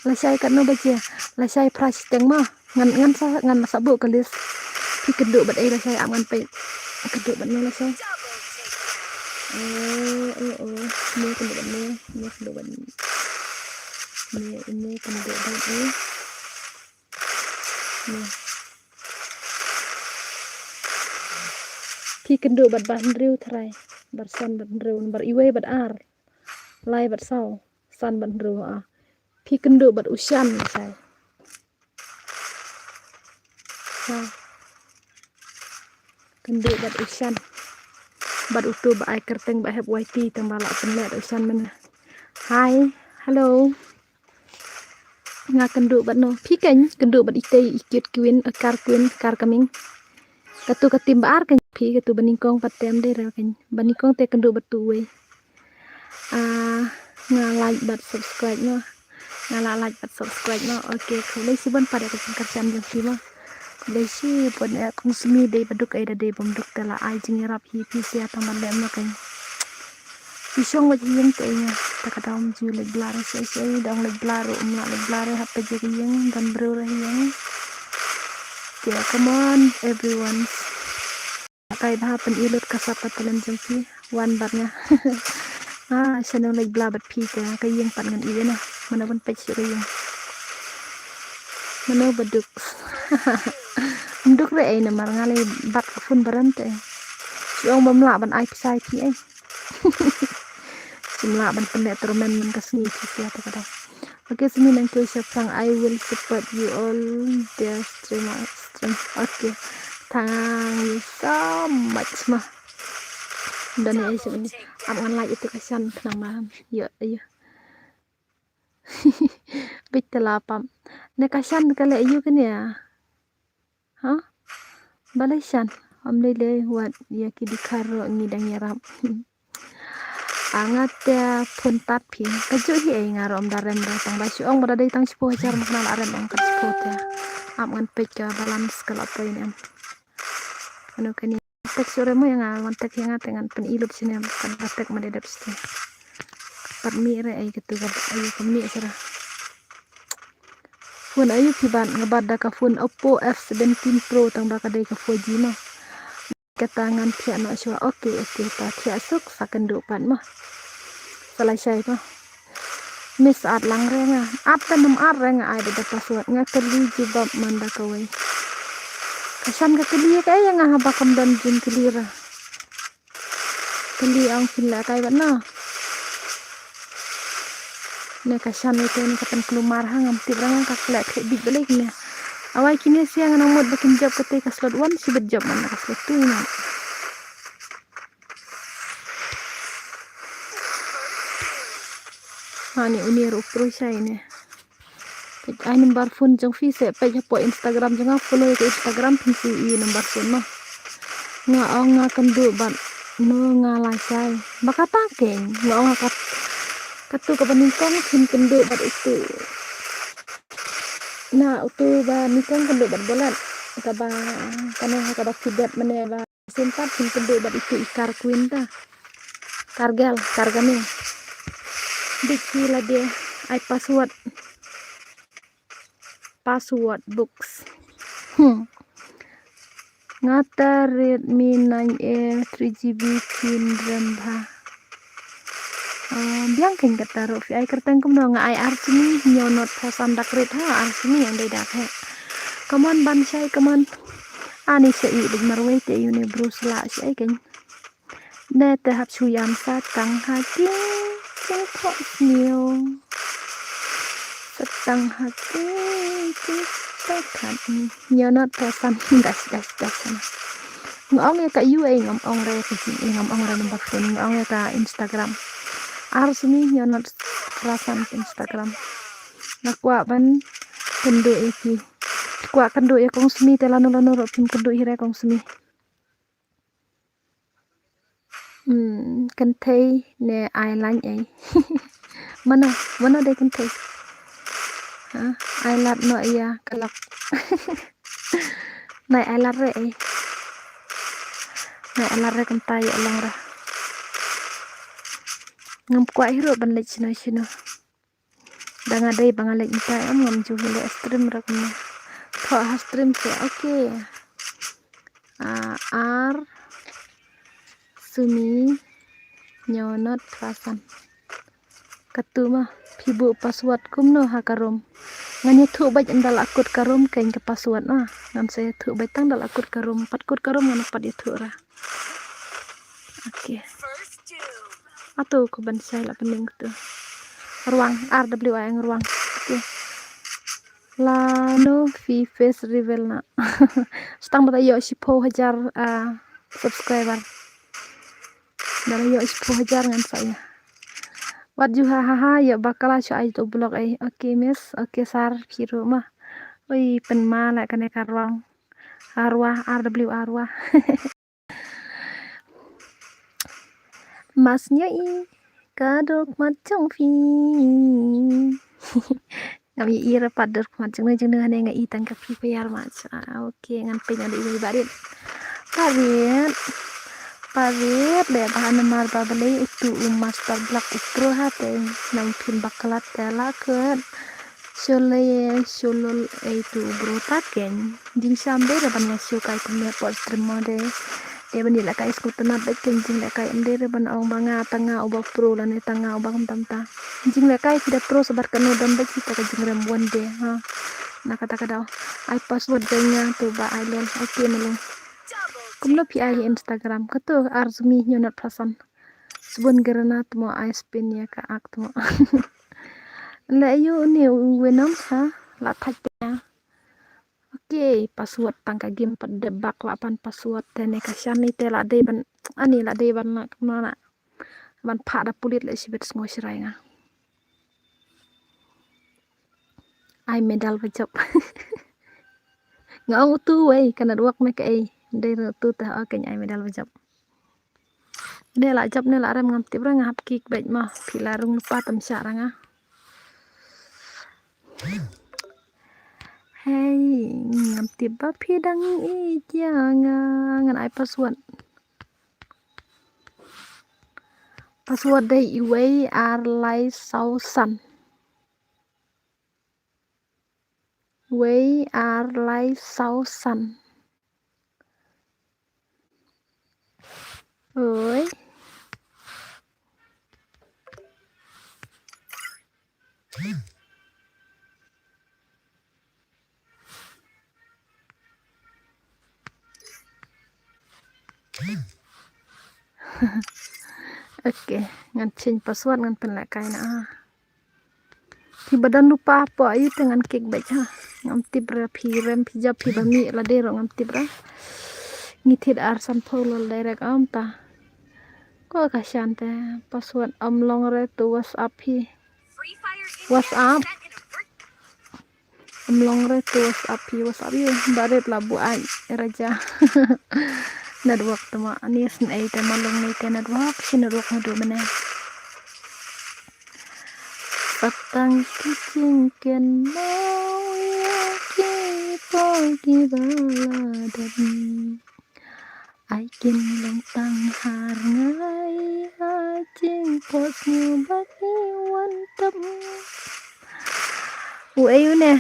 la sai kan no baje la sai price teng ma ngan ngan sa ngan sabu kalis pi keduk bat ai la sai am ngan pe keduk bat no la sai ini keduk bat no ini keduk bat ini keduk bat ni pi keduk bat ban riu thrai bat son bat riu bar iwe bat ar lai bat sau san bat riu pi keduk bat usyan sai kenduk bat usyan bat utu ba ai kerteng ba heb YT tang bala penlet usyan mana hai hello nga kenduk bat no pi kan kenduk bat ite ikit kwin kar kaming katu katim ba ar kan pi katu baningkong patem de ra kan baningkong te kenduk bat tuwe nga like bat subscribe no nga like bat subscribe no oke kulai siban pada kerjaan jam sima kulai si pon kung sumi de baduk ai de bumduk tela ai jingirap hi pi sia taman lem no kan isong wat yung te nya takadam ju le blare sai dong le blaro umla le blare hape je yang dan bro ra yang yeah come on everyone kai ba pen ilut kasapa telan jengsi wan barnya sanang le blabat pi ka yang pan ngan iwe na mana pun pech yang mana baduk nduk re ai na mar ngale bak fun barante siong bamla ban ai pisai pi ai jumlah ban pendek termen men kasih sia ta. Oke, sini nang ko sang I will support you all the stream. Oke. Thank you so much mah. Dan ya sini aman like itu kasihan kenang ya ayo. Bitela pam. Ne kasihan kale ayo kan ya. Hah? Balasan. Amlele wat ya ki dikaro ngidang yarap. Angat ya puntat pi kaju hi ai ngarom darem datang basu ong berada tang 10 jar makna arem ong kat 10 ya am ngan peka balance kala poin am anu kan tek sore mo yang awan tek yang dengan pen ilup sini kan tek madedap sti pat mi re ai gitu kan ayu kami sira phone ayu piban ngabada ka phone Oppo F17 Pro tang bakadai ka 4G no ketangan pihak nak syua oke tak pihak suk saken dupan mah selesai mah mis at lang renga apa nem ar renga ai de password nga keli jibab manda kawai kasan ka keli ka yang ngah bakam dan jin kelira keli ang sila kai batna ne kasan itu ni katan kelumar hangam tibrang ka klek dik balik ne awai kini siang nang mod bakin job ketika slot 1 si berjob mana slot 2 nya ni unir upro sai ne ai number phone jong fi se pe po Instagram jong follow ke Instagram pci number phone mah nga kendu ban no nga la sai bakata ke nga kat katu ka baningkong kendu bat itu na utu ba nikong kendu bat bolan kaba kana kaba sidat mene ba simpat kendu bat itu ikar kuinta kargame dikila dia ai password books ngata Redmi 9A 3GB RAM biang keng kata rofi ai kerteng kum dong ai arsini nyonot pasan dakrit arsini yang dedak he kaman ban sai kaman ani sei dik marwe te yune brusla sai keng ne te hap suyam sa tang hati sing kok new setang hati kita kan nyonot pasan das ngong ya ka UE ngong re kecil ngong re nomor phone ngong ya ka Instagram harus ini nyonot perasan Instagram nakwa ban kendo iki kwa kendo ya kong semi telanu ro pin kendo hire kong semi Kan thấy nè ai lạnh ấy. Mana đây kan thấy. Hả? Ai lạt nội ya kalak. Này ai lạt re ấy. Này ai lạt re kan tayo lang ra. Ngam kuat hero ban lech sino. Danga day bangalek tay am ngam juhile stream ra kan. Tho stream se okay. R Sumi nyonot pasan. Katuma pibu password kumno hakarom. Nganya thu baj andal akut karom kain ke password ngam saya thu baj tang dal akut karom ngan pat itu ra. Oke. Atau ko ban sai la pening tu. Ruang RWA yang ruang. Oke. Lano fi face reveal na. Stang bata yo 10,000 subscriber. Dari yo 10,000 ngan saya. Wat juga haha ya bakal aja itu blog ay. Oke miss, oke sar biru mah. Oi penma la kan ruang. Arwah RWA. Masnya kadok macam fi. Ngam ira padar macam jeung dengan nga itang ka free fire macam. Oke ngan pengen di barit. Parit le bahan mar babale itu master black utro hate nang pin bakalat tela ke solol itu bro taken jing sambe re ban yasyo kai kumne pot stream de bani la kai skut na be ken jing la kai ende re ban ong banga tanga obak pro la ne tanga obak tamta jing la kai tidak pro sabar kanu dan be kita ka jing rem one day ha na kata kada ai password janya tu ba ai lon oke melong kumno pi ai Instagram kato arzumi nyonat prasan sebun gerana tmo ai spin ya ka ak tmo la yu ni wenam ha la thaknya oke password tangka game pedebak lapan password tene kasyan ni tela de ban ani la de ban mana ban pha da pulit le sibet ngosrai nga ai medal bajop ngau tu wei kana duak me kai de tu ta oke ai medal bajop ne la jap ne la rem ngam tibra ngap kik bej ma pilarung lupa tam syaranga hey ngam tiba pidang i jangan ai password day iway ar lai sausan oi oke ngan change password ngan pen kai na thì badan lupa apa ayu dengan cake baca ngam tibra pirem pija piba mi la dero ngam tibra ngithid arsan pholol direct amta ko kasyan te password amlong re tu whatsapp amlong re tu whatsapp yu baret labu ai raja nadwak tama anis na ite malong na ite nadwak sinadwak na do mene patang kucing mau ya pergi baladan aikin lang tang harngai acing posnya bagi wantem ayu ne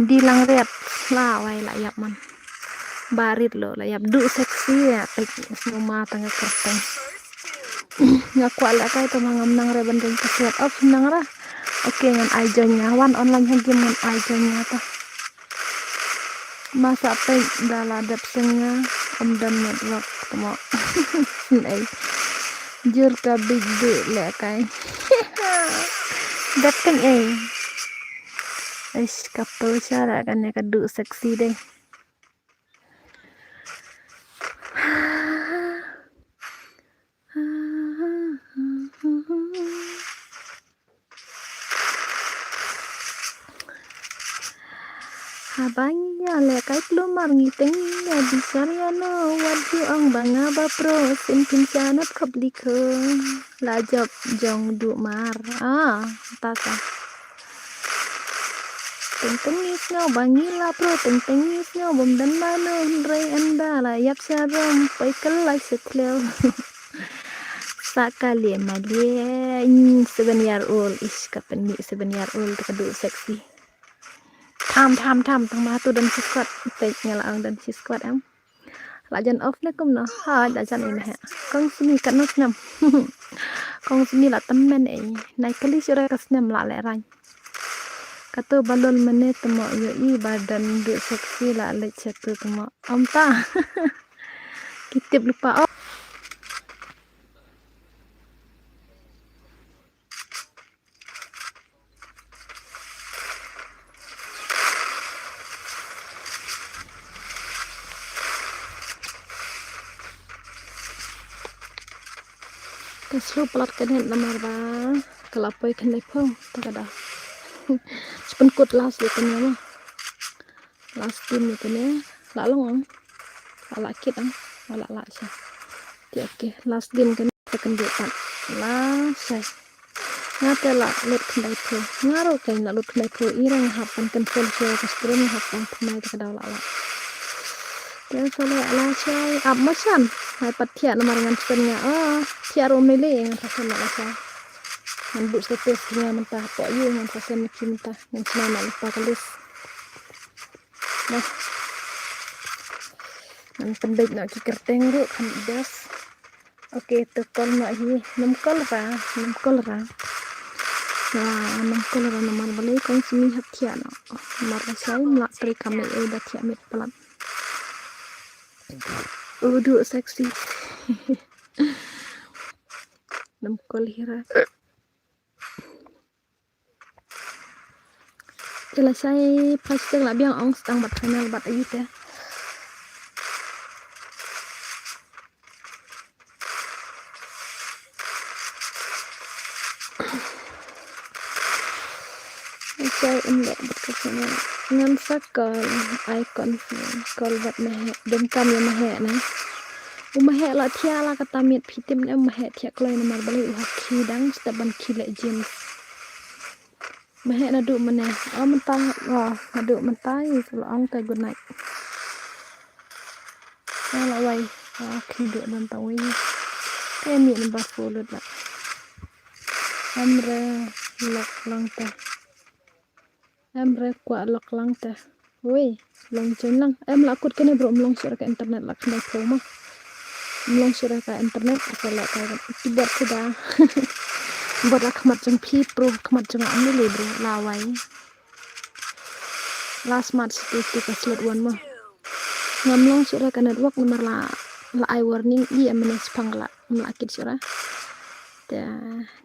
dilang ret lawai layak man barit lo layap du seksi ya tek semua tengah kerteng ngaku ala kai to mangam nang re bandeng password off nang ra oke ngan ajonya wan online game ngan ajonya ta masa pe dala dap senga dan network temo nei jur ka big de le kai dap kan es couple cara kan ka du seksi deh Habang ya le kai plumar ngiteng ya bisar ya no wadu ang banga ba pro sin pincanat kabli ke lajab jong du mar tata tengis ngau bangila pro tengis ngau bom dan mano rei anda la yap sarom pai kelai sekleo sakali malie 7 year old is kapan ni 7 year old kadu seksi tham tang ma tu dan squad tek ngala ang dan squad am lajan off le kum no ha da jan ini ha kong sini kan no snam kong sini la temen nai kali sura ka snam la le ran kato balon mene temo yo I badan du seksi la le chatu temo om ta kitip lupa Kaslo pelat kanet namar ba kelapoi kenai pong takada sepenkut las gitu nih las tim gitu nih lalong kit la sya oke las tim kan tekan depan las saya ngate la lut kenai po ngaro kain la lut kenai po irang hapan kan full show kastrum hapan pemai takada la dan sole ala shay ab masan hai patia namar ngan senga tia romele yang pasan la shay ngan bu status nya mentah po yu ngan pasan minta ngan senama lupa kalis nah ngan pendek nak kikerteng ru kan das oke tekol nak hi namkol ra namkol ra namar balai kong sini hatia no namar shay mlak tri kame da tia mit pelan udu seksi namkol hira Jelas saya pasti lah biang ong sedang bat final bat ayut ya. Saya enggak berkesan ngan sakal icon kal bat meh dan kami meh na. Umah la tia la katamit pitim na umah tia kloi nomor balik uhak kidang setaban kile James. Meh na du mana mentah ngaduk mentah kalau ong ta good night. Ala wai kiduk dan tawi. Ini nambah fulut lah. Amre lok lang ta. Amre kwa lok lang ta. Woi, long chen lang. Lakut kene bro mlong sura ke internet lak na promo. Mlong sura ke internet kalau ka tiba sudah. Buat lah kemat jeng pi pro kemat jeng amni le bro lawai. Last match itu ke slot one mah. Ngamlong sura ke network nomor la I warning di MNS pangla melakit sura. Ya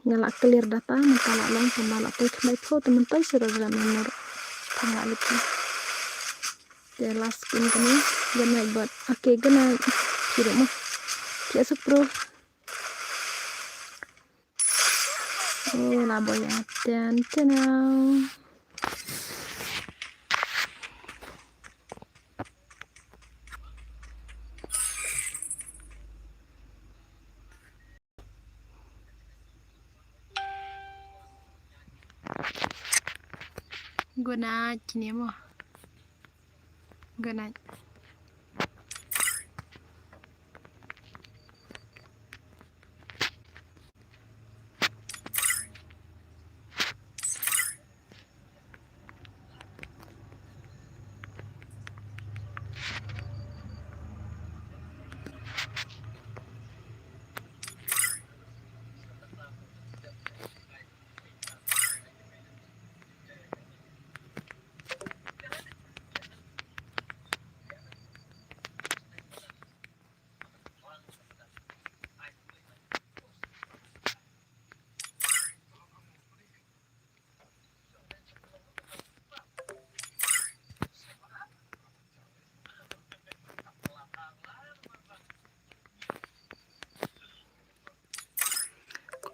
ngelak clear data mentala long pembalap tuh kenapa teman-teman sudah dalam nomor panglalit ya last skin kini gana buat oke gana kira mah biasa pro lah boy dan tenang good night kini mah good night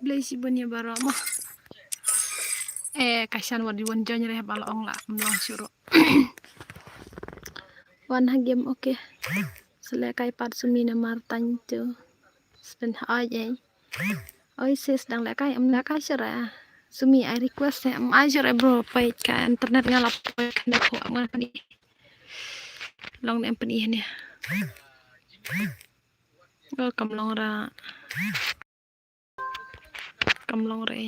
beli si bunya baru mah kasihan wadi wanjanya reh balong lah melong suruh Wan hagem oke. Selekai pat sumi na martan tu. Spend ai. Oi sis dang lekai lekai syara. Sumi I request ya ajar bro page ka internet ngalap na ko ang pani. Long na pani ya. Welcome long ra. Kamlong ra.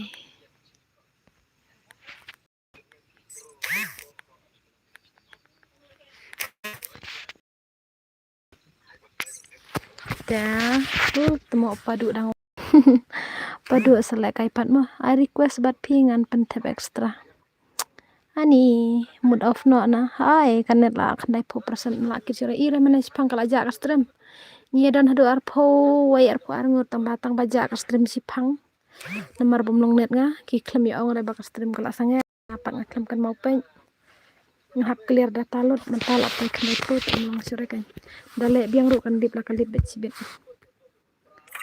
Ya, temo padu dang. Padu selekai pat mah. I request bat pingan pentep extra. Ani mood off no na. Hai kanet la kanai po persen la kicira ira manage pangkal aja ka stream. Nia dan hadu arpo way arpo arngur tang batang baja ka stream si pang. Namar bomlong net nga ki klem ya ong reba ka stream kala sange apa ngaklem kan mau pen. Ngahap clear data load mental apa kanai po tang sure kan. Dale biang ru kan dip la kalip bet sibet.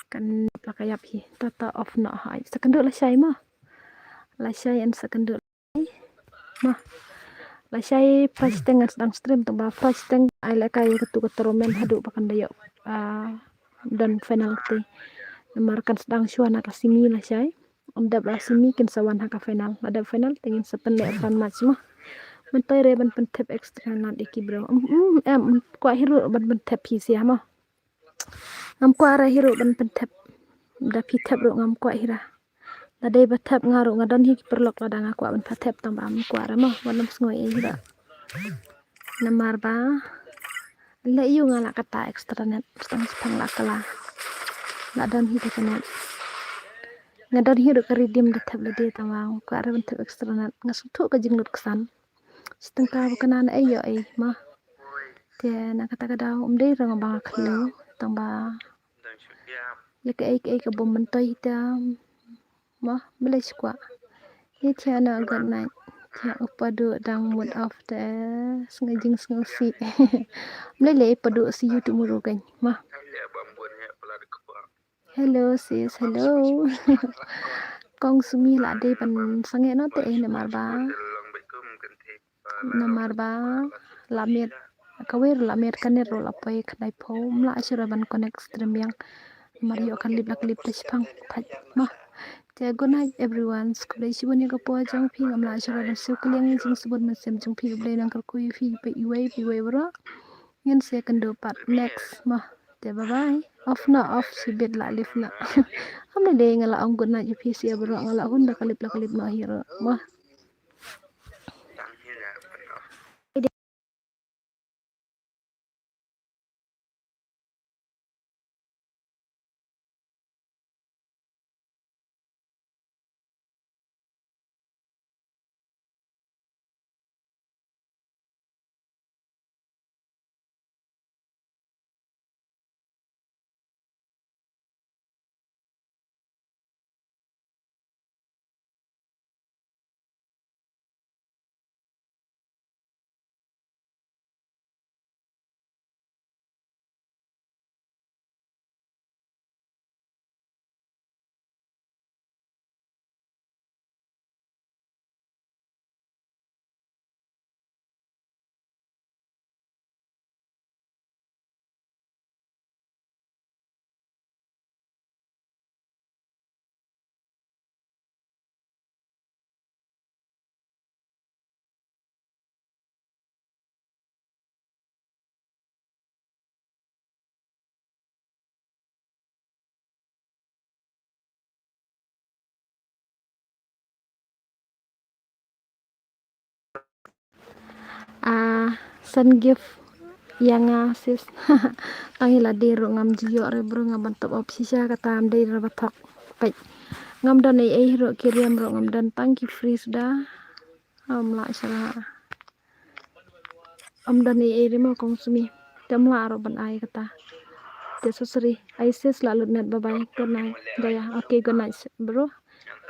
Kan la kayap hi tata off no hai. Sekendu la syai mah. La syai en sekendu mah. La syai pas tengah sedang stream tong ba pas teng ai la kai ketu keteromen hadu pakan dayo dan penalti namarkan sedang syuana kasimi la syai undap la simi kin sawan haka final ada final tengin sependek pan match mah mentoy reban pentep extra na deki bro kwa hiru ban pentep hi sia mah ngam kwa ara hiru ban pentep da pitep ro ngam kwa hira Nadai batap ngaru ngadon hi perlok ladang aku ban patep tong ba am kwa ara mah wanam sngoi hira namar ba la yu ngala kata extra net setang sepang la kala la dan hi net ngadon hi ro karidim de tab de tamang ko ara bentuk extra net ngasutu ka jingnut kesan setengka bukan ayo ai mah dia nak kata kada dei rang bang khlo tang ba ya ke bom mentoy hitam mah beles kwa hi tiana good night Tia upadu dang mood of the ngajing ngasi. Mlele padu si YouTube muru kan. Mah. Hello sis, hello. Kong sumi la de pan sange no te namar ba lamir kawir lamir kaner ro lapai khnai pho mla ashura ban connect stream yang Mario kan lip tespang phat mah. Good night everyone. Sekolah sibun yang kapo jang pi ngam la ashura ban su kliang jing sebut masem jang pi blay nang kar kui fi pe iway bro. Ngin second part next mah. Bye bye. Off sibit la live na. Amne de ngala ang good night pi si bro ngala hun da kalip no hero mah. Sen gift yang sis tangila dero ngam jiyo re bro ngam bantap opsi sya kata am dei batok pai ngam dan ai ro kirim ro ngam dan tangki free sudah la sala am dan ai remo konsumi tamla ro ban ai kata desosri ai sis lalu net bye bye good night daya okay good night bro.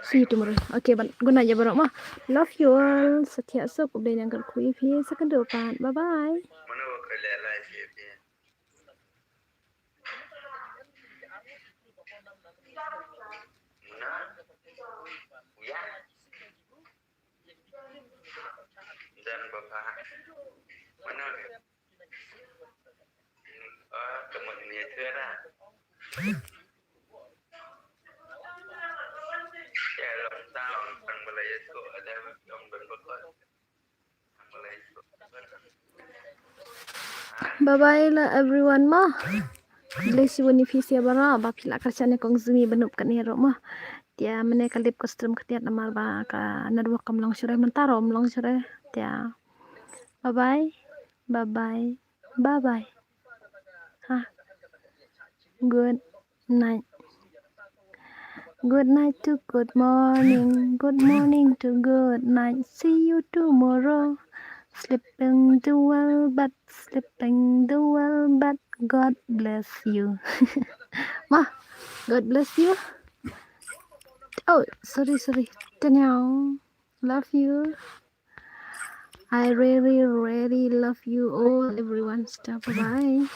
See you tomorrow. Okay, but good night ya bro mah. Love you all. Setia sok update yang kui fi second depan. Bye bye. Dan Bapak mana Bye bye lah everyone mah. Bless you ni fisia bara ba pila kerjanya kong zumi benup kan hero mah. Tia mene kalip kostrum ketiat namar ba ka nadwa kam long sure mentaro long sure. Tia bye bye. Bye bye. Bye bye. Ha. Good night. Good night to good morning. Good morning to good night. See you tomorrow. Sleeping too well, but sleeping too well, but God bless you. Ma, God bless you. Oh, sorry. Daniel, love you. I really love you all, everyone. Stop. Bye.